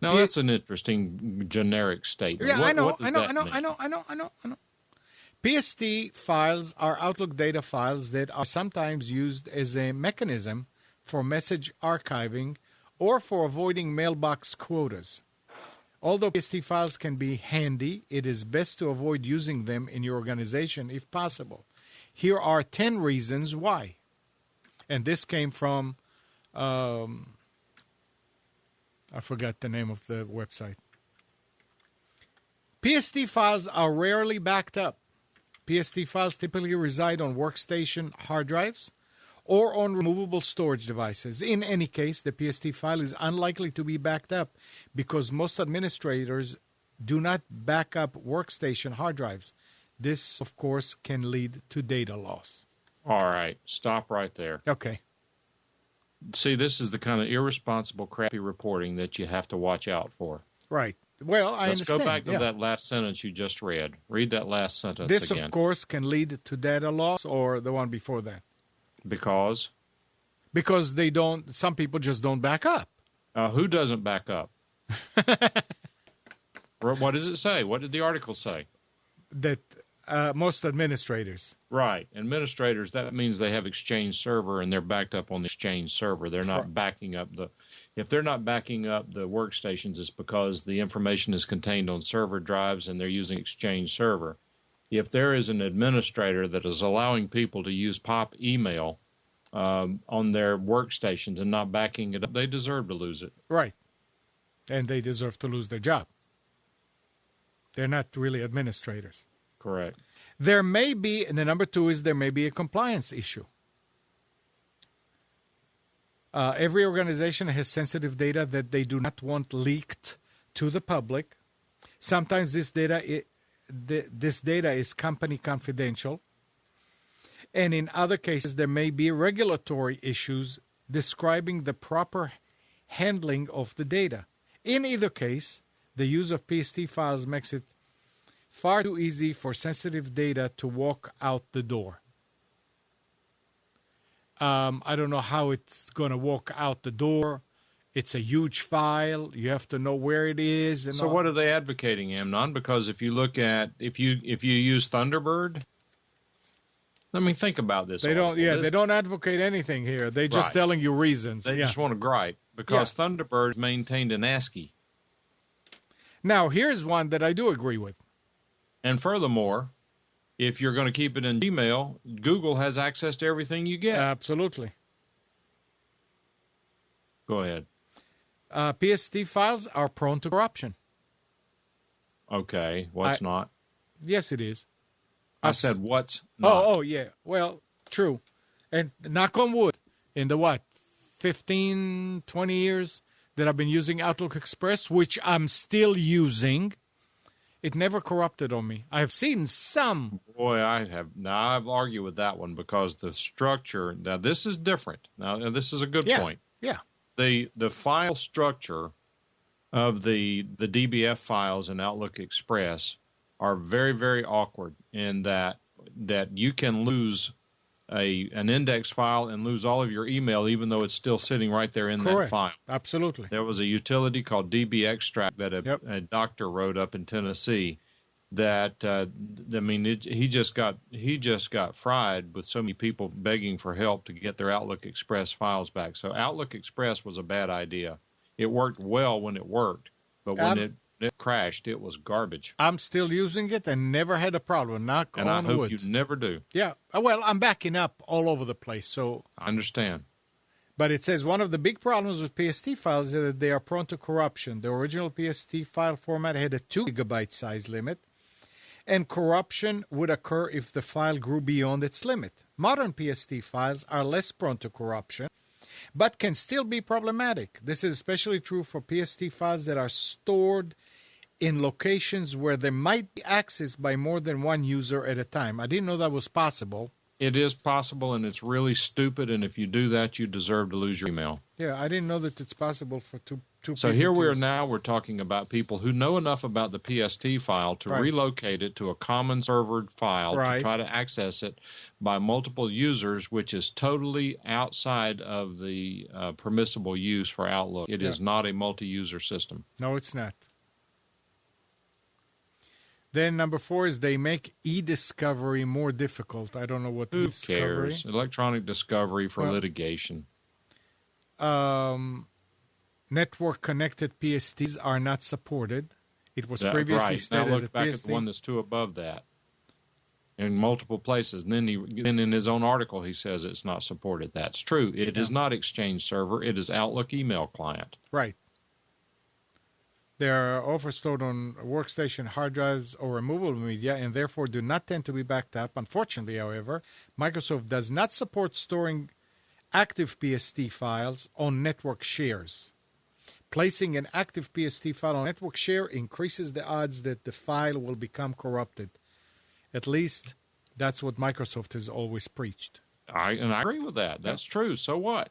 Now, that's an interesting generic statement. Yeah, What I know. does that mean? PST files are Outlook data files that are sometimes used as a mechanism for message archiving or for avoiding mailbox quotas. Although PST files can be handy, it is best to avoid using them in your organization if possible. Here are 10 reasons why. And this came from, I forgot the name of the website. PST files are rarely backed up. PST files typically reside on workstation hard drives or on removable storage devices. In any case, the PST file is unlikely to be backed up because most administrators do not back up workstation hard drives. This, of course, can lead to data loss. All right. Stop right there. Okay. See, this is the kind of irresponsible, crappy reporting that you have to watch out for. Right. Well, I Let's understand. go back to that last sentence you just read. Read that last sentence This, again. of course, can lead to data loss, or the one before that. Because they don't, some people just don't back up. who doesn't back up? What does it say? What did the article say? That most administrators. Right. Administrators, that means they have Exchange server and they're backed up on the Exchange server. They're not backing up if they're not backing up the workstations, it's because the information is contained on server drives and they're using Exchange server. If there is an administrator that is allowing people to use POP email on their workstations and not backing it up, they deserve to lose it. Right. And they deserve to lose their job. They're not really administrators. Correct. There may be, and the number two is there may be a compliance issue. Every organization has sensitive data that they do not want leaked to the public. Sometimes this data is company confidential. And in other cases, there may be regulatory issues describing the proper handling of the data. In either case, the use of PST files makes it far too easy for sensitive data to walk out the door. I don't know how it's going to walk out the door. It's a huge file. You have to know where it is. And so all. what are they advocating, Amnon? Because if you look at, if you use Thunderbird, let me think about this. They don't. Yeah, they don't advocate anything here. They're just telling you reasons. They just want to gripe because Thunderbird maintained an ASCII. Now, here's one that I do agree with. And furthermore, if you're going to keep it in Gmail, Google has access to everything you get. Absolutely. Go ahead. PST files are prone to corruption. Okay, what's not? Yes, it is. I said what's not. Oh, yeah. Well, True. And knock on wood, in the 15, 20 years that I've been using Outlook Express, which I'm still using, it never corrupted on me. I've seen some. Boy, I have. Now, I've argued with that one because the structure, now this is different. Now, this is a good point. Yeah. The file structure of the DBF files in Outlook Express are very, very awkward in that you can lose an index file and lose all of your email, even though it's still sitting right there in that file. Absolutely. There was a utility called DB Extract that a doctor wrote up in Tennessee that he just got fried with so many people begging for help to get their Outlook Express files back. So Outlook Express was a bad idea. It worked well when it worked, but when it crashed, it was garbage. I'm still using it and never had a problem. Knock on wood. And I hope you never do. Yeah. Well, I'm backing up all over the place, so I understand. But it says one of the big problems with PST files is that they are prone to corruption. The original PST file format had a 2 gigabyte size limit, and corruption would occur if the file grew beyond its limit. Modern PST files are less prone to corruption, but can still be problematic. This is especially true for PST files that are stored in locations where they might be accessed by more than one user at a time. I didn't know that was possible. It is possible, and it's really stupid, and if you do that, you deserve to lose your email. Yeah, I didn't know that it's possible for two So here we're talking about people who know enough about the PST file to relocate it to a common server file to try to access it by multiple users, which is totally outside of the permissible use for Outlook. It is not a multi-user system. No, it's not. Then number 4 is they make e-discovery more difficult. I don't know what Who e-discovery. cares? Electronic discovery for litigation. Network-connected PSTs are not supported. It was previously stated now look that back PST... at the one that's two above that in multiple places. And then in his own article, he says it's not supported. That's true. It is not Exchange Server. It is Outlook email client. Right. They are often stored on workstation hard drives or removable media and therefore do not tend to be backed up. Unfortunately, however, Microsoft does not support storing active PST files on network shares. Placing an active PST file on network share increases the odds that the file will become corrupted. At least that's what Microsoft has always preached. I agree with that. That's true. So what?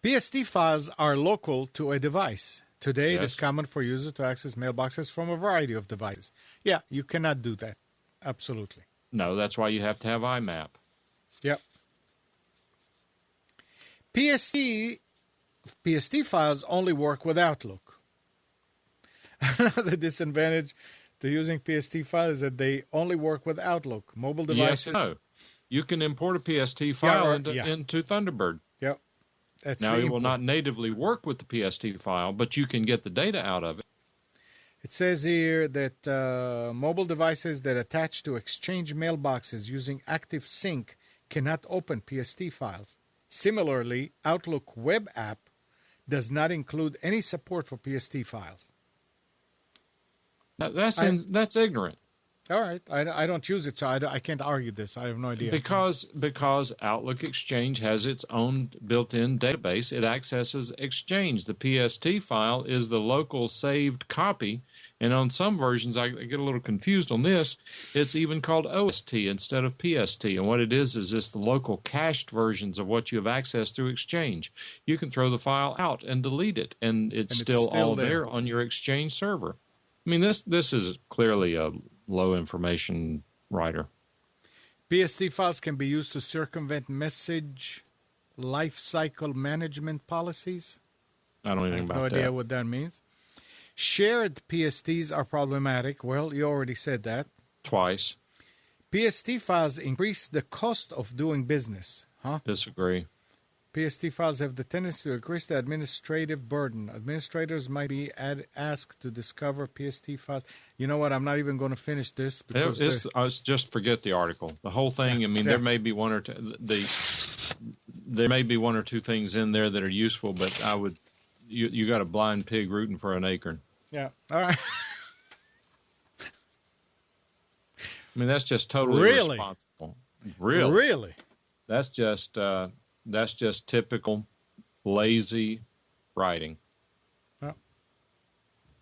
PST files are local to a device. Today, it is common for users to access mailboxes from a variety of devices. Yeah, you cannot do that. Absolutely. No, that's why you have to have IMAP. Yep. PST files only work with Outlook. Another disadvantage to using PST files is that they only work with Outlook. Mobile devices... Yes, no. You can import a PST file into Thunderbird. Yep. Now, it will not natively work with the PST file, but you can get the data out of it. It says here that mobile devices that attach to Exchange mailboxes using Active Sync cannot open PST files. Similarly, Outlook web app does not include any support for PST files. That's ignorant. All right. I don't use it, so I can't argue this. I have no idea. Because Outlook Exchange has its own built-in database. It accesses Exchange. The PST file is the local saved copy. And on some versions, I get a little confused on this. It's even called OST instead of PST. And what it is it's the local cached versions of what you have accessed through Exchange. You can throw the file out and delete it, and it's still all there on your Exchange server. I mean, this is clearly a low information writer. PST files can be used to circumvent message lifecycle management policies. I don't know anything about that. I have no idea what that means. Shared PSTs are problematic. Well, you already said that. Twice. PST files increase the cost of doing business. Disagree. PST files have the tendency to increase the administrative burden. Administrators might be asked to discover PST files. You know what? I'm not even going to finish this. Because just forget the article. The whole thing, there may be one or two... There may be one or two things in there that are useful, but I would... You got a blind pig rooting for an acorn. Yeah. All right. I mean, that's just totally irresponsible. Really? Really? That's just typical lazy writing. Oh.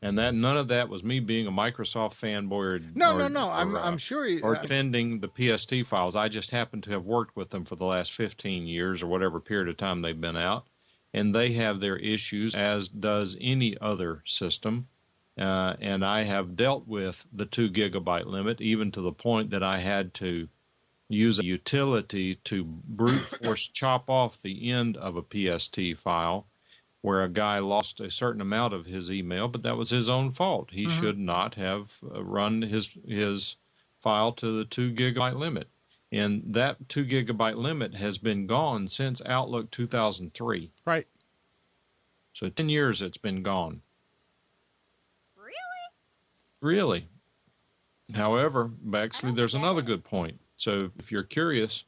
And that none of that was me being a Microsoft fanboy. No. I'm sure. Or defending the PST files. I just happen to have worked with them for the last 15 years or whatever period of time they've been out, and they have their issues, as does any other system. And I have dealt with the 2 gigabyte limit, even to the point that I had to use a utility to brute force chop off the end of a PST file, where a guy lost a certain amount of his email, but that was his own fault. He should not have run his file to the 2 gigabyte limit. And that 2 gigabyte limit has been gone since Outlook 2003. Right. So 10 years it's been gone. Really. However, actually, there's another good point. So if you're curious,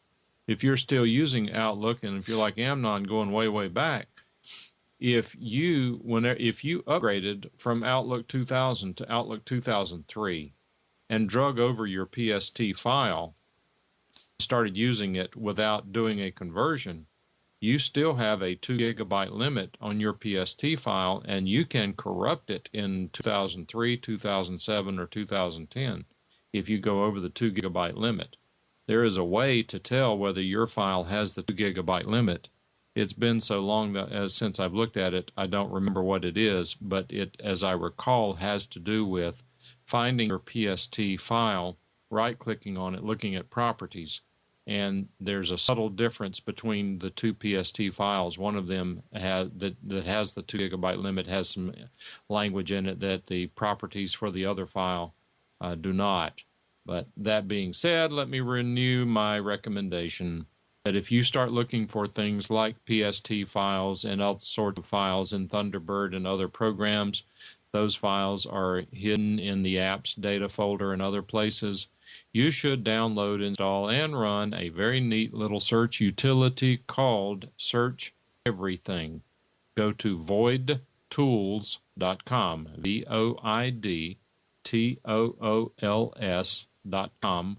if you're still using Outlook, and if you're like Amnon going way, way back, if you upgraded from Outlook 2000 to Outlook 2003 and drug over your PST file, started using it without doing a conversion, you still have a 2 gigabyte limit on your PST file, and you can corrupt it in 2003, 2007, or 2010 if you go over the 2 gigabyte limit. There is a way to tell whether your file has the 2 gigabyte limit. It's been so long since I've looked at it, I don't remember what it is, but it, as I recall, has to do with finding your PST file, right-clicking on it, looking at properties, and there's a subtle difference between the two PST files. One of them that has the 2 gigabyte limit has some language in it that the properties for the other file do not. But that being said, let me renew my recommendation that if you start looking for things like PST files and other sorts of files in Thunderbird and other programs, those files are hidden in the apps data folder and other places. You should download, install, and run a very neat little search utility called Search Everything. Go to voidtools.com, voidtools.com.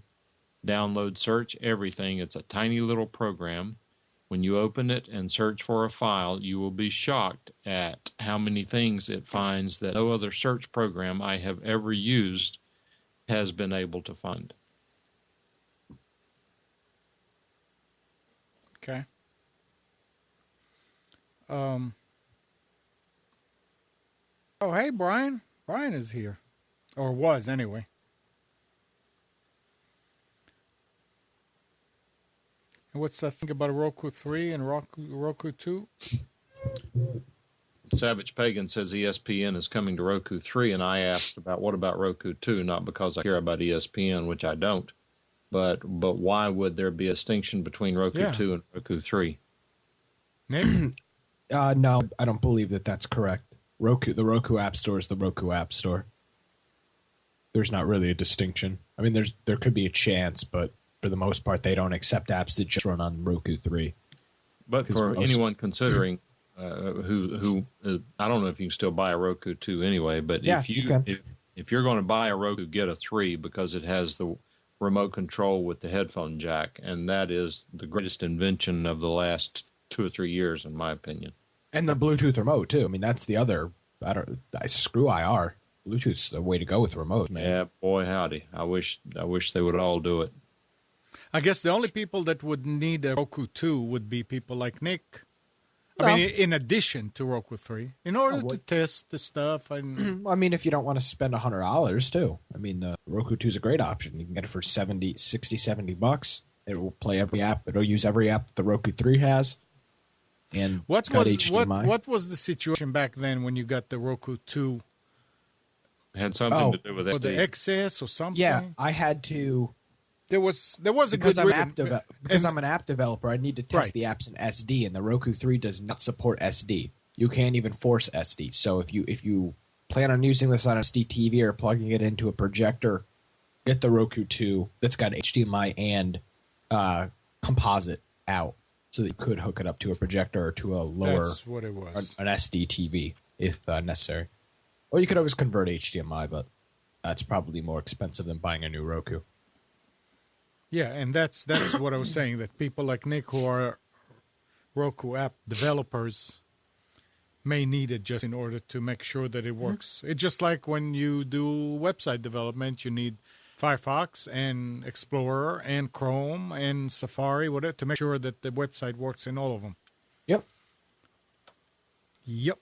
Download Search Everything. It's a tiny little program. When you open it and search for a file, you will be shocked at how many things it finds that no other search program I have ever used has been able to find. Okay. Oh, hey, Brian. Brian is here. Or was, anyway. And what's the thing about Roku 3 and Roku 2? Savage Pagan says ESPN is coming to Roku 3, and I asked about what about Roku 2, not because I care about ESPN, which I don't, but why would there be a distinction between Roku 2 and Roku 3? Nick? No, I don't believe that that's correct. The Roku App Store is the Roku App Store. There's not really a distinction. I mean, there could be a chance, but for the most part, they don't accept apps that just run on Roku 3. But for anyone considering who I don't know if you can still buy a Roku 2 anyway, but if you're going to buy a Roku, get a 3 because it has the remote control with the headphone jack, and that is the greatest invention of the last 2 or 3 years, in my opinion. And the Bluetooth remote too. I mean, that's the other. Screw IR. Bluetooth's the way to go with remote, man. Yeah, boy, howdy. I wish they would all do it. I guess the only people that would need a Roku 2 would be people like Nick. I mean, in addition to Roku 3, in order to test the stuff. I mean, if you don't want to spend $100 too. I mean, the Roku 2 is a great option. You can get it for $60, $70. It will play every app. It'll use every app that the Roku 3 has. And it's got HDMI. What was the situation back then when you got the Roku 2? It had something to do with SD. Or the XS or something? Yeah, I had to. There was a good reason. Because I'm an app developer, I need to test the apps in SD, and the Roku 3 does not support SD. You can't even force SD. So if you plan on using this on a SD TV or plugging it into a projector, get the Roku 2 that's got HDMI and composite out, so that you could hook it up to a projector or to a lower, that's what it was, an SD TV if necessary. Or you could always convert HDMI, but that's probably more expensive than buying a new Roku. Yeah, and that's what I was saying, that people like Nick who are Roku app developers may need it just in order to make sure that it works. It's just like when you do website development, you need Firefox and Explorer and Chrome and Safari, whatever, to make sure that the website works in all of them. Yep. Yep.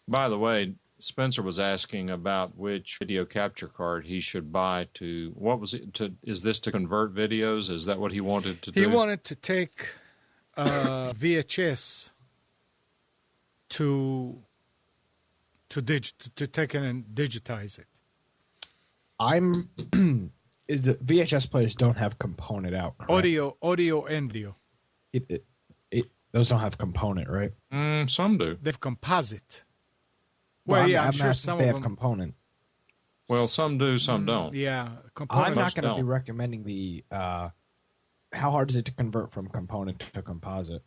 By the way, Spencer was asking about which video capture card he should buy to, what was it, is this to convert videos? Is that what he wanted to do? He wanted to take VHS to take it and digitize it. The VHS players don't have component out, correct? Audio and video. Those don't have component, right? Some do. They have composite. Well, yeah, I'm sure asking some if they of have them. component. Well, some do, some don't. Yeah, component. I'm not going to don't. be recommending the. How hard is it to convert from component to composite?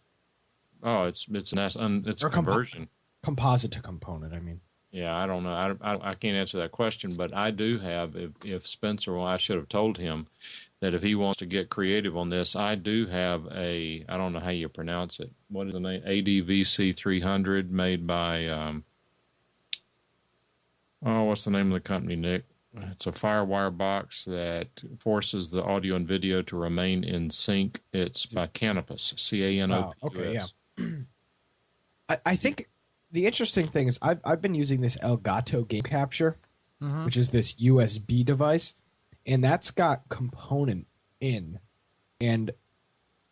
Oh, it's a conversion. Composite to component, I mean. Yeah, I don't know. I can't answer that question, but I do have, if Spencer, well, I should have told him that if he wants to get creative on this, I do have I don't know how you pronounce it. What is the name? ADVC 300 made by, what's the name of the company, Nick? It's a FireWire box that forces the audio and video to remain in sync. It's by Canopus, Canopus. Okay, yeah. I think the interesting thing is I've been using this Elgato game capture, which is this USB device, and that's got component in. And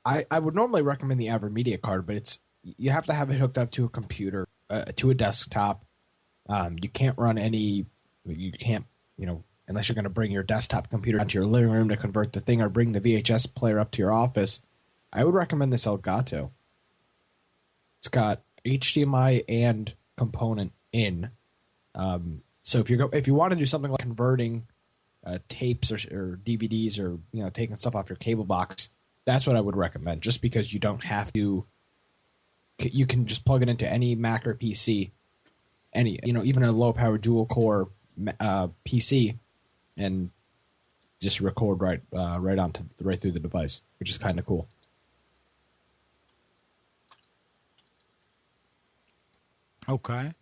I would normally recommend the AverMedia card, but you have to have it hooked up to a computer, to a desktop. You can't run unless you're going to bring your desktop computer into your living room to convert the thing or bring the VHS player up to your office. I would recommend this Elgato. It's got HDMI and component in. So if you want to do something like converting tapes or DVDs or taking stuff off your cable box, that's what I would recommend. Just because you don't have to, you can just plug it into any Mac or PC, even a low power dual core PC, and just record right through the device, which is kind of cool. Okay.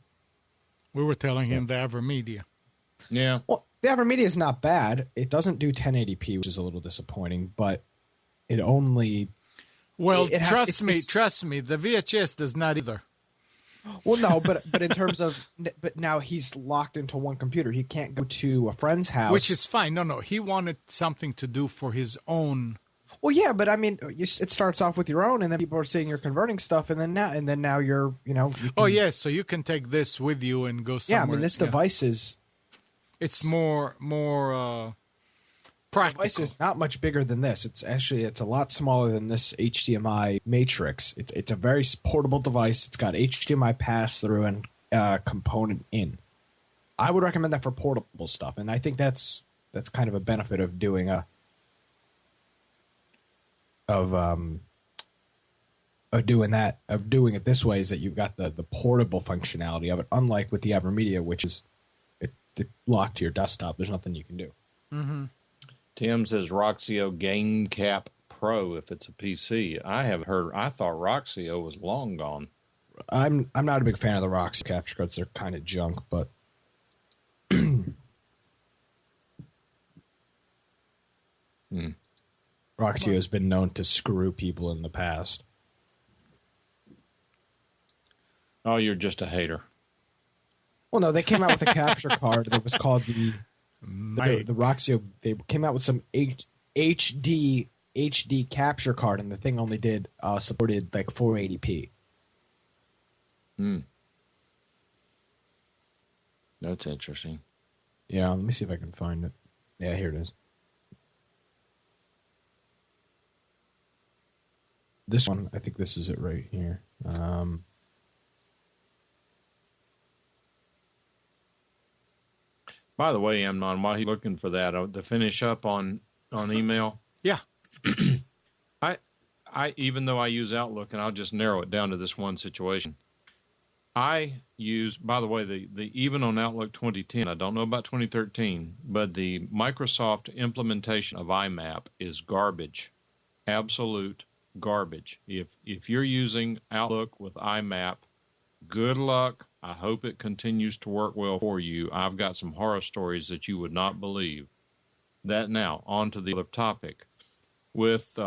We were telling him the AverMedia. Yeah. Well, the AverMedia is not bad. It doesn't do 1080p, which is a little disappointing, but it only... Well, trust me, the VHS does not either. Well, no, but in terms of... But now he's locked into one computer. He can't go to a friend's house. Which is fine. No. He wanted something to do for his own... Well, yeah, but I mean, it starts off with your own, and then people are saying you're converting stuff, and then now you're, oh, yes, so you can take this with you and go somewhere. Yeah, I mean, this device is... It's more practical. The device is not much bigger than this. It's a lot smaller than this HDMI matrix. It's a very portable device. It's got HDMI pass-through and component in. I would recommend that for portable stuff, and I think that's kind of a benefit of doing doing it this way, is that you've got the portable functionality of it, unlike with the AverMedia, which is it locked to your desktop. There's nothing you can do. Mm-hmm. Tim says Roxio Game Cap Pro if it's a PC. I thought Roxio was long gone. I'm not a big fan of the Roxio capture cards. They're kind of junk, but Roxio has been known to screw people in the past. Oh, you're just a hater. Well, no, they came out with a capture card that was called the Roxio. They came out with some HD capture card, and the thing only supported like 480p. That's interesting. Yeah, let me see if I can find it. Yeah, here it is. This one, I think this is it right here. By the way, Amnon, while he's looking for that, to finish up on email. Yeah. I even though I use Outlook, and I'll just narrow it down to this one situation. I use, by the way, the even on Outlook 2010, I don't know about 2013, but the Microsoft implementation of IMAP is garbage, absolute garbage. If you're using Outlook with IMAP, good luck. I hope it continues to work well for you. I've got some horror stories that you would not believe. That now, on to the other topic. With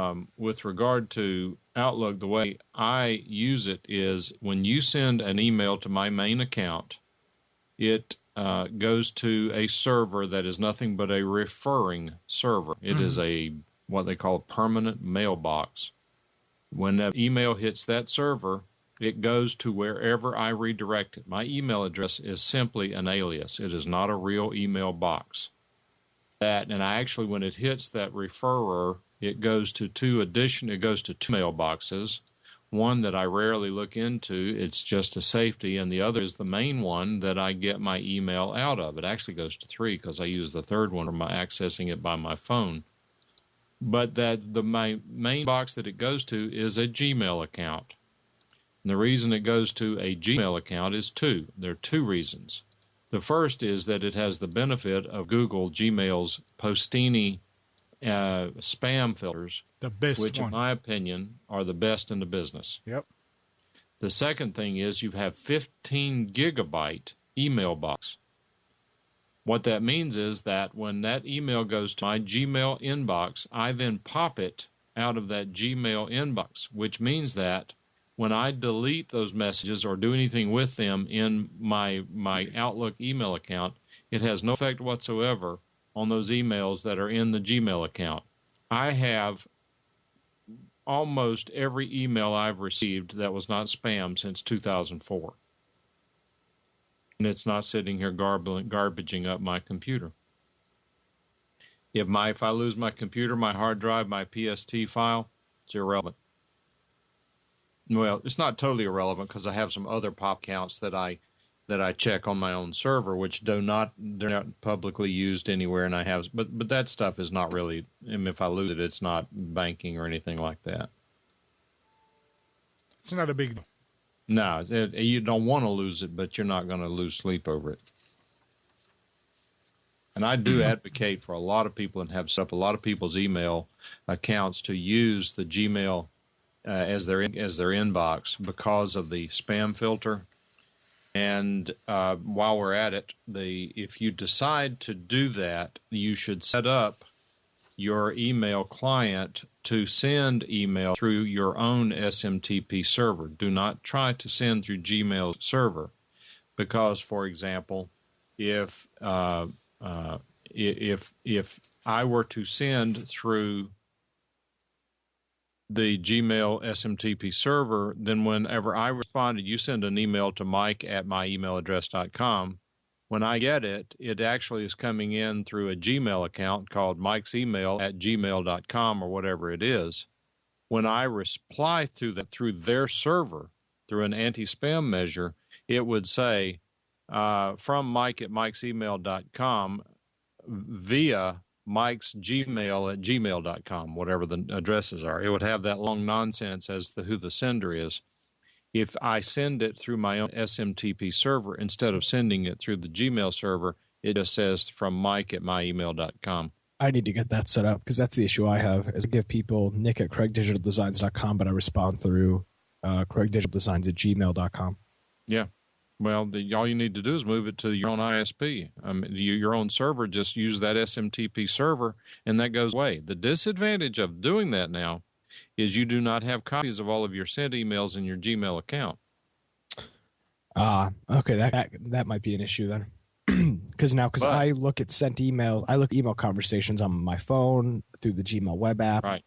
regard to Outlook, the way I use it is when you send an email to my main account, it goes to a server that is nothing but a referring server. It is what they call a permanent mailbox. When that email hits that server, it goes to wherever I redirect it. My email address is simply an alias. It is not a real email box. And I actually, when it hits that referrer, it goes to two mailboxes. One that I rarely look into, it's just a safety, and the other is the main one that I get my email out of. It actually goes to three because I use the third one for my accessing it by my phone. But my main box that it goes to is a Gmail account. And the reason it goes to a Gmail account is two. There are two reasons. The first is that it has the benefit of Google Gmail's Postini spam filters, The best which, one. in my opinion, are the best in the business. Yep. The second thing is you have 15 gigabyte email box. What that means is that when that email goes to my Gmail inbox, I then pop it out of that Gmail inbox, which means that when I delete those messages or do anything with them in my Outlook email account, it has no effect whatsoever on those emails that are in the Gmail account. I have almost every email I've received that was not spam since 2004. And it's not sitting here garbaging up my computer. If I lose my computer, my hard drive, my PST file, it's irrelevant. Well, it's not totally irrelevant because I have some other pop accounts that I check on my own server, which they're not publicly used anywhere, and I have, but that stuff is not really. And if I lose it, it's not banking or anything like that. It's not a big deal. No, you don't want to lose it, but you're not going to lose sleep over it. And I do advocate for a lot of people and have set up a lot of people's email accounts to use the Gmail as their inbox because of the spam filter. And while we're at it, if you decide to do that, you should set up your email client to send email through your own SMTP server. Do not try to send through Gmail server because, for example, if I were to send through the Gmail SMTP server, then whenever I responded, you send an email to mike@myemailaddress.com. When I get it, it actually is coming in through a Gmail account called mikesemail@gmail.com or whatever it is. When I reply through their server, through an anti-spam measure, it would say, from mike@mikesemail.com via Mike's Gmail@gmail.com, whatever the addresses are. It would have that long nonsense as to who the sender is. If I send it through my own SMTP server, instead of sending it through the Gmail server, it just says from mike@myemail.com. I need to get that set up because that's the issue I have. Is I give people nick@craigdigitaldesigns.com, but I respond through craigdigitaldesigns@gmail.com. Yeah. Well, all you need to do is move it to your own ISP. Your own server, just use that SMTP server, and that goes away. The disadvantage of doing that now is you do not have copies of all of your sent emails in your Gmail account. Okay, that might be an issue then. Because I look at sent emails, I look at email conversations on my phone through the Gmail web app. Right.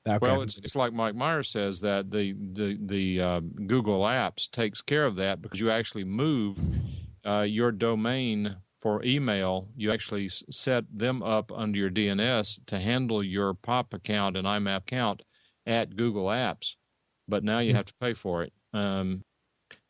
Okay. Well, it's like Mike Myers says that the Google Apps takes care of that because you actually move your domain for email. You actually set them up under your DNS to handle your POP account and IMAP account at Google Apps, but now you have to pay for it.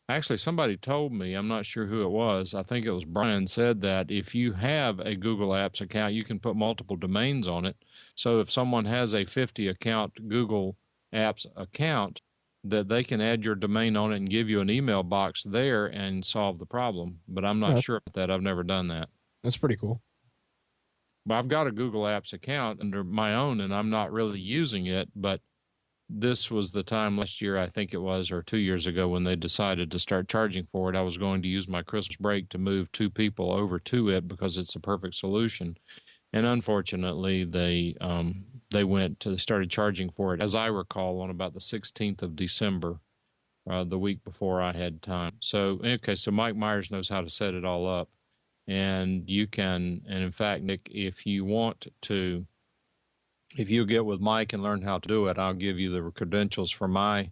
Actually, somebody told me, I'm not sure who it was, I think it was Brian, said that if you have a Google Apps account, you can put multiple domains on it. So if someone has a 50 account Google Apps account, that they can add your domain on it and give you an email box there and solve the problem. But I'm not sure about that. I've never done that. That's pretty cool. But I've got a Google Apps account under my own, and I'm not really using it. But this was the time last year, I think it was, or 2 years ago, when they decided to start charging for it. I was going to use my Christmas break to move 2 people over to it because it's a perfect solution. And unfortunately, they started charging for it, as I recall, on about the 16th of December, the week before I had time. So Mike Myers knows how to set it all up. And you can, and in fact, Nick, if you get with Mike and learn how to do it, I'll give you the credentials for my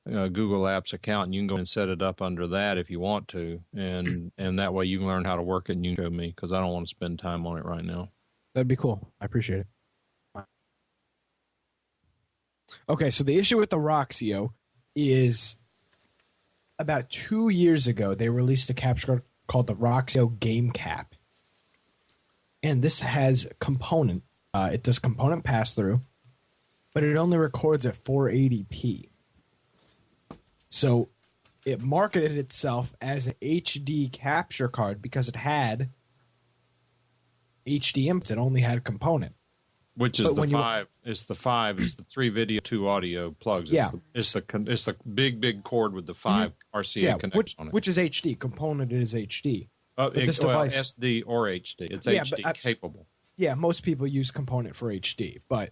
Google Apps account, and you can go and set it up under that if you want to. And that way you can learn how to work it and you can show me, because I don't want to spend time on it right now. That'd be cool. I appreciate it. Okay, so the issue with the Roxio is about 2 years ago, they released a capture card called the Roxio Game Cap. And this has a component. It does component pass-through, but it only records at 480p. So it marketed itself as an HD capture card because it had HD inputs. It only had a component. Which is it's the 3 video, 2 audio plugs. Yeah. It's the big cord with the 5 RCA connectors on it. Which is HD. Component is HD. This device, SD or HD. It's HD capable. Yeah, most people use component for HD, but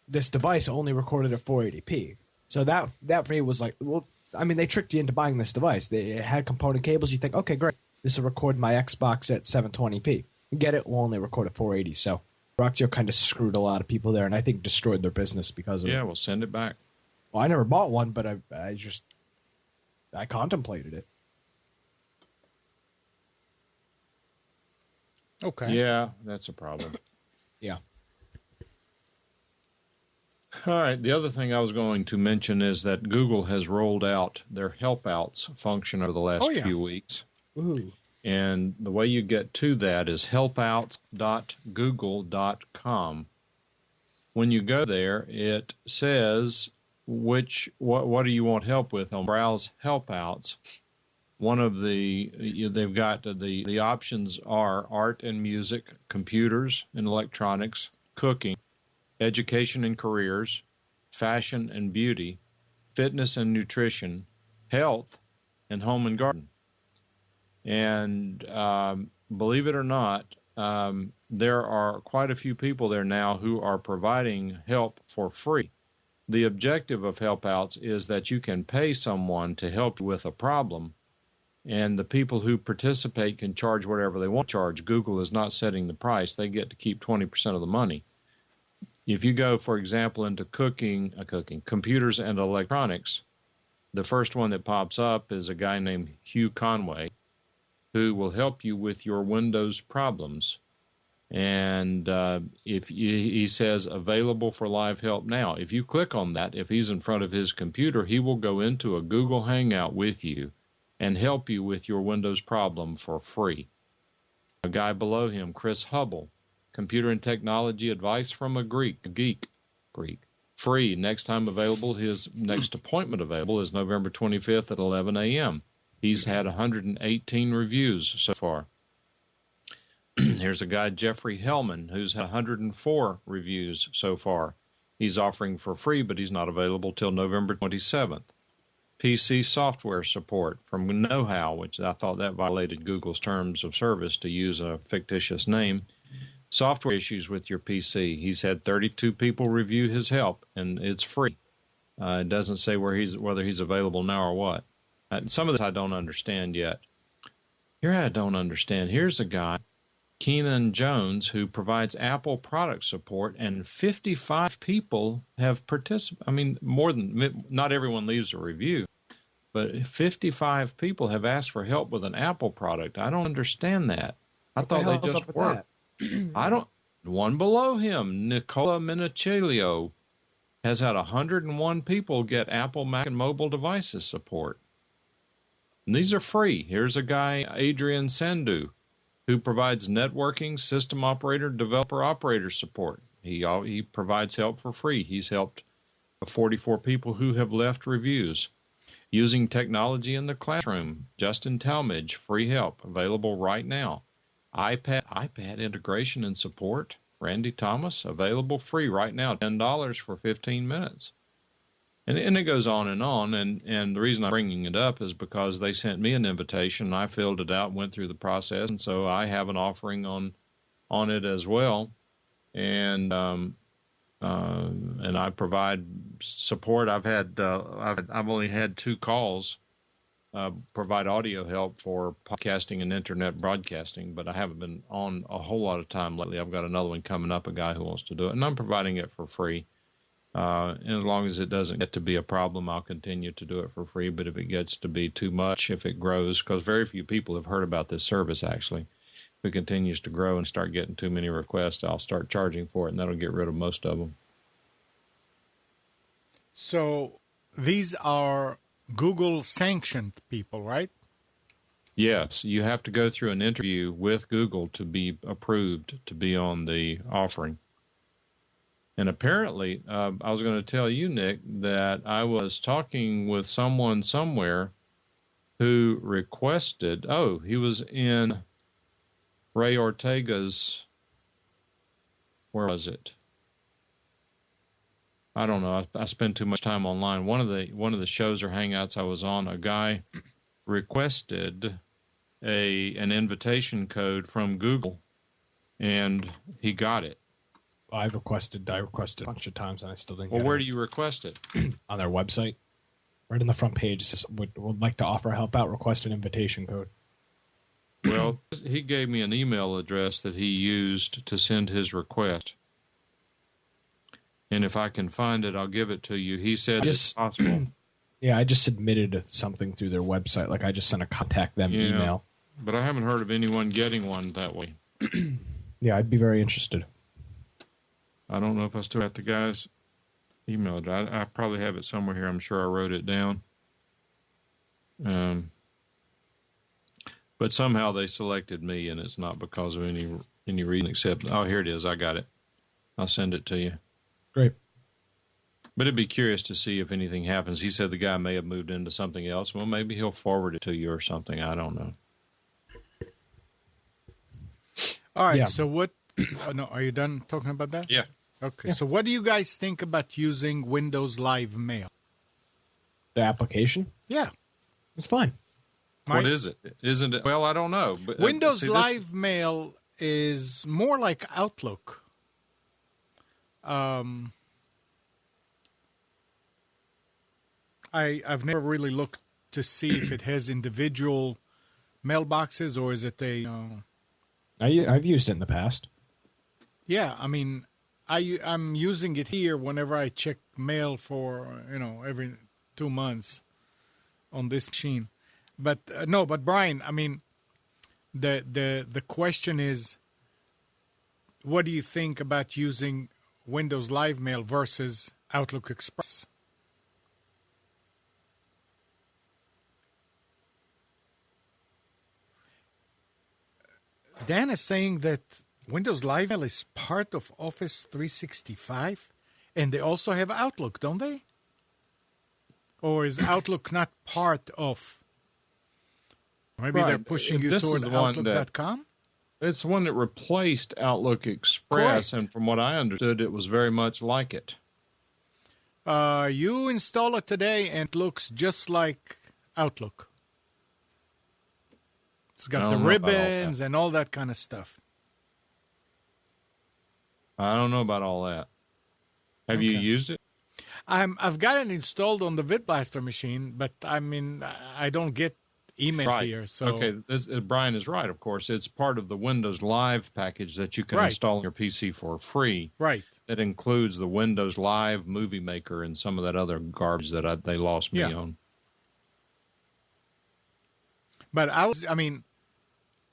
this device only recorded at 480p. So that for me was like, well, I mean, they tricked you into buying this device. It had component cables. You think, okay, great. This will record my Xbox at 720p. Get it, will only record at 480. So Roxio kind of screwed a lot of people there, and I think destroyed their business because of it. Yeah, we'll send it back. Well, I never bought one, but I contemplated it. Okay. Yeah, that's a problem. Yeah. All right. The other thing I was going to mention is that Google has rolled out their help outs function over the last few weeks. Ooh. And the way you get to that is helpouts.google.com. When you go there, it says what do you want help with on Browse Helpouts. One of they've got the options are art and music, computers and electronics, cooking, education and careers, fashion and beauty, fitness and nutrition, health, and home and garden. And believe it or not, there are quite a few people there now who are providing help for free. The objective of help outs is that you can pay someone to help you with a problem, and the people who participate can charge whatever they want to charge. Google is not setting the price. They get to keep 20% of the money. If you go, for example, into computers and electronics, the first one that pops up is a guy named Hugh Conway, who will help you with your Windows problems. And if he says available for live help now, if you click on that, if he's in front of his computer, he will go into a Google Hangout with you and help you with your Windows problem for free. A guy below him, Chris Hubble, computer and technology advice from a geek. Free. Next time available, his next appointment available is November 25th at 11 a.m. He's had 118 reviews so far. Here's a guy, Jeffrey Hellman, who's had 104 reviews so far. He's offering for free, but he's not available till November 27th. PC software support from Know How, which I thought that violated Google's terms of service to use a fictitious name. Software issues with your PC. He's had 32 people review his help, and it's free. It doesn't say whether he's available now or what. Some of this I don't understand yet. Here I don't understand. Here's a guy, Keenan Jones, who provides Apple product support, and 55 people have participated. I mean, not everyone leaves a review, but 55 people have asked for help with an Apple product. I don't understand that. I thought they just worked. One below him, Nicola Minichelio, has had 101 people get Apple Mac and mobile devices support. And these are free. Here's a guy, Adrian Sandhu, who provides networking, system operator, developer operator support. He provides help for free. He's helped of 44 people who have left reviews. Using technology in the classroom. Justin Talmadge, free help, available right now. iPad integration and support. Randy Thomas, available free right now. $10 for 15 minutes. And it goes on. And the reason I'm bringing it up is because they sent me an invitation. And I filled it out and went through the process. And so I have an offering on it as well. And I provide support. I've only had 2 calls, provide audio help for podcasting and internet broadcasting, but I haven't been on a whole lot of time lately. I've got another one coming up, a guy who wants to do it, and I'm providing it for free. And as long as it doesn't get to be a problem, I'll continue to do it for free. But if it gets to be too much, if it grows, because very few people have heard about this service actually. If it continues to grow and start getting too many requests, I'll start charging for it, and that'll get rid of most of them. So these are Google sanctioned people, right? Yes, you have to go through an interview with Google to be approved to be on the offering. And apparently, I was going to tell you, Nick, that I was talking with someone somewhere who requested, he was in Ray Ortega's, where was it? I don't know. I spend too much time online. One of the shows or hangouts I was on, a guy requested an invitation code from Google, and he got it. I requested a bunch of times, and I still didn't get it. Well, where do you request it? On their website. Right on the front page, it says, would like to offer help out, request an invitation code. Well, he gave me an email address that he used to send his request. And if I can find it, I'll give it to you. He said it's possible. Yeah, I just submitted something through their website. Like I just sent a contact them email. But I haven't heard of anyone getting one that way. Yeah, I'd be very interested. I don't know if I still have the guy's email address. I probably have it somewhere here. I'm sure I wrote it down. But somehow they selected me, and it's not because of any reason except, here it is. I got it. I'll send it to you. Great. But it'd be curious to see if anything happens. He said the guy may have moved into something else. Well, maybe he'll forward it to you or something. I don't know. All right. Yeah. So what? No, are you done talking about that? Yeah. Okay. Yeah. So what do you guys think about using Windows Live Mail? The application? Yeah. It's fine. What is it? Isn't it? Well, I don't know. But, Windows Live Mail is more like Outlook. I've never really looked to see if it has individual mailboxes or is it I've used it in the past. Yeah, I mean, I'm using it here whenever I check mail for every 2 months on this machine. But no, but Brian, I mean, the question is, what do you think about using Windows Live Mail versus Outlook Express? Dan is saying that Windows Live Mail is part of Office 365, and they also have Outlook, don't they? Or is Outlook not part of? Maybe they're pushing you toward Outlook.com? It's the one that replaced Outlook Express, Correct. and from what I understood, it was very much like it. You install it today, and it looks just like Outlook. It's got the ribbons and all that kind of stuff. I don't know about all that. Have you used it? I've got it installed on the VidBlaster machine, but I mean, I don't get emails here. So okay, Brian is right. Of course, it's part of the Windows Live package that you can install on your PC for free. Right. That includes the Windows Live Movie Maker and some of that other garbage that they lost me on. But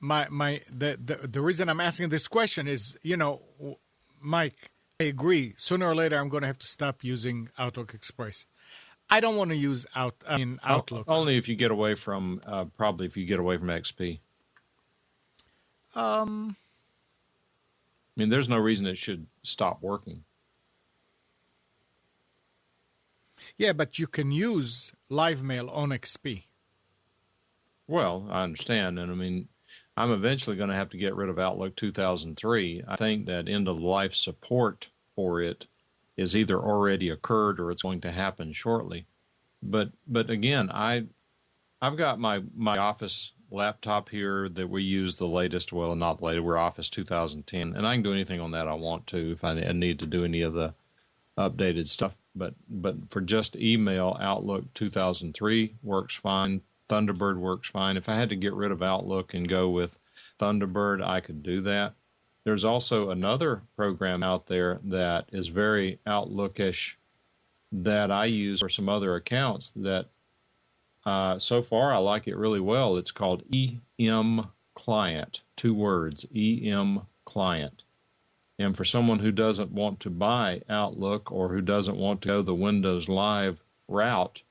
the reason I'm asking this question is, Mike, I agree. Sooner or later, I'm going to have to stop using Outlook Express. I don't want to use Outlook. Only if you get away from XP. I mean, there's no reason it should stop working. Yeah, but you can use live mail on XP. Well, I understand. And I mean, I'm eventually going to have to get rid of Outlook 2003. I think that end-of-life support for it is either already occurred or it's going to happen shortly. But again, I've got my office laptop here that we use the latest, well, not the latest, we're Office 2010, and I can do anything on that I want to if I need to do any of the updated stuff. But for just email, Outlook 2003 works fine. Thunderbird works fine. If I had to get rid of Outlook and go with Thunderbird, I could do that. There's also another program out there that is very Outlookish that I use for some other accounts that so far I like it really well. It's called EM Client, 2 words, EM Client. And for someone who doesn't want to buy Outlook or who doesn't want to go the Windows Live route,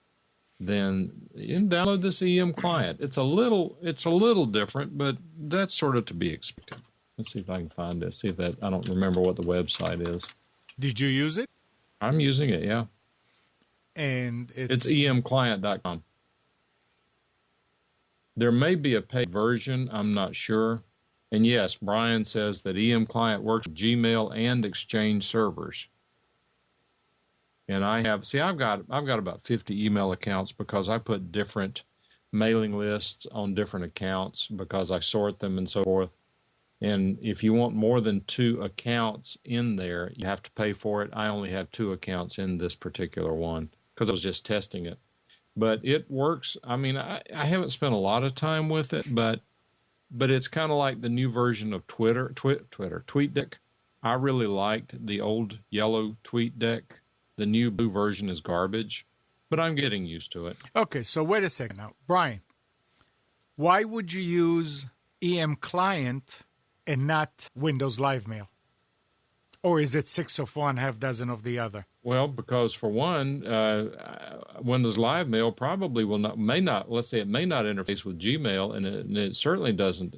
then you can download this EM Client. It's a little different, but that's sort of to be expected. Let's see if I can find it. See if that, I don't remember what the website is. Did you use it? I'm using it, yeah. And it's emclient.com. There may be a paid version, I'm not sure. And yes, Brian says that EM Client works with Gmail and Exchange servers. And I've got about 50 email accounts because I put different mailing lists on different accounts because I sort them and so forth. And if you want more than 2 accounts in there, you have to pay for it. I only have 2 accounts in this particular one because I was just testing it. But it works. I mean, I haven't spent a lot of time with it, but it's kind of like the new version of TweetDeck. I really liked the old yellow TweetDeck. The new blue version is garbage, but I'm getting used to it. Okay, so wait a second now. Brian, why would you use EM Client and not Windows Live Mail? Or is it 6 of one, half dozen of the other? Well, because for one, Windows Live Mail probably may not interface with Gmail, and it certainly doesn't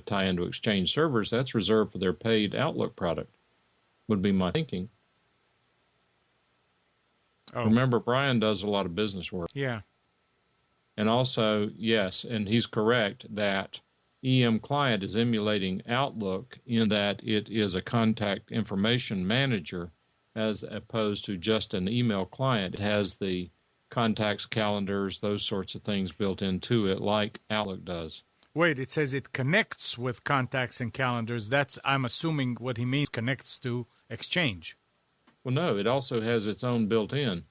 tie into Exchange servers. That's reserved for their paid Outlook product, would be my thinking. Oh. Remember, Brian does a lot of business work. Yeah. And also, yes, and he's correct that EM Client is emulating Outlook in that it is a contact information manager as opposed to just an email client. It has the contacts, calendars, those sorts of things built into it like Outlook does. Wait, it says it connects with contacts and calendars. That's, I'm assuming what he means, connects to Exchange. Well, no, it also has its own built-in.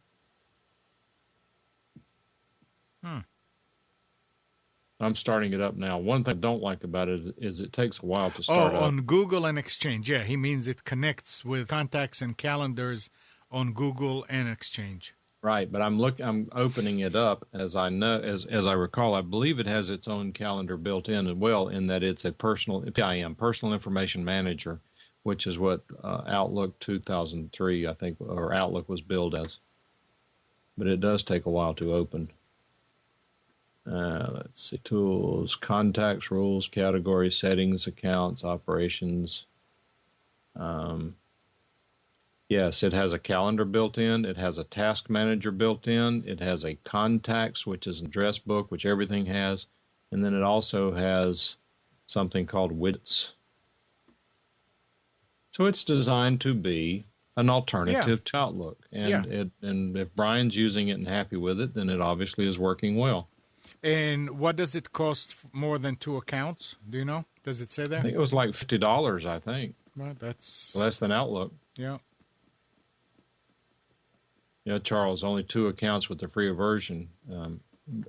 I'm starting it up now. One thing I don't like about it is it takes a while to start up. On Google and Exchange. Yeah, he means it connects with contacts and calendars on Google and Exchange. Right, but I'm opening it up as I know, as I recall. I believe it has its own calendar built in as well, in that it's a personal information manager, which is what Outlook 2003, I think, or Outlook was billed as. But it does take a while to open. Let's see, tools, contacts, rules, categories, settings, accounts, operations. Yes, it has a calendar built in. It has a task manager built in. It has a contacts, which is an address book, which everything has. And then it also has something called widgets. So it's designed to be an alternative to Outlook. And and if Brian's using it and happy with it, then it obviously is working well. And what does it cost more than 2 accounts? Do you know? Does it say there? I think it was like $50, I think. Well, that's less than Outlook. Yeah. Yeah, Charles, only 2 accounts with the free version.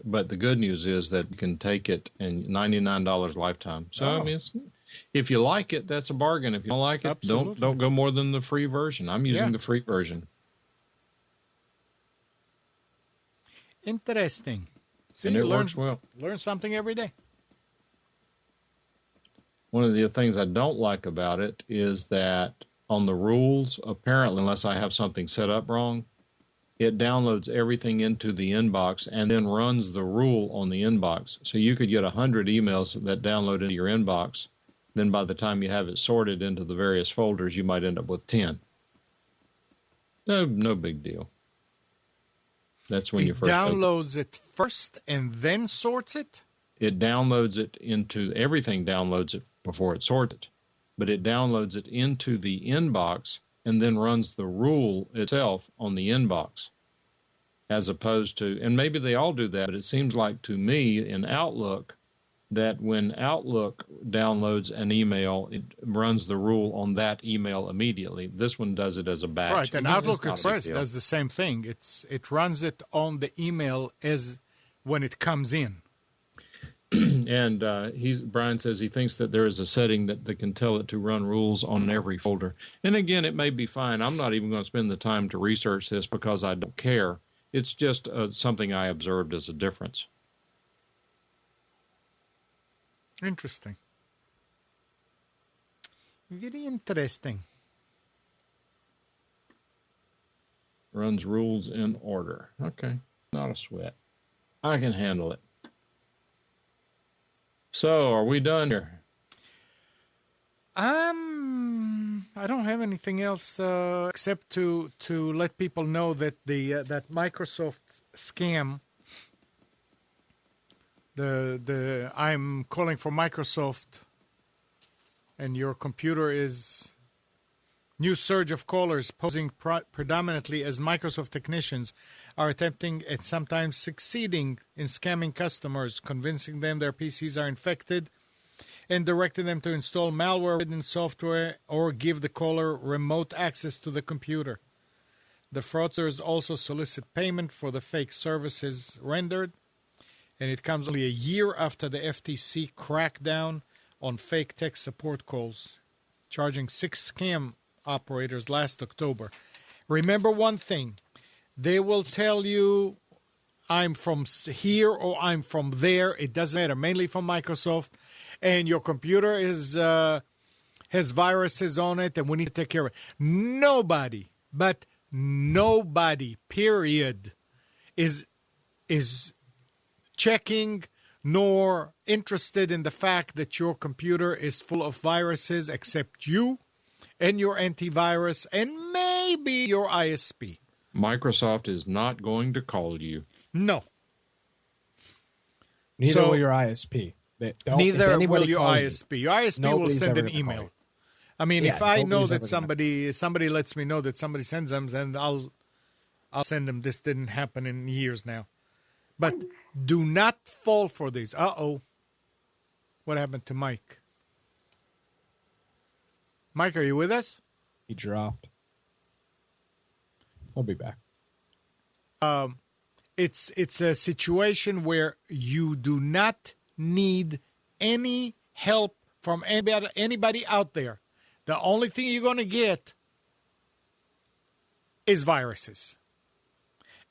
But the good news is that you can take it in $99 lifetime. So, I mean, if you like it, that's a bargain. If you don't like it, don't go more than the free version. I'm using the free version. Interesting. See, and it works well. Learn something every day. One of the things I don't like about it is that on the rules, apparently, unless I have something set up wrong, it downloads everything into the inbox and then runs the rule on the inbox. So you could get 100 emails that download into your inbox. Then by the time you have it sorted into the various folders, you might end up with 10. No big deal. That's when you first downloads it first and then sorts it? It downloads it into everything, downloads it before it sorts it. But it downloads it into the inbox and then runs the rule itself on the inbox. As opposed to, and maybe they all do that, but it seems like to me in Outlook that when Outlook downloads an email, it runs the rule on that email immediately. This one does it as a batch. Right, and Outlook Express does the same thing. It runs it on the email as when it comes in. And Brian says he thinks that there is a setting that can tell it to run rules on every folder. And again, it may be fine. I'm not even going to spend the time to research this because I don't care. It's just something I observed as a difference. Interesting. Very interesting. Runs rules in order. Okay, not a sweat. I can handle it. So, are we done here? I don't have anything else except to let people know that that Microsoft scam. I'm calling for Microsoft, and your computer is new surge of callers posing predominantly as Microsoft technicians are attempting and sometimes succeeding in scamming customers, convincing them their PCs are infected and directing them to install malware-ridden software or give the caller remote access to the computer. The fraudsters also solicit payment for the fake services rendered, and it comes only a year after the FTC crackdown on fake tech support calls, charging 6 scam operators last October. Remember one thing. They will tell you, I'm from here or I'm from there. It doesn't matter. Mainly from Microsoft. And your computer has viruses on it, and we need to take care of it. Nobody, but nobody, period, is checking nor interested in the fact that your computer is full of viruses except you and your antivirus and maybe your ISP. Microsoft is not going to call you. No. Neither will your ISP. Neither will your ISP. Your ISP will send an email. I mean, if I know that somebody lets me know that somebody sends them, then I'll send them. This didn't happen in years now. But do not fall for these. Uh-oh. What happened to Mike? Mike, are you with us? He dropped. I'll be back. It's a situation where you do not need any help from anybody out there. The only thing you're going to get is viruses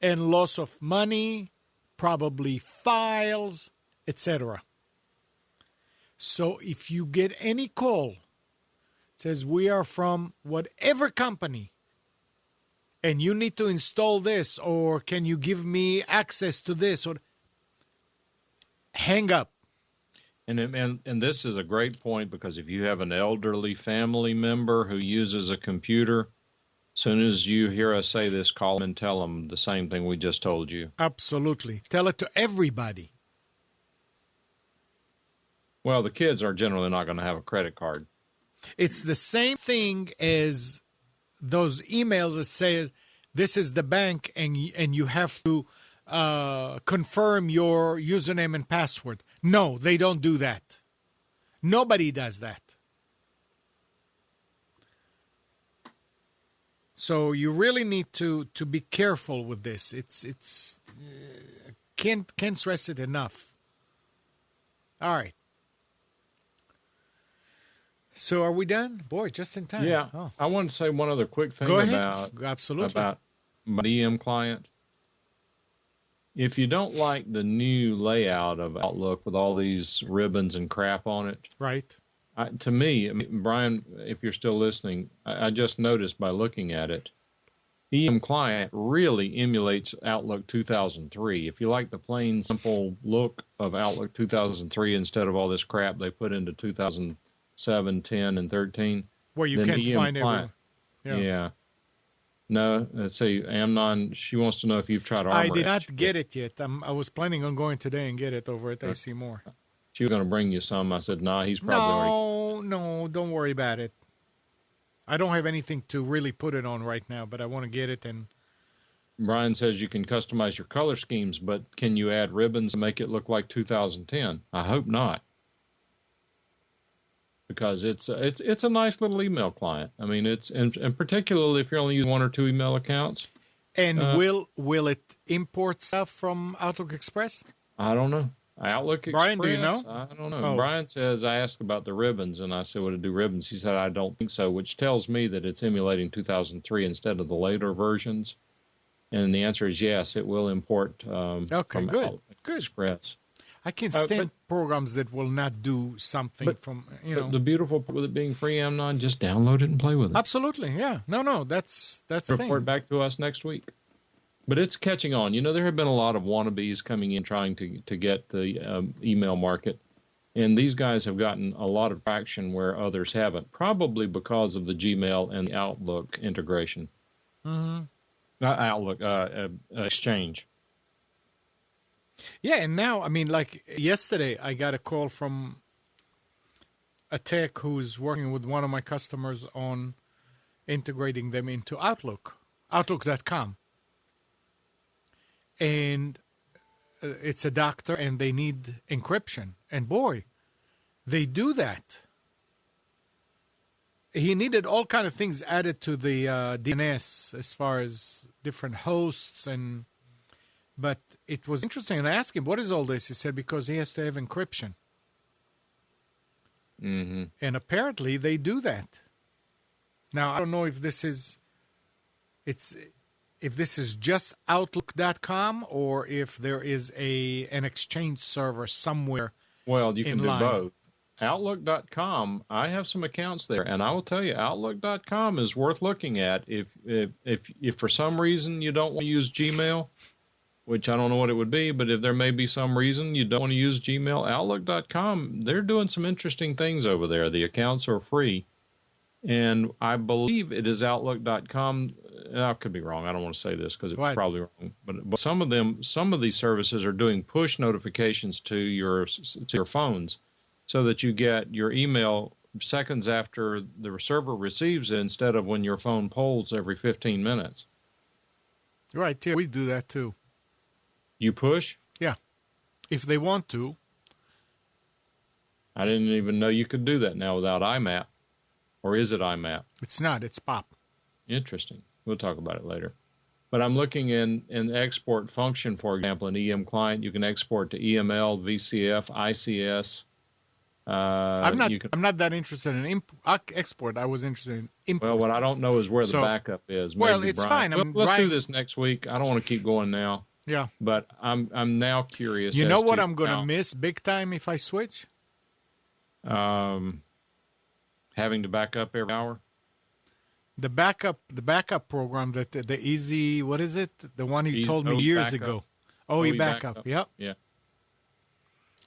and loss of money, probably files, etc. So if you get any call, says we are from whatever company, and you need to install this, or can you give me access to this, or hang up. And this is a great point, because if you have an elderly family member who uses a computer, as soon as you hear us say this, call them and tell them the same thing we just told you. Absolutely. Tell it to everybody. Well, the kids are generally not going to have a credit card. It's the same thing as those emails that say this is the bank and you have to confirm your username and password. No, they don't do that. Nobody does that. So you really need to be careful with this. It's can't stress it enough. All right. So are we done? Boy, just in time. Yeah. Oh. I want to say one other quick thing about my DM client. If you don't like the new layout of Outlook with all these ribbons and crap on it, right? To me, Brian, if you're still listening, I just noticed by looking at it, EM client really emulates Outlook 2003. If you like the plain, simple look of Outlook 2003 instead of all this crap they put into 2007, 10, and 13. Where you can't find everyone. Yeah. No, let's see. Amnon, she wants to know if you've tried Armor I did Edge. not get it yet. I was planning on going today and get it over at AC Moore. She was going to bring you some. I said, nah, he's probably already. No, don't worry about it. I don't have anything to really put it on right now, but I want to get it. And Brian says you can customize your color schemes, but can you add ribbons and make it look like 2010? I hope not. Because it's a nice little email client. I mean, it's and particularly if you're only using one or two email accounts. And will it import stuff from Outlook Express? I don't know. Outlook Express. Brian, do you know? I don't know. Oh. Brian says, I asked about the ribbons, and I said, would it do ribbons? He said, I don't think so, which tells me that it's emulating 2003 instead of the later versions. And the answer is yes, it will import from good. Outlook Express. I can't stand programs that will not do something from, But the beautiful part with it being free, Amnon, just download it and play with it. Absolutely, yeah. No, that's the thing. Report back to us next week. But it's catching on. You know, there have been a lot of wannabes coming in trying to get the email market. And these guys have gotten a lot of traction where others haven't, probably because of the Gmail and the Outlook integration. Mm-hmm. Not Outlook, Exchange. Yeah, and now, I mean, like yesterday, I got a call from a tech who's working with one of my customers on integrating them into Outlook, Outlook.com. And it's a doctor, and they need encryption. And boy, they do that. He needed all kind of things added to the DNS as far as different hosts But it was interesting, and I asked him, what is all this? He said, because he has to have encryption. Mm-hmm. And apparently they do that. Now, I don't know if this is just Outlook.com or if there is an Exchange server somewhere. Well, you can do line. both. Outlook.com, I have some accounts there, and I will tell you, Outlook.com is worth looking at if for some reason you don't want to use Gmail, which I don't know what it would be, but if there may be some reason you don't want to use Gmail, Outlook.com, they're doing some interesting things over there. The accounts are free, and I believe it is Outlook.com. I could be wrong. I don't want to say this because it's probably wrong, but some of these services are doing push notifications to your phones, so that you get your email seconds after the server receives it instead of when your phone polls every 15 minutes. Right, yeah, we do that too. You push? Yeah, if they want to. I didn't even know you could do that now without IMAP. Or is it IMAP? It's not, it's POP. Interesting. We'll talk about it later. But I'm looking in export function, for example, an EM client. You can export to EML, VCF, ICS. I'm not that interested in export. I was interested in import. Well, what I don't know is where the backup is. Well, maybe it's Brian, fine. Let's do this next week. I don't want to keep going now. Yeah. But I'm now curious. You know what I'm going to miss big time if I switch? Having to back up every hour. The backup program that the easy, what is it? The one you told me years ago. OE backup. Yep. Yeah.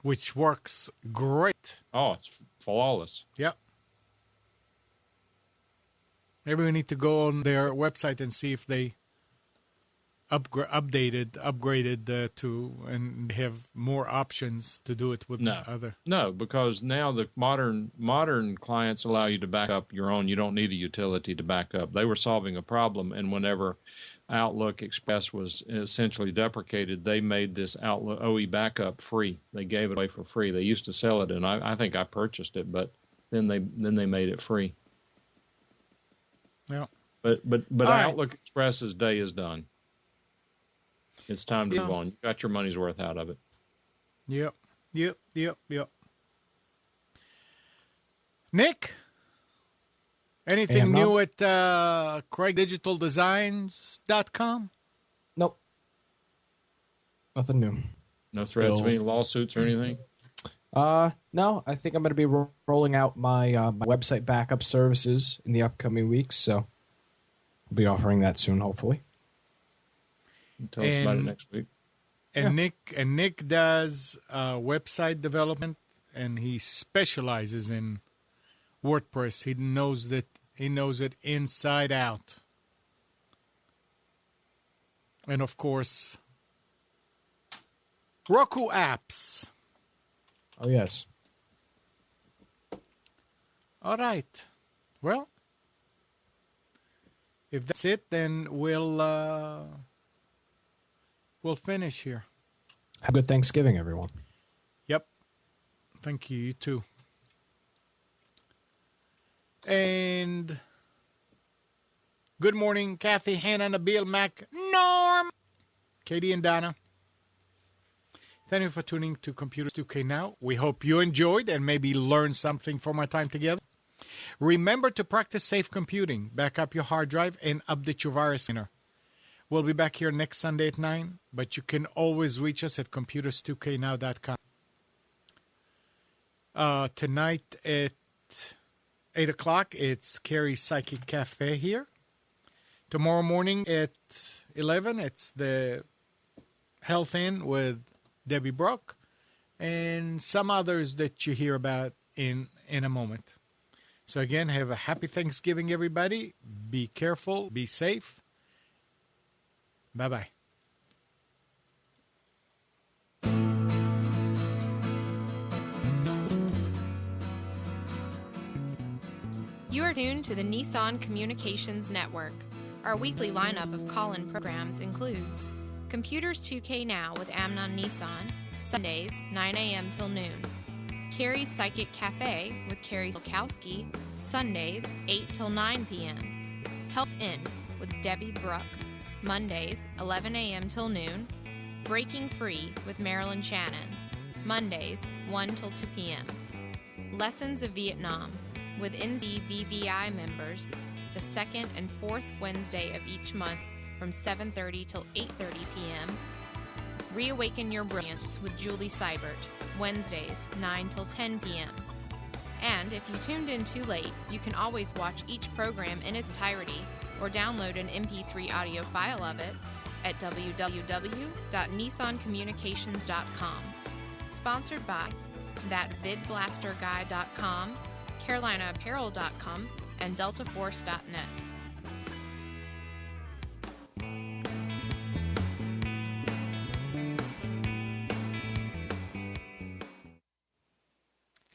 Which works great. Oh, it's flawless. Yep. Maybe we need to go on their website and see if they upgraded to and have more options to do it with other. No, because now the modern clients allow you to back up your own. You don't need a utility to back up. They were solving a problem, and whenever Outlook Express was essentially deprecated, they made this Outlook OE backup free. They gave it away for free. They used to sell it, and I think I purchased it, but then they made it free. Yeah. But Outlook Express's day is done. It's time to move on. You got your money's worth out of it. Yep. Nick, anything new at CraigDigitalDesigns.com? Nope. Nothing new. No threats of any lawsuits or anything? No. I think I'm going to be rolling out my website backup services in the upcoming weeks, so I'll be offering that soon, hopefully. Tell us about it next week. And Nick does website development, and he specializes in WordPress. He knows it inside out. And, of course, Roku apps. Oh, yes. All right. Well, if that's it, then we'll finish here. Have a good Thanksgiving, everyone. Yep. Thank you. You too. And good morning, Kathy, Hannah, Nabil, Mac, Norm, Katie, and Donna. Thank you for tuning to Computers 2K Now. We hope you enjoyed and maybe learned something from our time together. Remember to practice safe computing. Back up your hard drive and update your virus center. We'll be back here next Sunday at 9, but you can always reach us at computers2know.com. Tonight at 8 o'clock, it's Carrie's Psychic Cafe here. Tomorrow morning at 11, it's the Health Inn with Debbie Brock and some others that you hear about in a moment. So again, have a happy Thanksgiving, everybody. Be careful. Be safe. Bye-bye. You are tuned to the Nissan Communications Network. Our weekly lineup of call-in programs includes Computers 2K Now with Amnon Nissan, Sundays, 9 a.m. till noon. Carrie's Psychic Cafe with Carrie Silkowski, Sundays, 8 till 9 p.m. Health Inn with Debbie Bruck, Mondays, 11 a.m. till noon. Breaking Free with Marilyn Shannon, Mondays, 1 till 2 p.m. Lessons of Vietnam with NCVVI members the second and fourth Wednesday of each month from 7:30 till 8:30 p.m. Reawaken Your Brilliance with Julie Seibert, Wednesdays, 9 till 10 p.m. And if you tuned in too late, you can always watch each program in its entirety or download an MP3 audio file of it at www.nissancommunications.com. Sponsored by ThatVidBlasterGuy.com, CarolinaApparel.com, and DeltaForce.net.